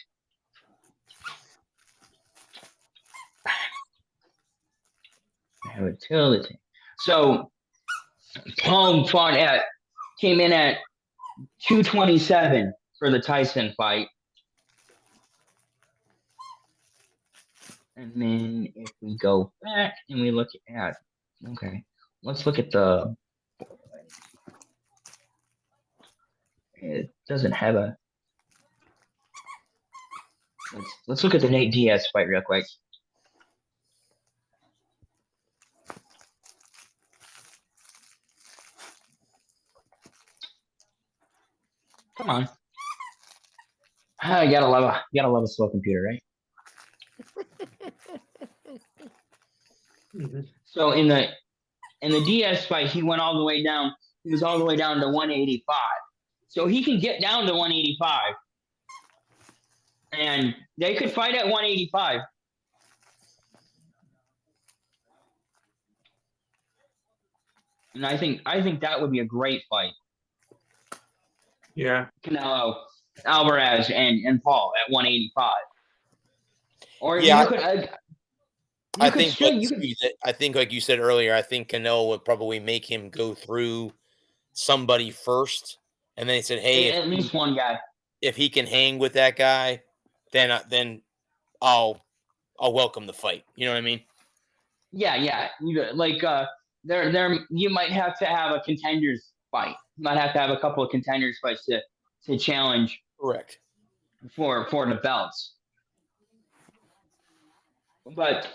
Speaker 2: So Paul came in at 227 for the Tyson fight. And then if we go back and we look at, let's look at it doesn't have a, let's look at the Nate Diaz fight real quick. Come on. You gotta love a slow computer, right?
Speaker 3: Mm-hmm.
Speaker 2: So in the Diaz fight, he went all the way down. He was all the way down to 185. So he can get down to 185, and they could fight at 185. And I think that would be a great fight.
Speaker 3: Yeah.
Speaker 2: Canelo, Alvarez, and Paul at 185. Or
Speaker 1: Yeah,
Speaker 2: you could.
Speaker 1: I think, like you said earlier, I think Canelo would probably make him go through somebody first, and then he said, "Hey,
Speaker 2: at least one guy.
Speaker 1: If he can hang with that guy, then I'll welcome the fight." You know what I mean?
Speaker 2: Yeah. There you might have to have a contenders fight. You might have to have a couple of contenders fights to challenge.
Speaker 1: Correct.
Speaker 2: For the belts. But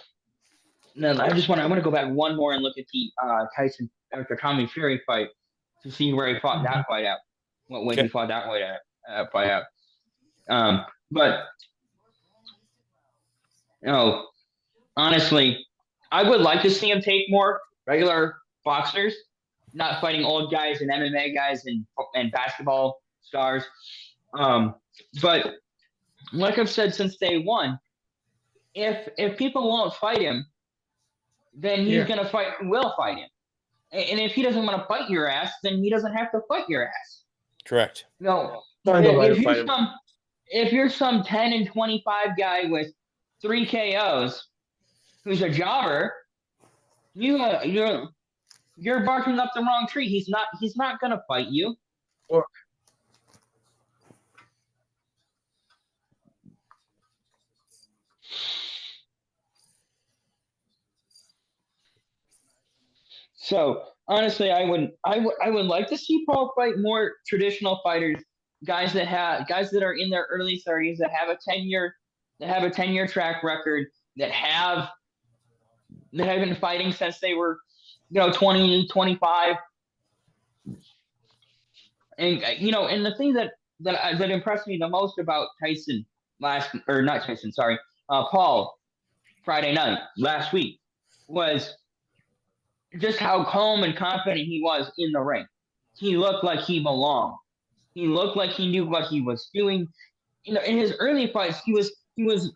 Speaker 2: then I want to go back one more and look at the Tyson after Tommy Fury fight to see where he fought that fight out. What way he fought that fight out. But honestly, I would like to see him take more regular boxers, not fighting old guys and MMA guys and basketball stars. But like I've said since day one, if people won't fight him, then he's gonna fight who will fight him. And if he doesn't want to fight your ass, then he doesn't have to fight your ass.
Speaker 1: Correct.
Speaker 2: No,
Speaker 3: if
Speaker 2: you're some 10 and 25 guy with 3 KOs who's a jobber, you're barking up the wrong tree. He's not gonna fight you. So honestly, I would like to see Paul fight more traditional fighters, guys that are in their early 30s that have a 10-year track record, that have been fighting since they were, 20, 25. And and the thing that impressed me the most about Tyson not Tyson, sorry, Paul Friday night last week was just how calm and confident he was in the ring. He looked like he belonged. He looked like he knew what he was doing. In his early fights, he was doing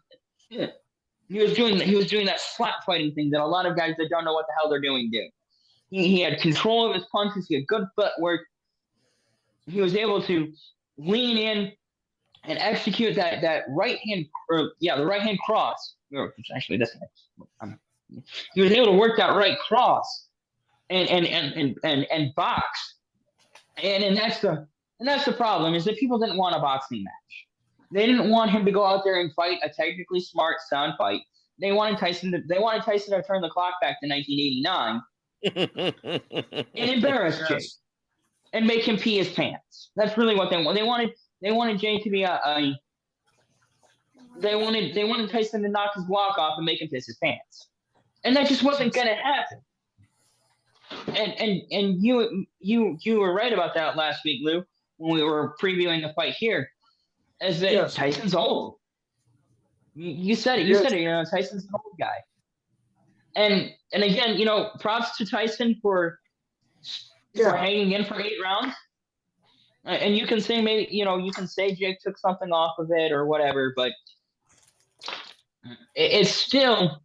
Speaker 2: that slap fighting thing that a lot of guys that don't know what the hell they're doing do. He had control of his punches. He had good footwork. He was able to lean in and execute that right hand, the right hand cross. Actually, this. He was able to work that right cross and box. And that's the problem, is that people didn't want a boxing match. They didn't want him to go out there and fight a technically smart, sound fight. They wanted Tyson to turn the clock back to 1989 and embarrass Jake and make him pee his pants. That's really what they want. They wanted Jake to be they wanted Tyson to knock his block off and make him piss his pants, and that just wasn't gonna happen. And you were right about that last week, Lou, when we were previewing the fight here, is that Tyson's old. You said it. You said it. Tyson's an old guy. And again, props to Tyson for hanging in for 8 rounds. And you can say Jake took something off of it or whatever, but it's still,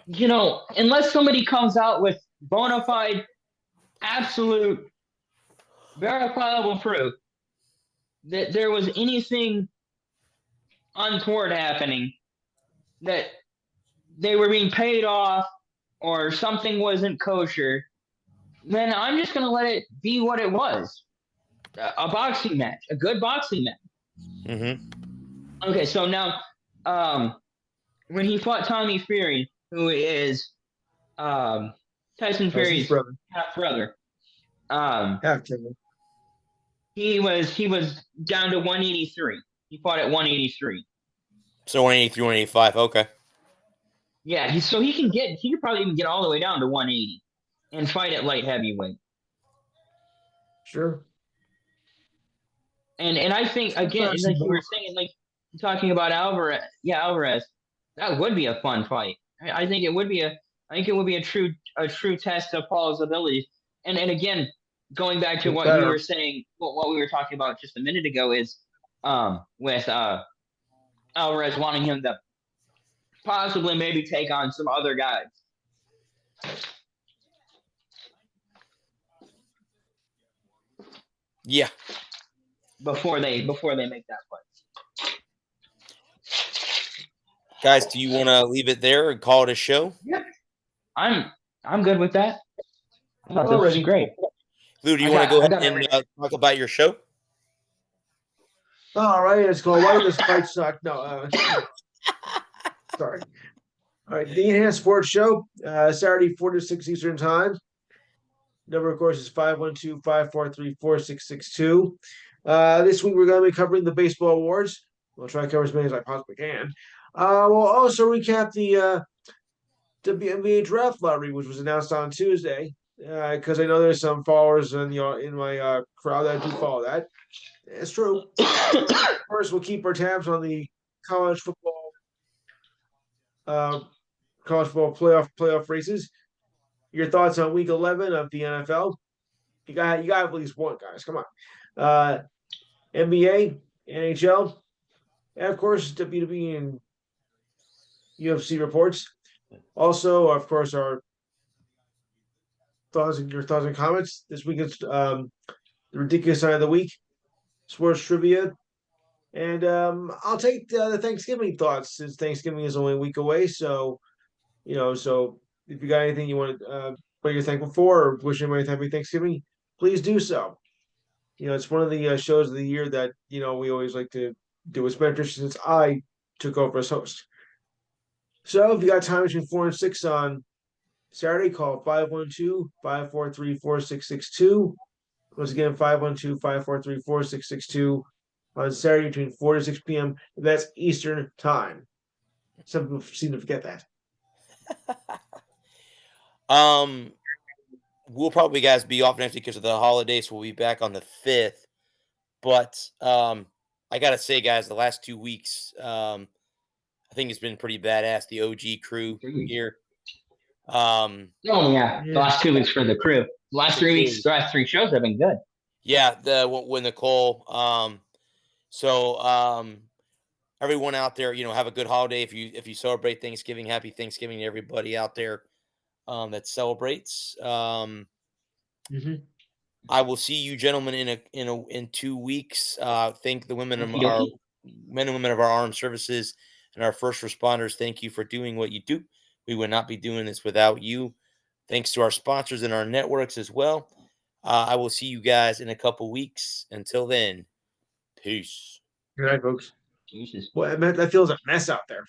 Speaker 2: unless somebody comes out with bona fide, absolute, verifiable proof that there was anything untoward happening, that they were being paid off or something wasn't kosher, then I'm just going to let it be what it was. A boxing match, a good boxing match. Mm-hmm. Okay, so now when he fought Tommy Fury, who is Tyson Fury's half brother, he was down to 183. He fought at 183.
Speaker 1: So 183, 185. Okay.
Speaker 2: Yeah, he could probably even get all the way down to 180 and fight at light heavyweight.
Speaker 3: Sure.
Speaker 2: And I think, again, like you were saying, like talking about Alvarez, that would be a fun fight. I think it would be a true test of Paul's abilities. And again, going back to what you were saying, what we were talking about just a minute ago is with Alvarez wanting him to possibly maybe take on some other guys.
Speaker 1: Yeah.
Speaker 2: Before they make that fight.
Speaker 1: Guys, do you want to leave it there and call it a show?
Speaker 2: Yeah. I'm good with that. I thought this was great.
Speaker 1: Lou, do you want to go ahead and talk about your show?
Speaker 3: All right, let's go. Why does fight suck? No, sorry. All right, the Enhanced Sports Show, Saturday 4 to 6 Eastern Time. Number, of course, is 512-543-4662. This week we're going to be covering the baseball awards. We'll try to cover as many as I possibly can. We'll also recap the WNBA draft lottery, which was announced on Tuesday, because I know there's some followers in my crowd that do follow that. It's true. Of course, we'll keep our tabs on the college football playoff races. Your thoughts on Week 11 of the NFL? You got at least one, guys. Come on. NBA, NHL, and of course WWE and UFC reports. Also, of course, your thoughts and comments. This week is the ridiculous sign of the week, sports trivia, and I'll take the Thanksgiving thoughts, since Thanksgiving is only a week away. So, so if you got anything you want to what you're thankful for or wish anybody happy Thanksgiving, please do so. It's one of the shows of the year that we always like to do as mentors since I took over as host. So if you got time between 4 and 6 on Saturday, call 512-543-4662. Once again, 512-543-4662 on Saturday between 4 to 6 p.m. That's Eastern Time. Some people seem to forget that.
Speaker 1: We'll probably guys be off next week because of the holidays. So we'll be back on the 5th. But I gotta say, guys, the last 2 weeks, I think it's been pretty badass. The OG crew here.
Speaker 2: Oh yeah, the last 2 weeks for the crew. The last 3 weeks, the last 3 shows have been good.
Speaker 1: Yeah, when Nicole. Everyone out there, have a good holiday. If you celebrate Thanksgiving, happy Thanksgiving to everybody out there that celebrates. I will see you gentlemen in 2 weeks. Thank the women of our men and women of our armed services and our first responders. Thank you for doing what you do. We would not be doing this without you. Thanks to our sponsors and our networks as well. I will see you guys in a couple weeks. Until then, peace.
Speaker 3: Good night, folks.
Speaker 2: Jesus.
Speaker 3: Boy, that feels a mess out there.